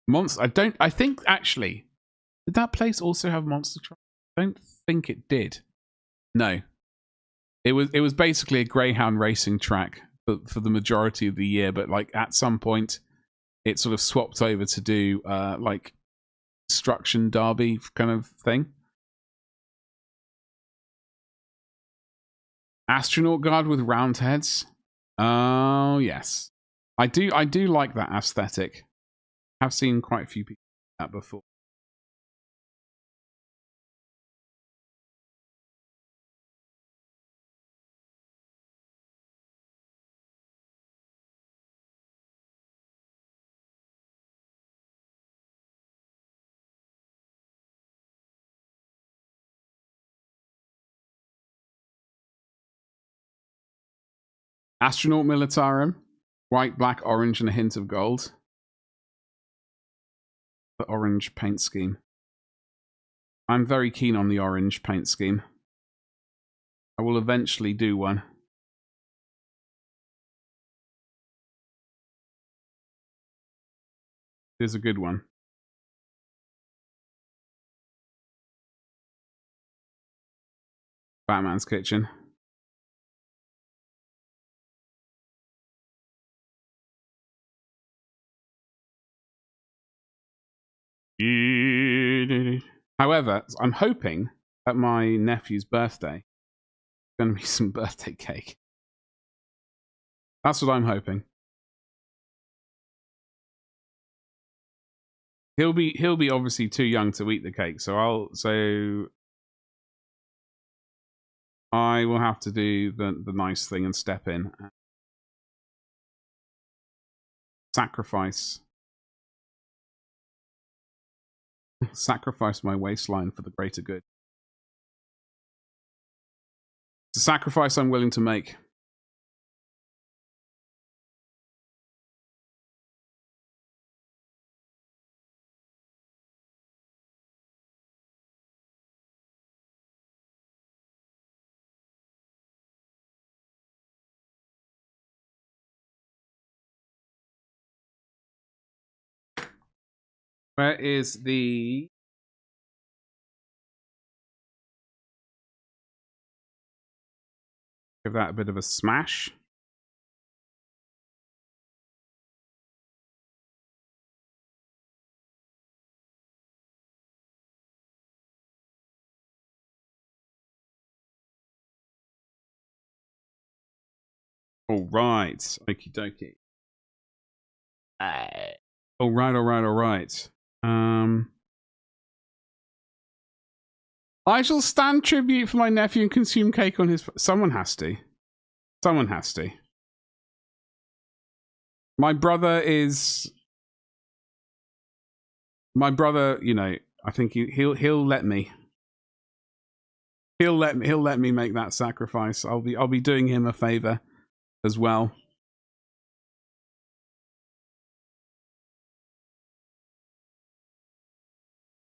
Speaker 1: I think actually, did that place also have monster trucks? I don't think it did. No. It was basically a greyhound racing track for the majority of the year, but like at some point it sort of swapped over to do like destruction derby kind of thing. Astronaut guard with round heads. Oh yes, I do like that aesthetic. I've seen quite a few people do that before. Astronaut Militarum. White, black, orange, and a hint of gold. The orange paint scheme. I'm very keen on the orange paint scheme. I will eventually do one. Here's a good one. Batman's Kitchen. However, I'm hoping at my nephew's birthday, there's going to be some birthday cake. That's what I'm hoping. He'll be obviously too young to eat the cake, so I will have to do the nice thing and step in. Sacrifice my waistline for the greater good. It's a sacrifice I'm willing to make. Where is the... Give that a bit of a smash. All right. Okie dokie. All right. I shall stand tribute for my nephew and consume cake on his... Someone has to. Someone has to. My brother, you know, I think he'll let me. He'll let me make that sacrifice. I'll be doing him a favor as well.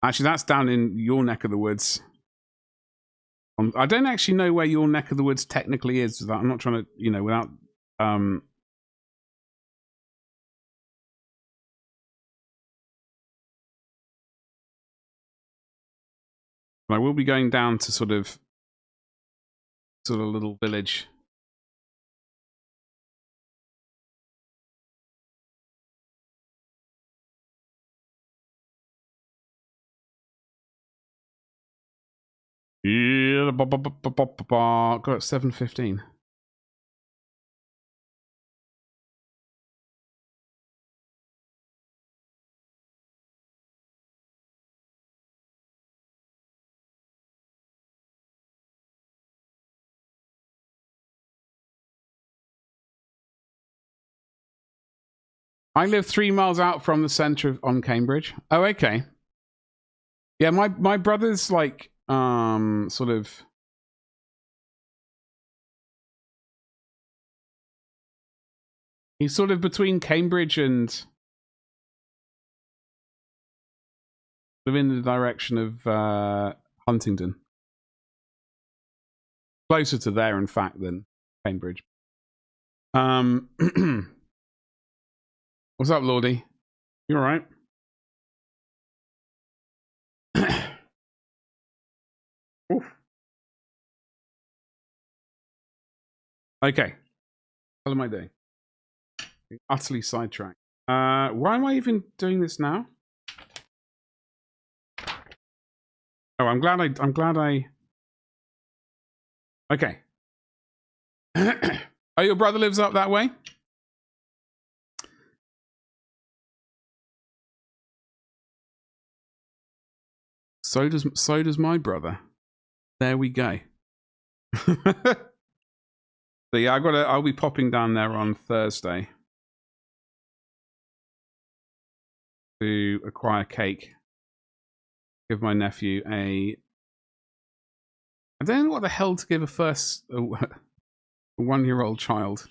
Speaker 1: Actually, that's down in your neck of the woods. I don't actually know where your neck of the woods technically is. I'm not trying to, you know, without I will be going down to sort of little village. Yeah, Got 7:15. I live 3 miles out from the centre on Cambridge. Oh, okay. Yeah, my brother's like sort of. He's sort of between Cambridge and in the direction of Huntingdon. Closer to there, in fact, than Cambridge. What's up, Lordy? You all right? Okay. What am I doing? Utterly sidetracked. Why am I even doing this now? Oh, I'm glad I. Okay. Oh, your brother lives up that way? So does my brother. There we go. So yeah, I'll be popping down there on Thursday to acquire cake. Give my nephew I don't know what the hell to give a 1-year-old child.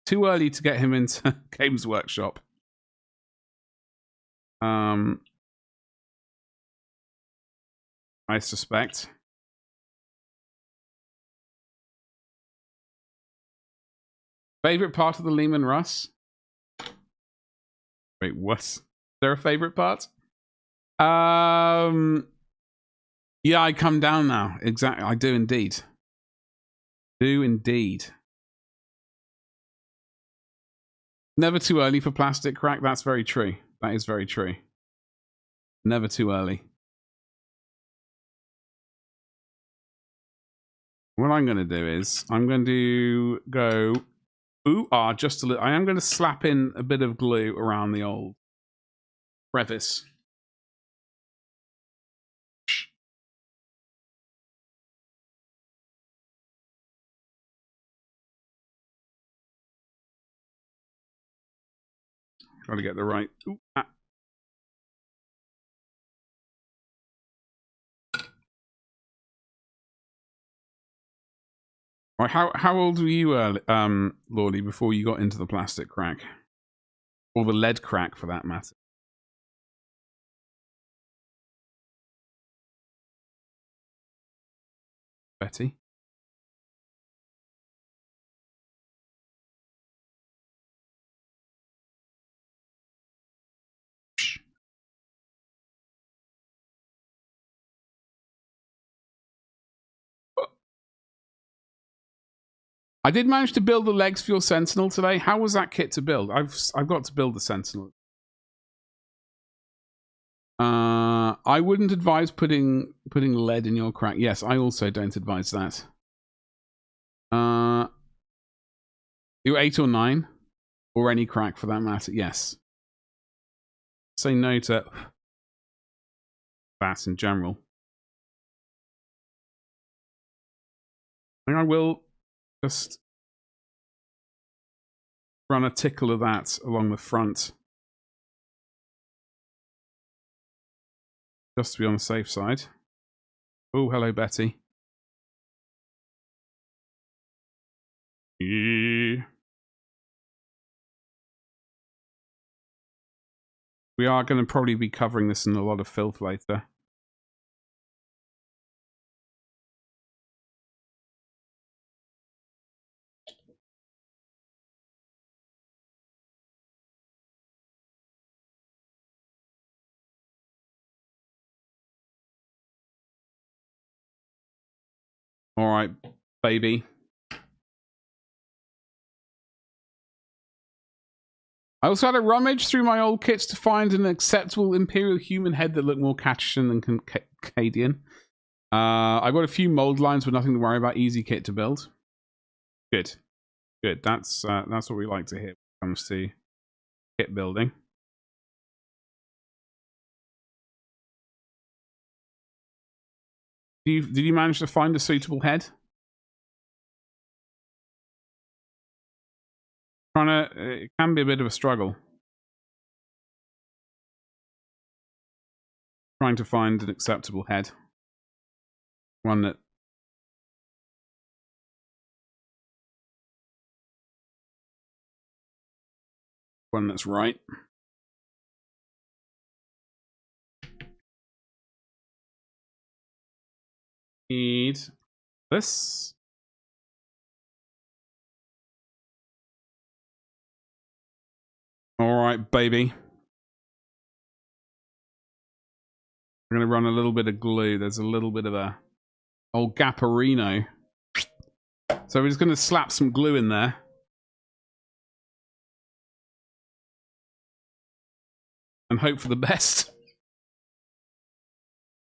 Speaker 1: Too early to get him into Games Workshop. I suspect. Favorite part of the Leman, Russ? Wait, what? Is there a favorite part? Yeah, I come down now. Exactly, I do indeed. Never too early for plastic crack. That's very true. That is very true. Never too early. What I'm going to do is I'm going to go just a little. I am going to slap in a bit of glue around the old crevice. Got to get the right. Right, how old were you, Lordy, before you got into the plastic crack? Or the lead crack, for that matter? Betty? I did manage to build the legs for your Sentinel today. How was that kit to build? I've got to build the Sentinel. I wouldn't advise putting lead in your crack. Yes, I also don't advise that. You're 8 or 9, or any crack for that matter. Yes. Say no to that in general. I think I will just run a tickle of that along the front, just to be on the safe side. Oh, hello, Betty. Yeah. We are going to probably be covering this in a lot of filth later. All right, baby. I also had a rummage through my old kits to find an acceptable Imperial human head that looked more Catchan than Cadian. I've got a few mold lines, but nothing to worry about. Easy kit to build. Good. Good. That's what we like to hear when it comes to kit building. Did you manage to find a suitable head? It can be a bit of a struggle. Trying to find an acceptable head. One that's right. Need this. All right, baby. We're going to run a little bit of glue. There's a little bit of a old Gapparino. So we're just going to slap some glue in there. And hope for the best.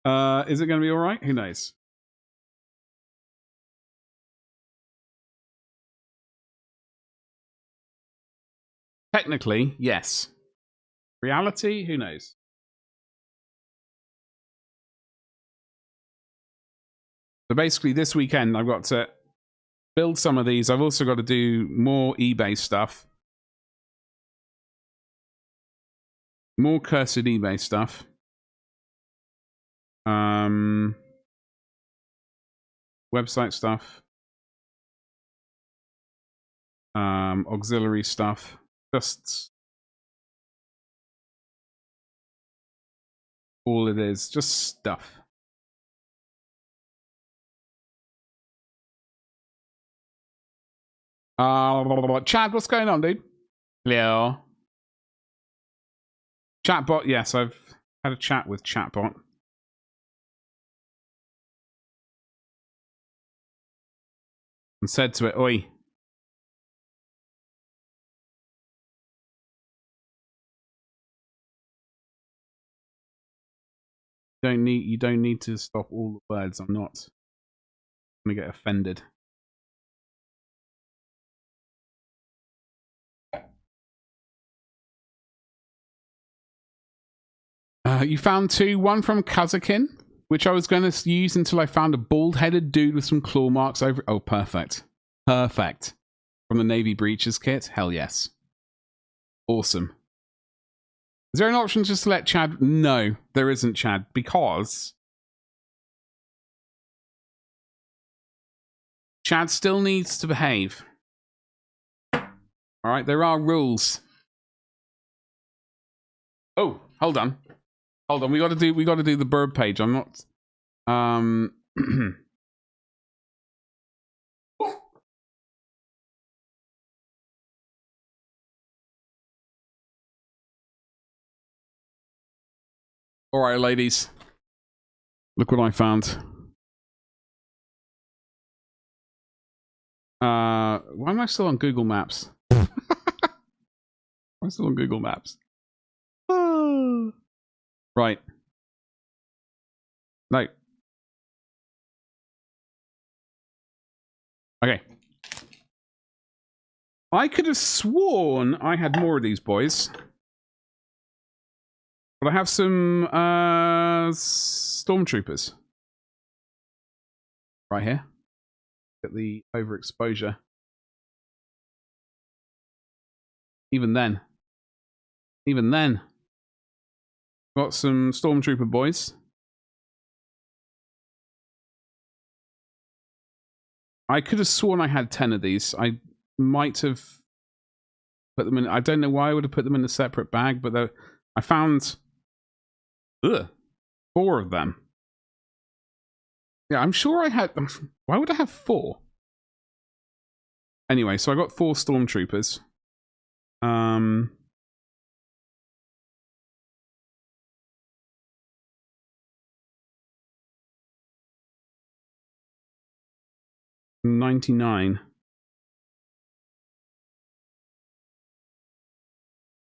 Speaker 1: Is it going to be all right? Who knows? Technically, yes. Reality, who knows? So basically, this weekend, I've got to build some of these. I've also got to do more eBay stuff. More cursed eBay stuff. Website stuff. Auxiliary stuff. Just all it is. Just stuff. Chad, what's going on, dude? Hello. Chatbot, yes, I've had a chat with Chatbot. And said to it, oi. You don't need to stop all the words. I'm not gonna get offended. You found two. One from Kazakin, which I was going to use until I found a bald-headed dude with some claw marks over. Oh, perfect. Perfect. From the Navy Breaches kit? Hell yes. Awesome. Is there an option just to let Chad... No, there isn't, Chad, because... Chad still needs to behave. Alright, there are rules. Oh, hold on. Hold on, we gotta do the bird page. I'm not... Alright, ladies. Look what I found. Why am I still on Google Maps? I'm still on Google Maps. Right. No. Okay. I could have sworn I had more of these boys. But I have some stormtroopers. Right here. Get the overexposure. Even then. Got some stormtrooper boys. I could have sworn I had 10 of these. I might have put them in. I don't know why I would have put them in a separate bag, but I found 4 of them. Yeah, I'm sure I had. Why would I have 4? Anyway, so I got 4 stormtroopers. $99.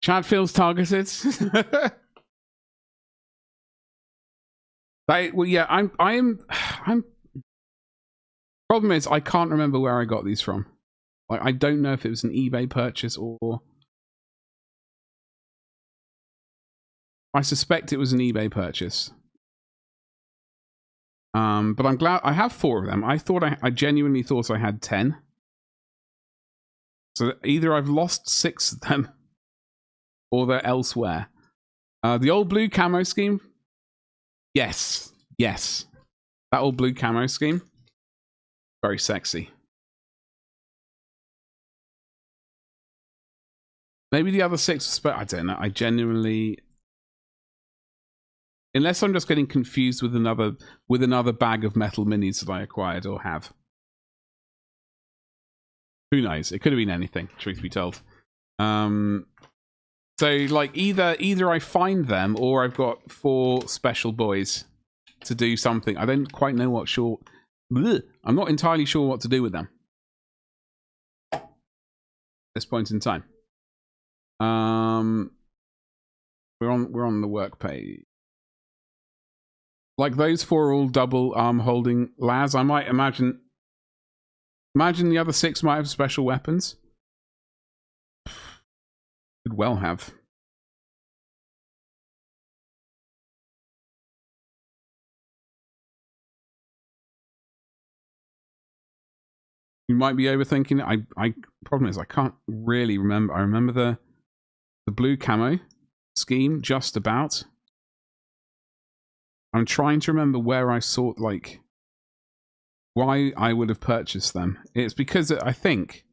Speaker 1: Chad feels targeted. Well, yeah, I'm. Problem is, I can't remember where I got these from. Like, I don't know if it was an eBay purchase or. I suspect it was an eBay purchase. But I'm glad I have 4 of them. I genuinely thought I had 10. So either I've lost 6 of them, or they're elsewhere. The old blue camo scheme. Yes. That old blue camo scheme. Very sexy. Maybe the other 6 but I don't know. I genuinely, unless I'm just getting confused with another bag of metal minis that I acquired or have. Who knows? It could have been anything, truth be told. So like either I find them or I've got 4 special boys to do something. I don't quite know what I'm not entirely sure what to do with them at this point in time. We're on the work page. Like those 4 all double arm holding lads. I might imagine the other 6 might have special weapons. Could well have. You might be overthinking it. I problem is I can't really remember. I remember the blue camo scheme just about. I'm trying to remember where I saw, like, why I would have purchased them. It's because I think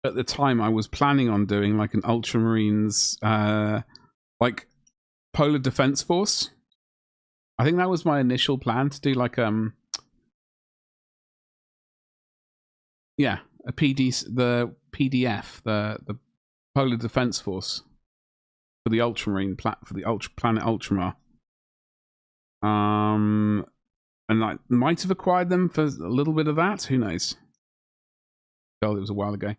Speaker 1: at the time I was planning on doing like an Ultramarines, like Polar Defense Force. I think that was my initial plan, to do like yeah, the PDF, the Polar Defense Force for the Ultramarine for the planet Ultramar. And I might have acquired them for a little bit of that. Who knows? Well, it was a while ago.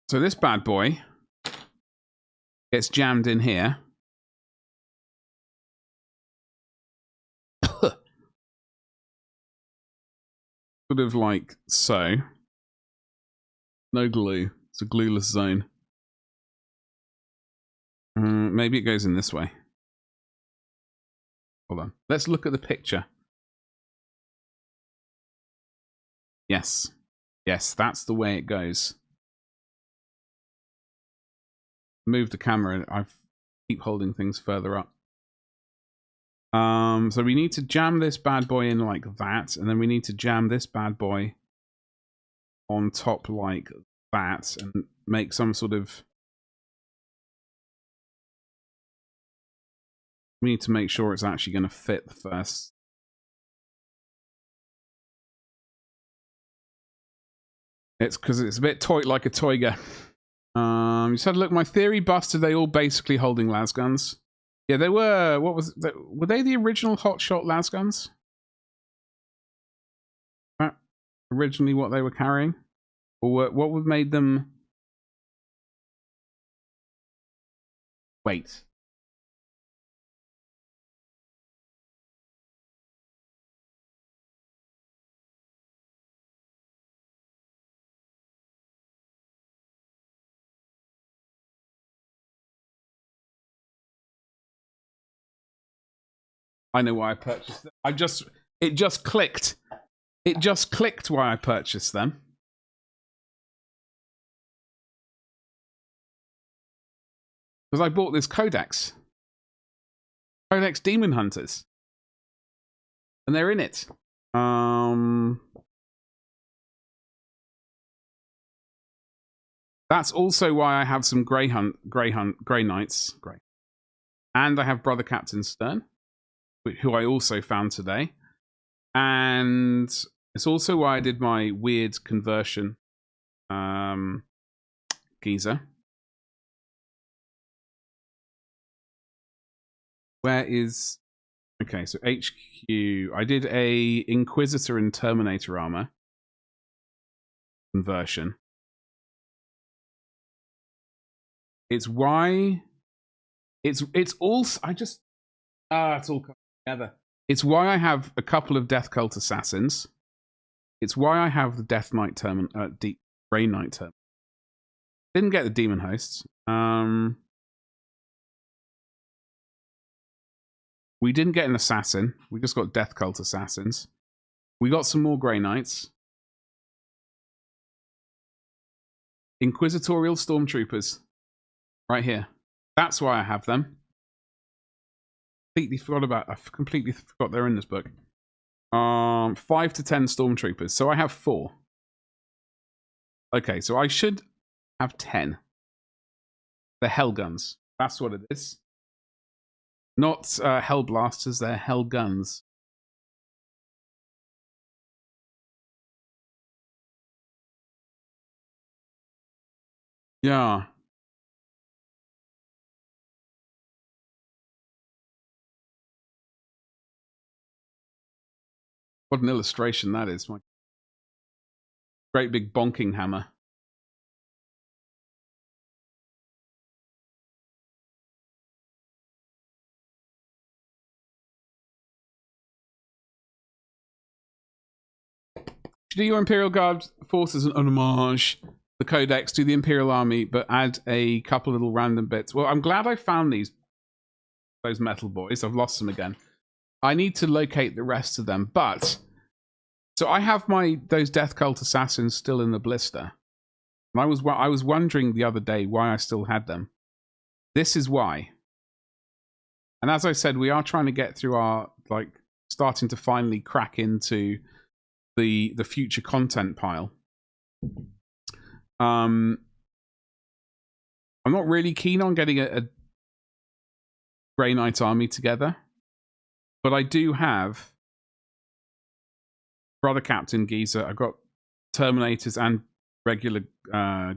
Speaker 1: So this bad boy gets jammed in here. Sort of like so. No glue. It's a glueless zone. Maybe it goes in this way. Hold on. Let's look at the picture. Yes. Yes, that's the way it goes. Move the camera. I keep holding things further up. So we need to jam this bad boy in like that, and then we need to jam this bad boy on top like that, and make some sort of... We need to make sure it's actually going to fit the first. It's because it's a bit like a Toiga. You said, look, my theory busted. They all basically holding las guns. Yeah, they were. What was? Were they the original hotshot las guns? Originally, what they were carrying, or what would made them? Wait. I know why I purchased them. It just clicked. It just clicked why I purchased them. Because I bought this Codex. Codex Demon Hunters. And they're in it. That's also why I have some Grey Knights. And I have Brother Captain Stern, who I also found today. And it's also why I did my weird conversion geezer. Where is... Okay, so HQ. I did a Inquisitor and Terminator armor conversion. It's why It's all it's all coming together. It's why I have a couple of Death Cult Assassins. It's why I have the Death Knight Deep Grey Knight term. Didn't get the Demon Hosts. We didn't get an Assassin. We just got Death Cult Assassins. We got some more Grey Knights. Inquisitorial Stormtroopers. Right here. That's why I have them. I completely forgot they're in this book. 5 to 10 Stormtroopers. So I have 4. Okay, so I should have 10. They're Hellguns. That's what it is. Not Hell Blasters, they're Hellguns. Yeah. What an illustration that is. My great big bonking hammer. Do your Imperial Guard forces an homage, the Codex, to the Imperial Army, but add a couple little random bits. Well, I'm glad I found those metal boys. I've lost them again. I need to locate the rest of them, but so I have those Death Cult Assassins still in the blister. And I was wondering the other day why I still had them. This is why. And as I said, we are trying to get through our starting to finally crack into the future content pile. I'm not really keen on getting a Grey Knight army together, but I do have Brother Captain Geezer. I've got Terminators and regular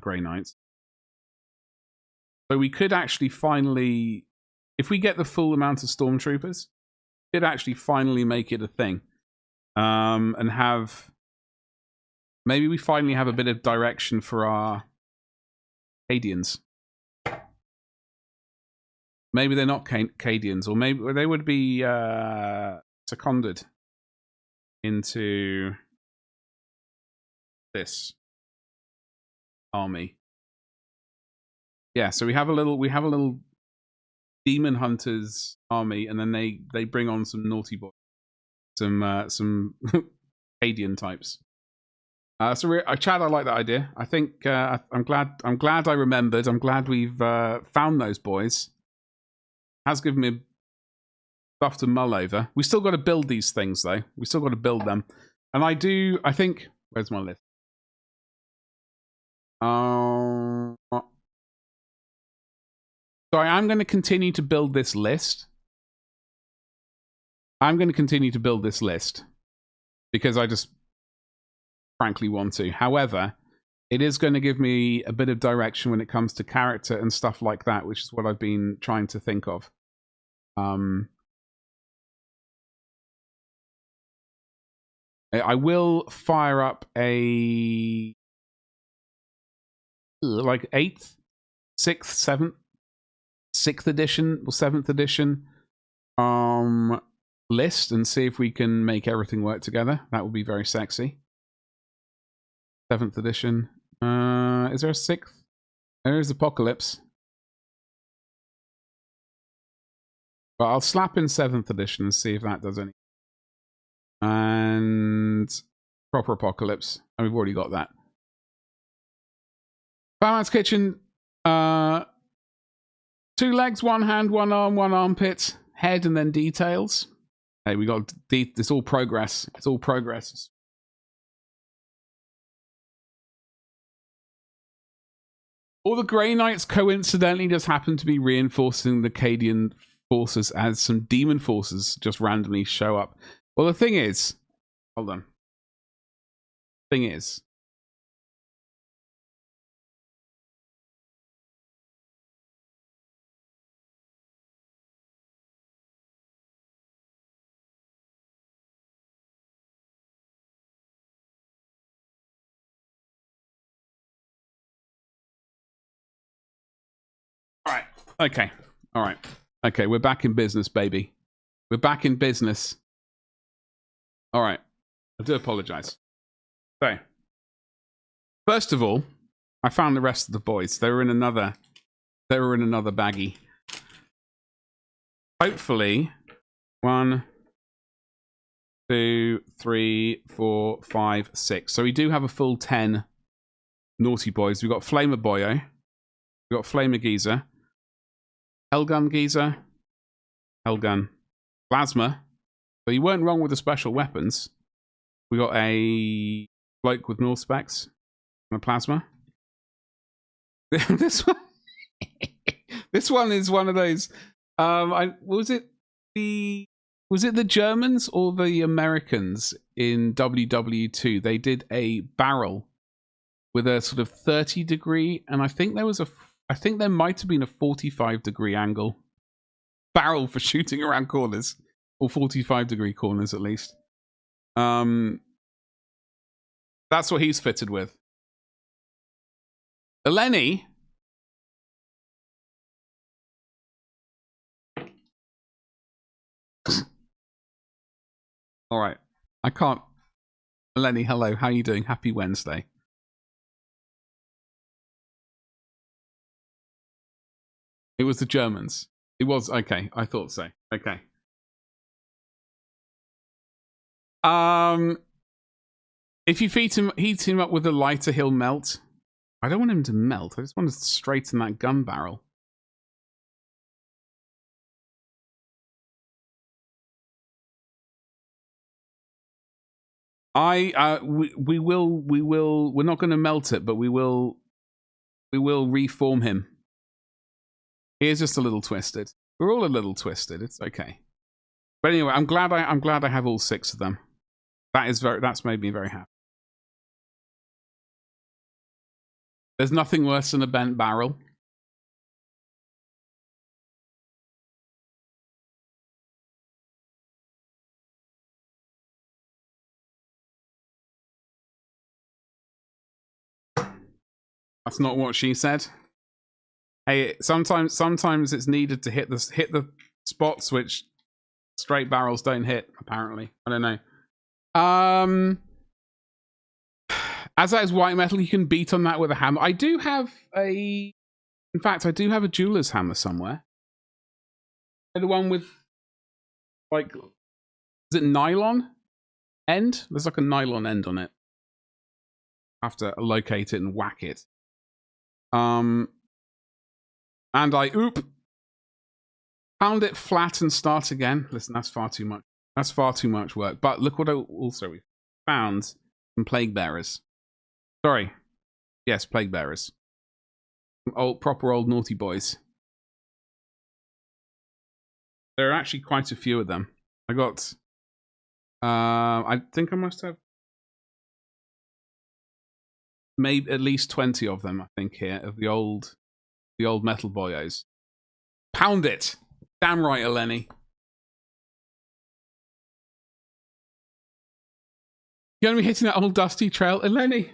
Speaker 1: Grey Knights. So we could actually finally, if we get the full amount of Stormtroopers, we could actually finally make it a thing. And maybe we finally have a bit of direction for our Cadians. Maybe they're not Cadians, or maybe they would be seconded into this army. Yeah, so we have a little demon hunters army, and then they bring on some naughty boys. Some Cadian types. So Chad, I like that idea. I think I'm glad I remembered. I'm glad we've found those boys. Has given me stuff to mull over. We still got to build these things though. We still got to build them. And I think where's my list? So I am going to continue to build this list. Because I just frankly want to. However, it is going to give me a bit of direction when it comes to character and stuff like that, which is what I've been trying to think of. I will fire up a 8th, 6th, 6th edition or 7th edition list and see if we can make everything work together. That would be very sexy. 7th edition. Is there a 6th? There's Apocalypse. But I'll slap in 7th edition and see if that does anything. And proper Apocalypse. And we've already got that. Batman's Kitchen. 2 legs, 1 hand, 1 arm, 1 armpit, head, and then details. Hey, we got it's all progress. It's all progress. All the Grey Knights coincidentally just happen to be reinforcing the Cadian forces as some demon forces just randomly show up. Well, the thing is, hold on. Thing is, all right, okay. All right. Okay, we're back in business, baby. We're back in business. All right. I do apologize. So, first of all, I found the rest of the boys. They were in another baggie. Hopefully, 1, 2, 3, 4, 5, 6. So we do have a full 10 naughty boys. We've got Flamer Boyo. We've got Flamer Geezer. Hellgun Geezer. Hellgun. Plasma. But you weren't wrong with the special weapons. We got a bloke with North specs and a plasma. This one, this one is one of those. Was it the Germans or the Americans in WW2? They did a barrel with a sort of 30-degree, and I think there might have been a 45-degree angle barrel for shooting around corners, or 45-degree corners at least. That's what he's fitted with. Eleni. All right. I can't. Eleni, hello. How are you doing? Happy Wednesday. It was the Germans. It was, okay. I thought so. Okay. If you heat him up with a lighter, he'll melt. I don't want him to melt. I just want to straighten that gun barrel. We're not going to melt it, but we will reform him. He is just a little twisted. We're all a little twisted. It's okay. But anyway, I'm glad I have all 6 of them. That's made me very happy. There's nothing worse than a bent barrel. That's not what she said. Hey, sometimes it's needed to hit the spots which straight barrels don't hit, apparently. I don't know. As that is white metal, you can beat on that with a hammer. I do have a jeweler's hammer somewhere. The one with, like, is it nylon end? There's like a nylon end on it. I have to locate it and whack it. And I pound it flat and start again. Listen, that's far too much. That's far too much work. But look what I also found some plague bearers. Sorry. Yes, plague bearers. Proper old naughty boys. There are actually quite a few of them. I got I think I must have maybe at least 20 of them, I think, here, of the old metal boyos. Pound it! Damn right, Eleni. You're gonna be hitting that old dusty trail, Eleni.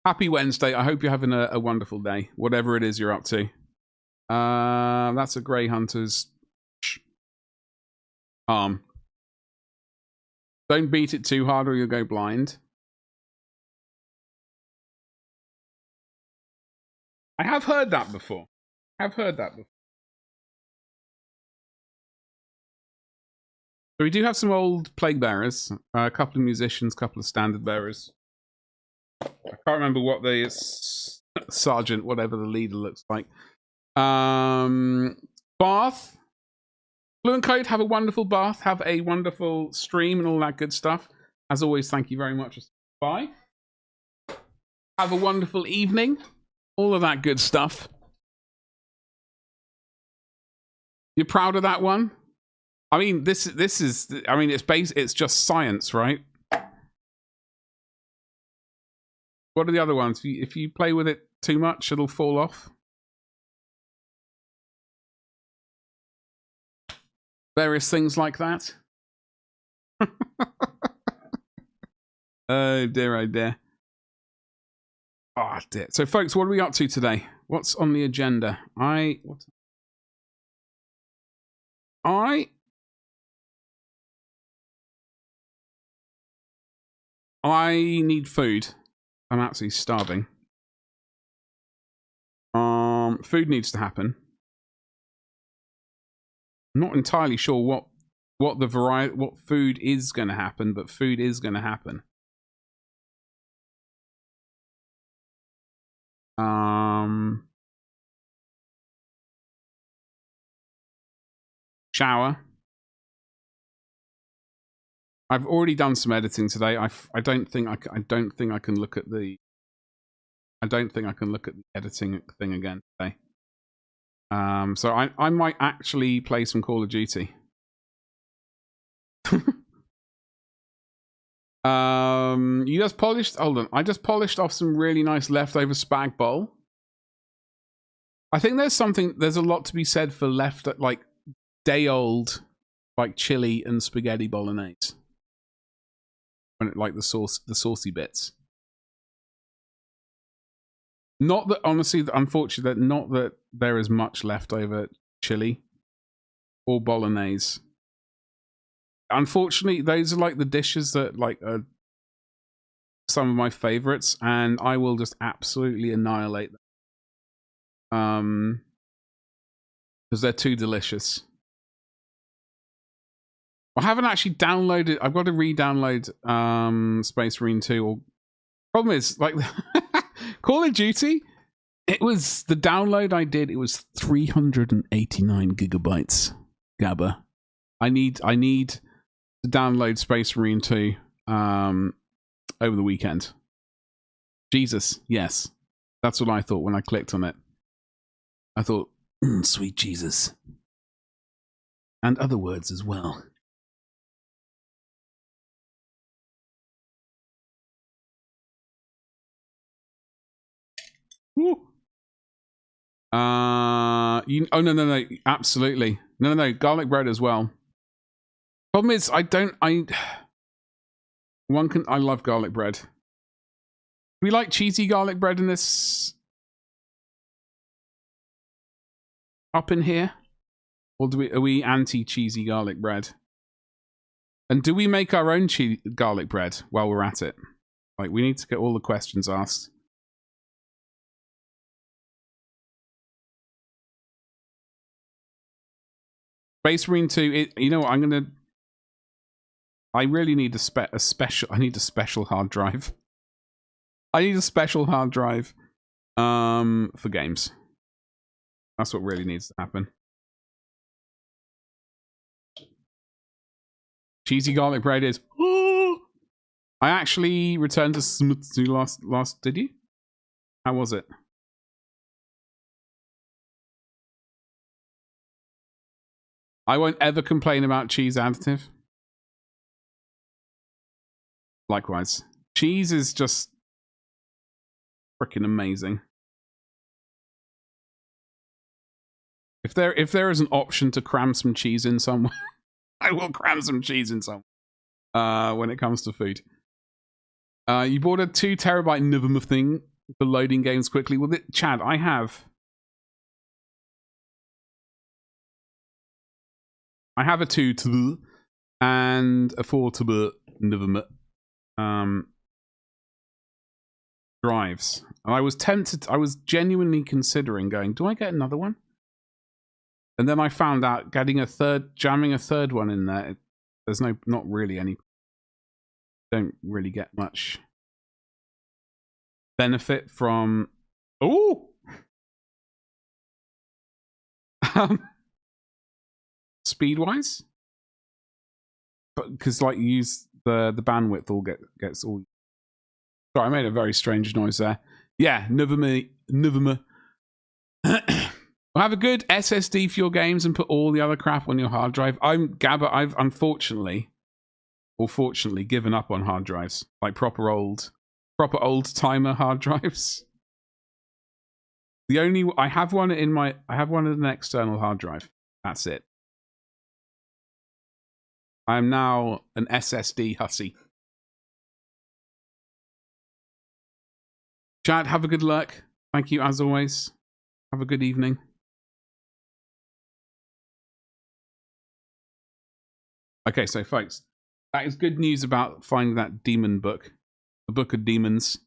Speaker 1: Happy Wednesday. I hope you're having a wonderful day, whatever it is you're up to. That's a Grey Hunter's arm. Don't beat it too hard or you'll go blind. I have heard that before. So we do have some old plague bearers, a couple of musicians, a couple of standard bearers. I can't remember what the sergeant, whatever the leader looks like. Bath. Blue and Code, have a wonderful bath. Have a wonderful stream and all that good stuff. As always, thank you very much. Bye. Have a wonderful evening. All of that good stuff. You're proud of that one? I mean, this is. I mean, it's just science, right? What are the other ones? If you play with it too much, it'll fall off. Various things like that. Oh dear, oh dear. Oh, dear. So, folks, what are we up to today? What's on the agenda? I need food. I'm absolutely starving. Food needs to happen. I'm not entirely sure what the variety, what food is going to happen, but food is going to happen. Shower. I've already done some editing today. I don't think I can look at the. I don't think I can look at the editing thing again today. So I might actually play some Call of Duty. You just polished. Hold on, I just polished off some really nice leftover spag bowl. I think there's a lot to be said for like day old, like chili and spaghetti bolognese. When it, like the saucy bits. Not that, honestly, unfortunately, not that there is much leftover chili or bolognese. Unfortunately, those are like the dishes that like are some of my favorites, and I will just absolutely annihilate them. Because they're too delicious. I haven't actually downloaded. I've got to re-download Space Marine 2. Or problem is, like Call of Duty. It was the download I did. It was 389 gigabytes. Gabba. I need to download Space Marine 2 over the weekend. Jesus, yes, that's what I thought when I clicked on it. I thought, sweet Jesus, and other words as well. Woo. Oh no, absolutely. No, garlic bread as well. Problem is, I love garlic bread. Do we like cheesy garlic bread in this up in here? Or are we anti-cheesy garlic bread? And do we make our own garlic bread while we're at it? Like, we need to get all the questions asked. Space Marine 2, you know what, I really need I need a special hard drive. I need a special hard drive for games. That's what really needs to happen. Cheesy garlic bread is. I actually returned to Smutsu last. Did you? How was it? I won't ever complain about cheese additive. Likewise, cheese is just freaking amazing. If there is an option to cram some cheese in somewhere, I will cram some cheese in somewhere. When it comes to food, you bought a 2 terabyte Nivum thing for loading games quickly. Well, Chad, I have a 2 TB and a 4 TB Nivum drives. And I was tempted. I was genuinely considering going, do I get another one? And then I found out jamming a third one in there, there's not really any, don't really get much benefit from, speed-wise. But because like you use the bandwidth all gets all. Sorry, I made a very strange noise there. Yeah, Nivum. Have a good SSD for your games and put all the other crap on your hard drive. I've unfortunately, or fortunately, given up on hard drives, like proper old timer hard drives. I have one in an external hard drive. That's it. I am now an SSD hussy. Chad, have a good luck. Thank you as always. Have a good evening. Okay, so folks, that is good news about finding that demon book, the Book of Demons.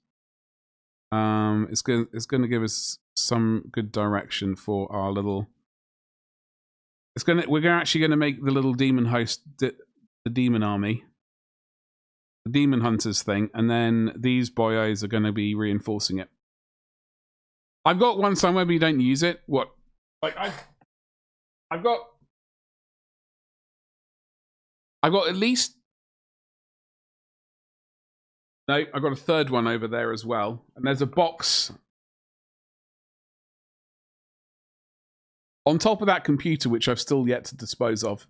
Speaker 1: It's going to give us some good direction for our little. We're actually going to make the little demon host the demon army, the demon hunters thing, and then these boyos are going to be reinforcing it. I've got one somewhere, but you don't use it. What? Like I've got at least. No, I've got a third one over there as well. And there's a box on top of that computer, which I've still yet to dispose of.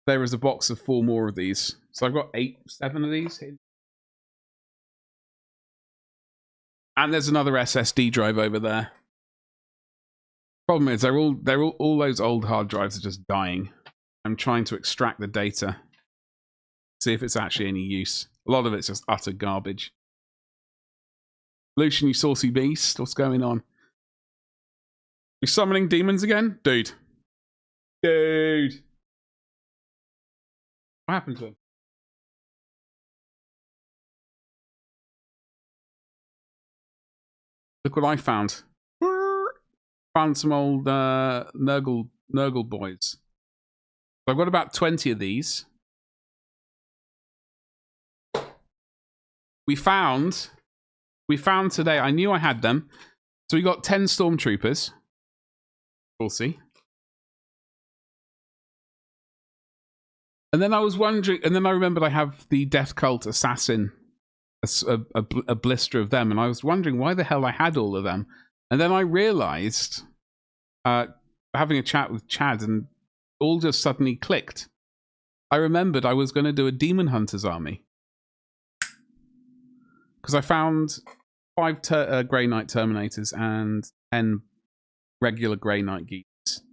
Speaker 1: There is a box of 4 more of these. So I've got 7 of these. And there's another SSD drive over there. Problem is, all those old hard drives are just dying. I'm trying to extract the data. See if it's actually any use. A lot of it's just utter garbage. Lucian, you saucy beast. What's going on? You summoning demons again? Dude. What happened to him? Look what I found. Found some old Nurgle boys. I've got about 20 of these. We found today, I knew I had them. So we got 10 stormtroopers. We'll see. And then I was wondering, and then I remembered I have the Death Cult Assassin, a blister of them, and I was wondering why the hell I had all of them. And then I realized, having a chat with Chad, and all just suddenly clicked. I remembered I was going to do a Demon Hunters army. Because I found 5 Grey Knight Terminators and 10 regular Grey Knight Geeks.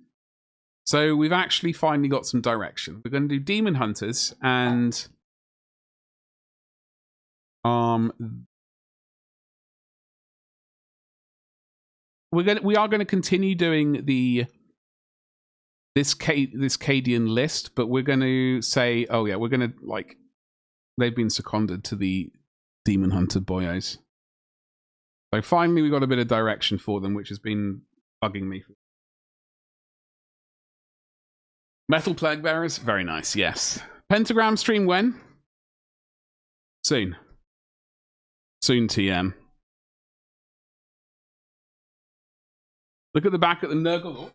Speaker 1: So we've actually finally got some direction. We're going to do Demon Hunters, and we are going to continue doing this Cadian list, but we're going to say, oh yeah, we're going to, like, they've been seconded to the Demon Hunter boyos. So finally we got a bit of direction for them, which has been bugging me. Metal Plague Bearers, very nice, yes. Pentagram stream when? Soon. Soon, TM. Look at the back of the Nurgle.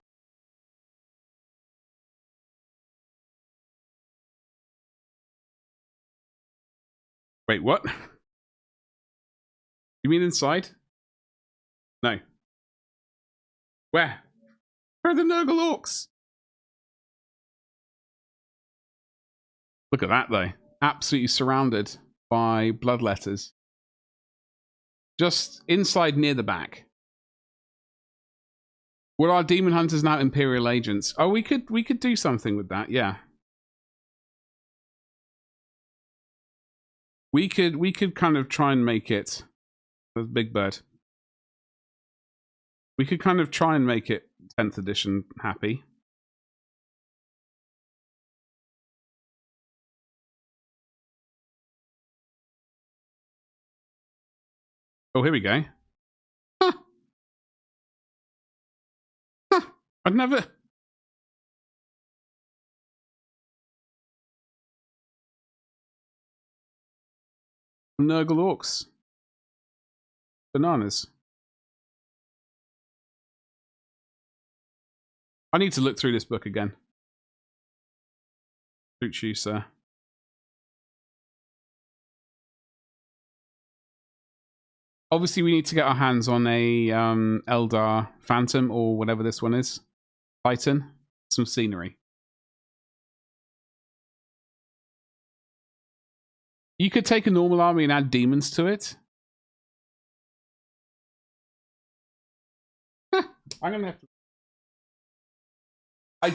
Speaker 1: Wait, what? You mean inside? No. Where? Where are the Nurgle Orcs? Look at that, though. Absolutely surrounded by bloodletters. Just inside near the back. Were our Demon Hunters now Imperial agents? Oh, we could do something with that, yeah. We could kind of try and make it. There's Big Bird. We could kind of try and make it 10th edition happy. Oh, here we go. Huh. Huh. I'd never... Nurgle Orcs. Bananas. I need to look through this book again. Suits you, sir. Obviously, we need to get our hands on a Eldar Phantom, or whatever this one is. Titan. Some scenery. You could take a normal army and add demons to it. I'm gonna have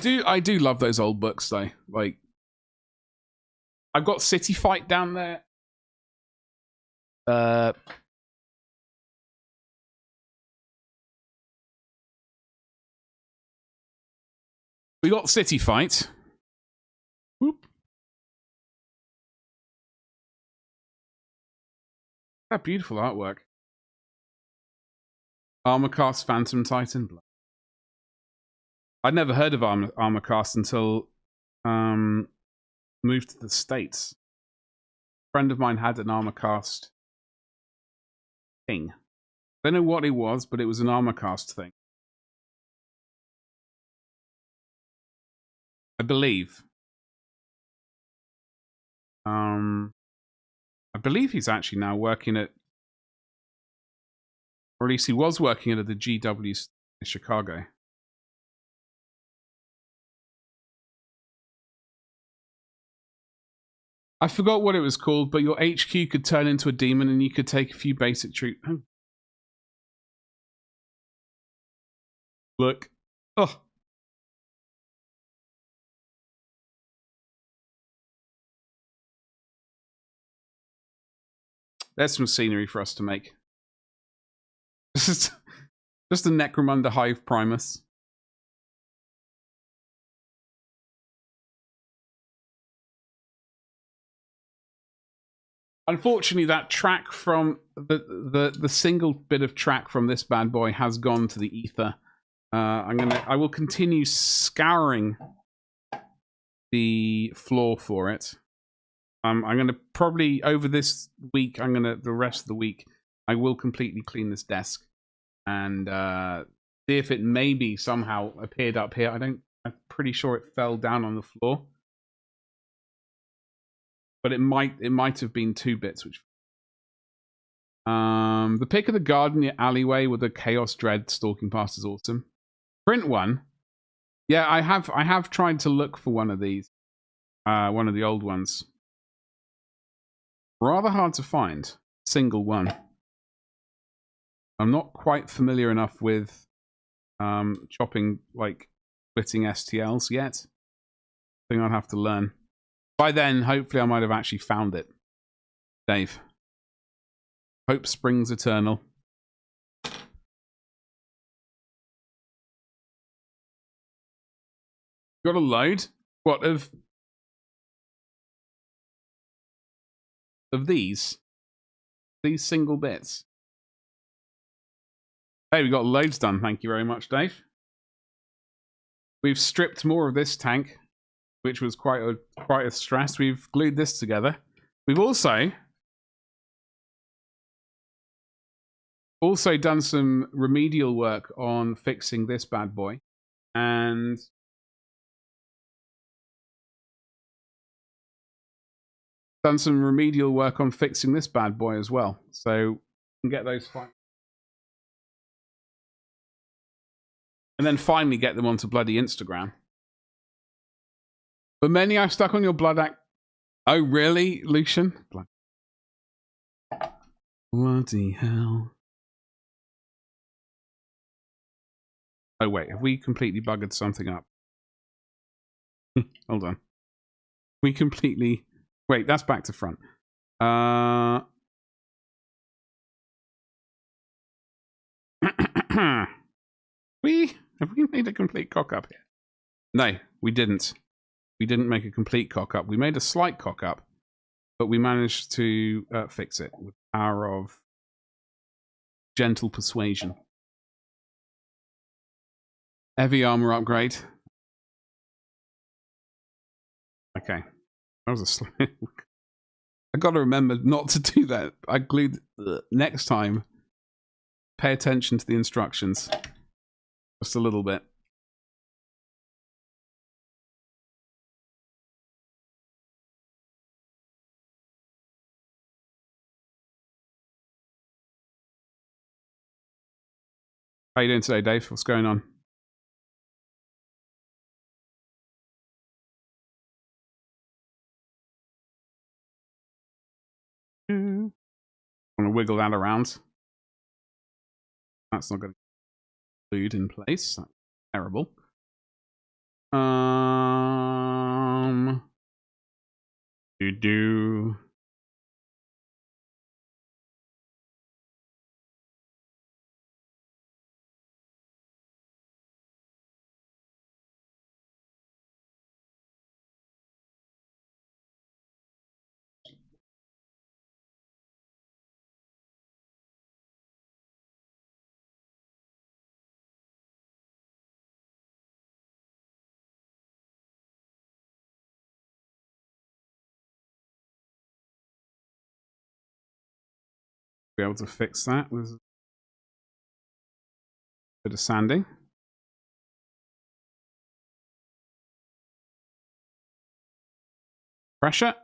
Speaker 1: to... I do love those old books though. Like, I've got City Fight down there. We got City Fight. Whoop. That beautiful artwork. Armorcast Phantom Titan. I'd never heard of Armorcast until moved to the States. A friend of mine had an Armorcast thing. I don't know what it was, but it was an Armorcast thing. I believe. I believe he's actually now working at, or at least he was working at the GW in Chicago. I forgot what it was called, but your HQ could turn into a demon and you could take a few basic troops. Oh. Look. Oh. There's some scenery for us to make. This is just a Necromunda Hive Primus. Unfortunately, that track from the single bit of track from this bad boy has gone to the ether. I will continue scouring the floor for it. I'm gonna probably over this week. The rest of the week I will completely clean this desk and see if it maybe somehow appeared up here. I'm pretty sure it fell down on the floor. But it might have been 2 bits. Which the pick of the garden alleyway with the Chaos Dread stalking past is awesome. Print one, yeah. I have tried to look for one of these, one of the old ones. Rather hard to find. Single one. I'm not quite familiar enough with chopping, like splitting STLs yet. I think I'll have to learn. By then, hopefully, I might have actually found it. Dave. Hope springs eternal. Got a load? What, of these? These single bits? Hey, we got loads done. Thank you very much, Dave. We've stripped more of this tank, which was quite a stress. We've glued this together. We've also done some remedial work on fixing this bad boy, and done some remedial work on fixing this bad boy as well. So we can get those fine. And then finally get them onto bloody Instagram. But many I've stuck on your blood act. Oh, really, Lucian? Bloody hell. Oh, wait. Have we completely buggered something up? Hold on. We completely... Wait, that's back to front. Have we made a complete cock-up here? No, we didn't. We didn't make a complete cock-up. We made a slight cock-up, but we managed to fix it with the power of gentle persuasion. Heavy armor upgrade. Okay. That was a slight... I gotta remember not to do that. I glued... Next time, pay attention to the instructions. Just a little bit. How you doing today, Dave? What's going on? I'm gonna wiggle that around. That's not gonna glued in place. That's terrible. Do. Be able to fix that with a bit of sanding. Pressure.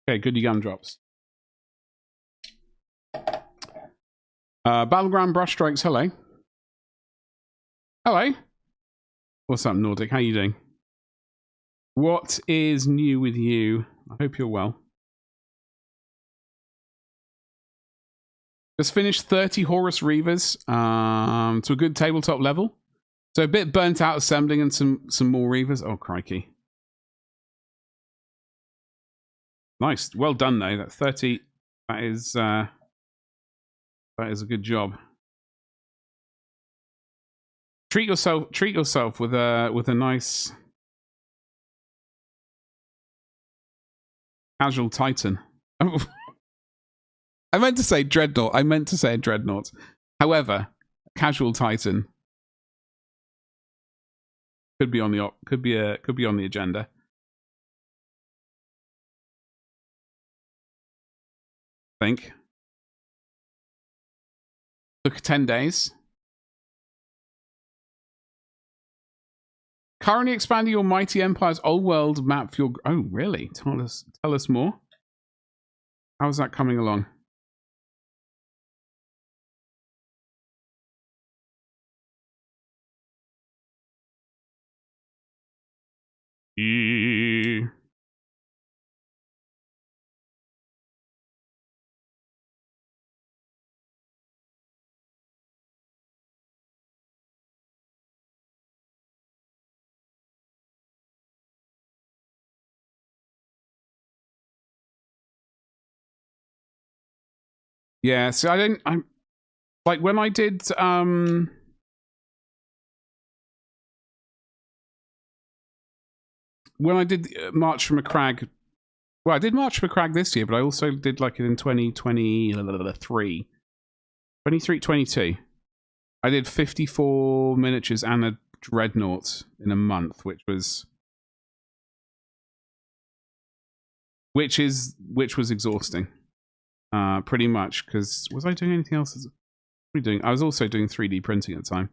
Speaker 1: Okay, good gumdrops. Battleground Brushstrokes, hello. Hello. What's up, Nordic? How you doing? What is new with you? I hope you're well. Just finished 30 Horus Reavers to a good tabletop level. So a bit burnt out assembling and some more Reavers. Oh, crikey. Nice. Well done, though. That 30, that is a good job. Treat yourself with a nice casual Titan. I meant to say Dreadnought. I meant to say a Dreadnought. However, casual Titan could be on the agenda. I think. Took 10 days. Currently expanding your Mighty Empire's old world map for your... Oh, really? Tell us more. How's that coming along? Yeah, so I'm like when I did March from a Crag. Well, I did March from a Crag this year, but I also did like it in 2023. 22. I did 54 miniatures and a Dreadnought in a month, which was exhausting. Pretty much, because was I doing anything else? I was also doing 3D printing at the time.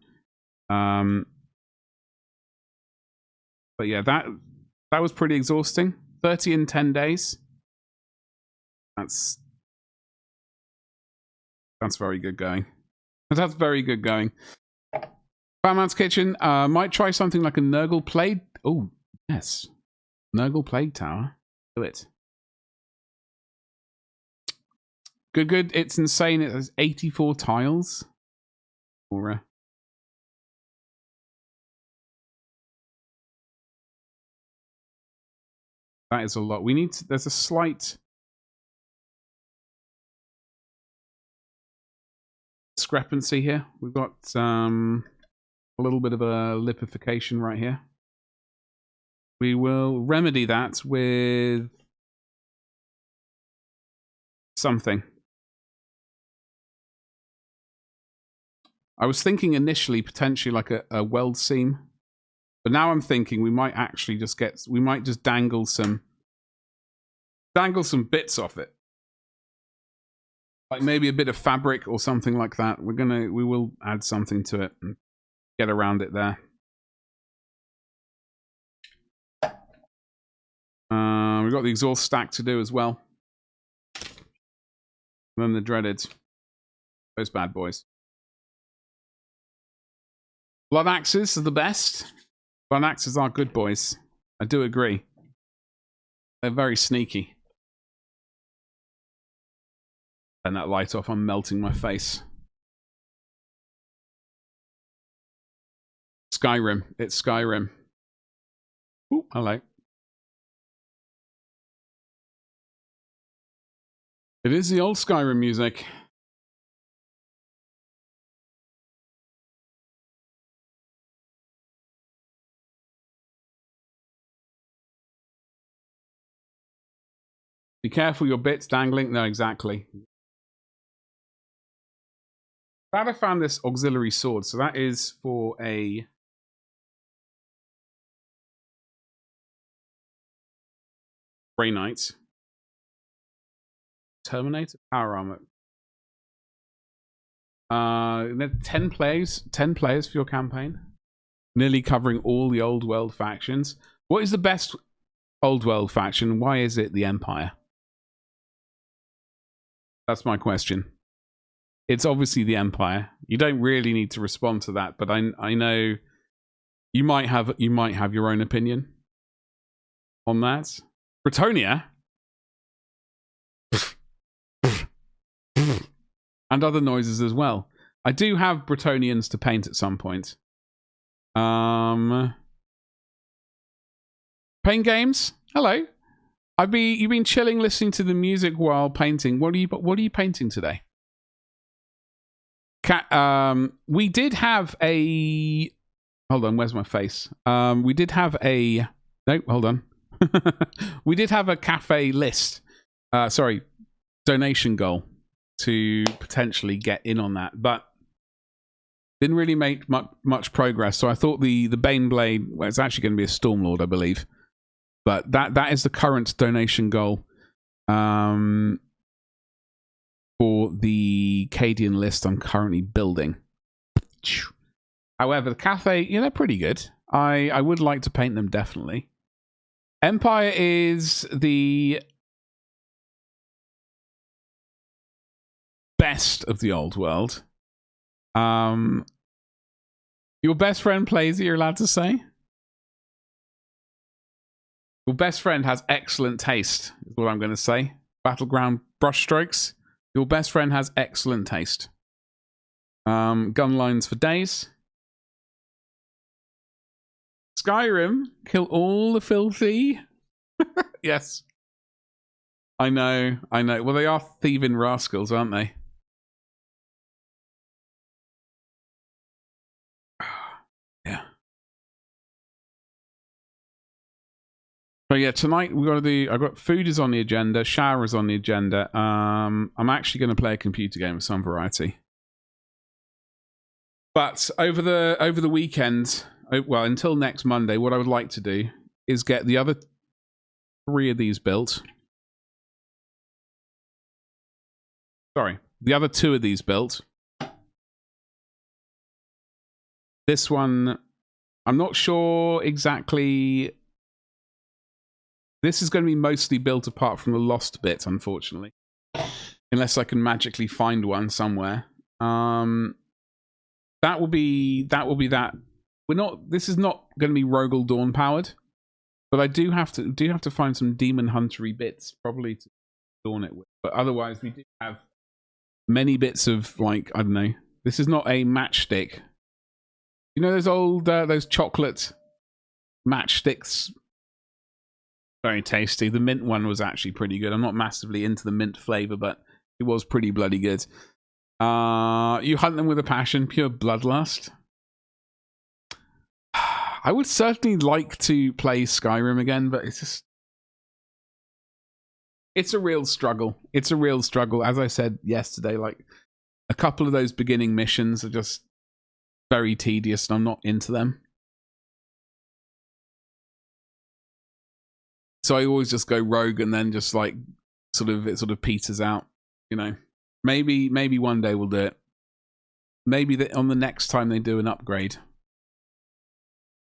Speaker 1: But yeah, that was pretty exhausting. 30 in 10 days. That's very good going. That's very good going. Batman's Kitchen. Might try something like a Nurgle Plague. Oh, yes. Nurgle Plague Tower. Do it. Good. It's insane. It has 84 tiles. Or that is a lot. We need to, there's a slight discrepancy here. We've got a little bit of a lipification right here. We will remedy that with something. I was thinking initially potentially like a weld seam, but now I'm thinking we might actually just dangle some bits off it, like maybe a bit of fabric or something like that. We will add something to it and get around it there. We've got the exhaust stack to do as well. And then the dreaded, those bad boys. Blood axes are the best. Blood axes are good boys. I do agree. They're very sneaky. Turn that light off. I'm melting my face. Skyrim. It's Skyrim. Ooh, hello. It is the old Skyrim music. Be careful, your bit's dangling. No, exactly. Glad I found this auxiliary sword. So that is for a Grey Knight. Terminator power armor. 10 players for your campaign. Nearly covering all the old world factions. What is the best old world faction? Why is it the Empire? That's my question. It's obviously the Empire. You don't really need to respond to that, but I know you might have your own opinion on that. Bretonia and other noises as well. I do have Bretonians to paint at some point. Paint games. Hello. You've been chilling, listening to the music while painting. What are you painting today? We did have a. Hold on. Where's my face? We did have a. No, hold on. We did have a cafe list. Sorry, donation goal to potentially get in on that, but didn't really make much progress. So I thought the Baneblade. Well, it's actually going to be a Stormlord, I believe. But that is the current donation goal for the Cadian list I'm currently building. However, the cafe, they're pretty good. I would like to paint them, definitely. Empire is the best of the old world. Your best friend plays it, you're allowed to say? Your best friend has excellent taste, is what I'm going to say. Battleground brushstrokes. Your best friend has excellent taste. Gun lines for days. Skyrim, kill all the filthy. Yes. I know. Well, they are thieving rascals, aren't they? Yeah. So yeah, tonight we got to do. I got food is on the agenda, shower is on the agenda. I'm actually going to play a computer game of some variety. But over the weekend, well, until next Monday, what I would like to do is get the other 3 of these built. Sorry, the other 2 of these built. This one, I'm not sure exactly. This is going to be mostly built apart from the lost bit, unfortunately. Unless I can magically find one somewhere. That will be that. This is not going to be Rogel Dawn powered. But I do have to find some demon huntery bits, probably to dawn it with. But otherwise we do have many bits of, like, I don't know. This is not a matchstick. You know those old those chocolate matchsticks? Very tasty. The mint one was actually pretty good. I'm not massively into the mint flavor, but it was pretty bloody good. You hunt them with a passion, pure bloodlust. I would certainly like to play Skyrim again, but it's a real struggle. It's a real struggle. As I said yesterday, like, a couple of those beginning missions are just very tedious, and I'm not into them. So I always just go rogue, and then just like it sort of peters out, Maybe one day we'll do it. Maybe on the next time they do an upgrade,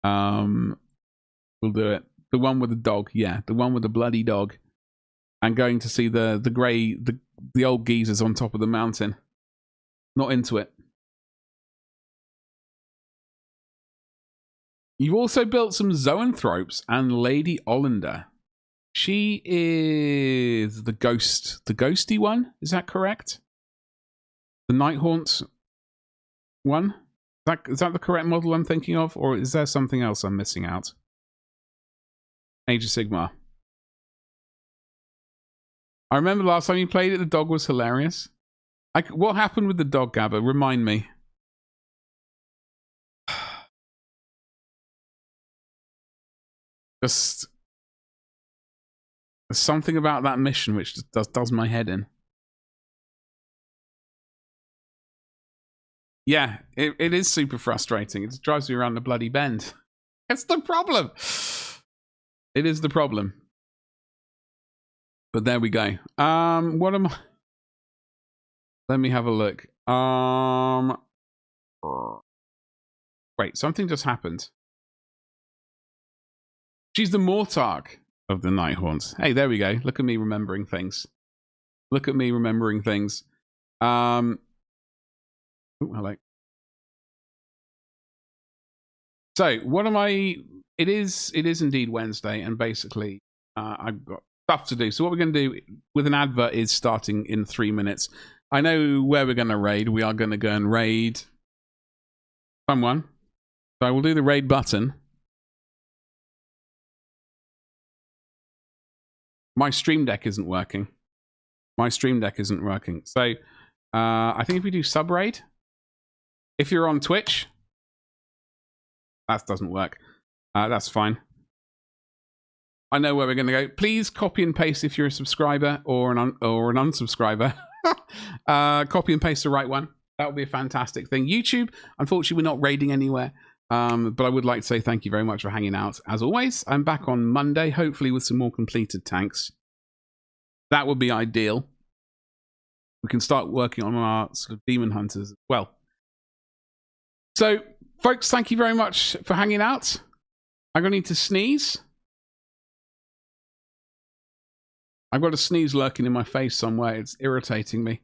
Speaker 1: we'll do it. The one with the dog, yeah, the one with the bloody dog, and going to see the old geezers on top of the mountain. Not into it. You've also built some zoanthropes and Lady Olander. She is the ghosty one. Is that correct? The Nighthaunt one? Is that the correct model I'm thinking of? Or is there something else I'm missing out? Age of Sigmar. I remember last time you played it, the dog was hilarious. What happened with the dog, Gabba? Remind me. Just There's something about that mission which just does my head in. Yeah, it is super frustrating. It just drives me around the bloody bend. It's the problem. It is the problem. But there we go. What am I? Let me have a look. Wait, something just happened. She's the Mortarch of the Nighthorns. Hey, there we go. Look at me remembering things. Look at me remembering things. Oh, hello. So, what am I? It is indeed Wednesday, and basically, I've got stuff to do. So, what we're going to do with an advert is starting in 3 minutes. I know where we're going to raid. We are going to go and raid someone. So, I will do the raid button. My Stream Deck isn't working. My Stream Deck isn't working. So, I think if we do sub raid, if you're on Twitch, that doesn't work. That's fine. I know where we're going to go. Please copy and paste if you're a subscriber or an unsubscriber. Copy and paste the right one. That would be a fantastic thing. YouTube, unfortunately, we're not raiding anywhere. But I would like to say thank you very much for hanging out. As always, I'm back on Monday, hopefully with some more completed tanks. That would be ideal. We can start working on our sort of demon hunters as well. So, folks, thank you very much for hanging out. I'm going to need to sneeze. I've got a sneeze lurking in my face somewhere. It's irritating me.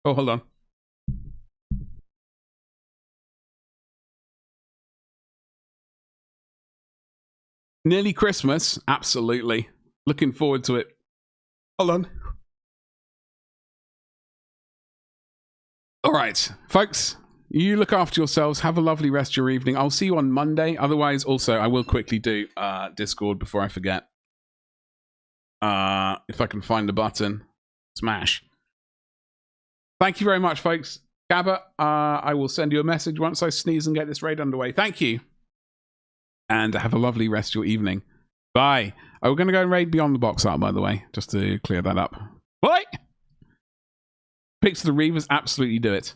Speaker 1: Oh, hold on. Nearly Christmas. Absolutely. Looking forward to it. Hold on. All right, folks. You look after yourselves. Have a lovely rest of your evening. I'll see you on Monday. Otherwise, also, I will quickly do Discord before I forget. If I can find the button. Smash. Thank you very much, folks. Gabba, I will send you a message once I sneeze and get this raid underway. Thank you. And have a lovely rest of your evening. Bye. Oh, we're going to go and raid Beyond the Box Art, by the way, just to clear that up. Bye. Picks of the Reavers, absolutely do it.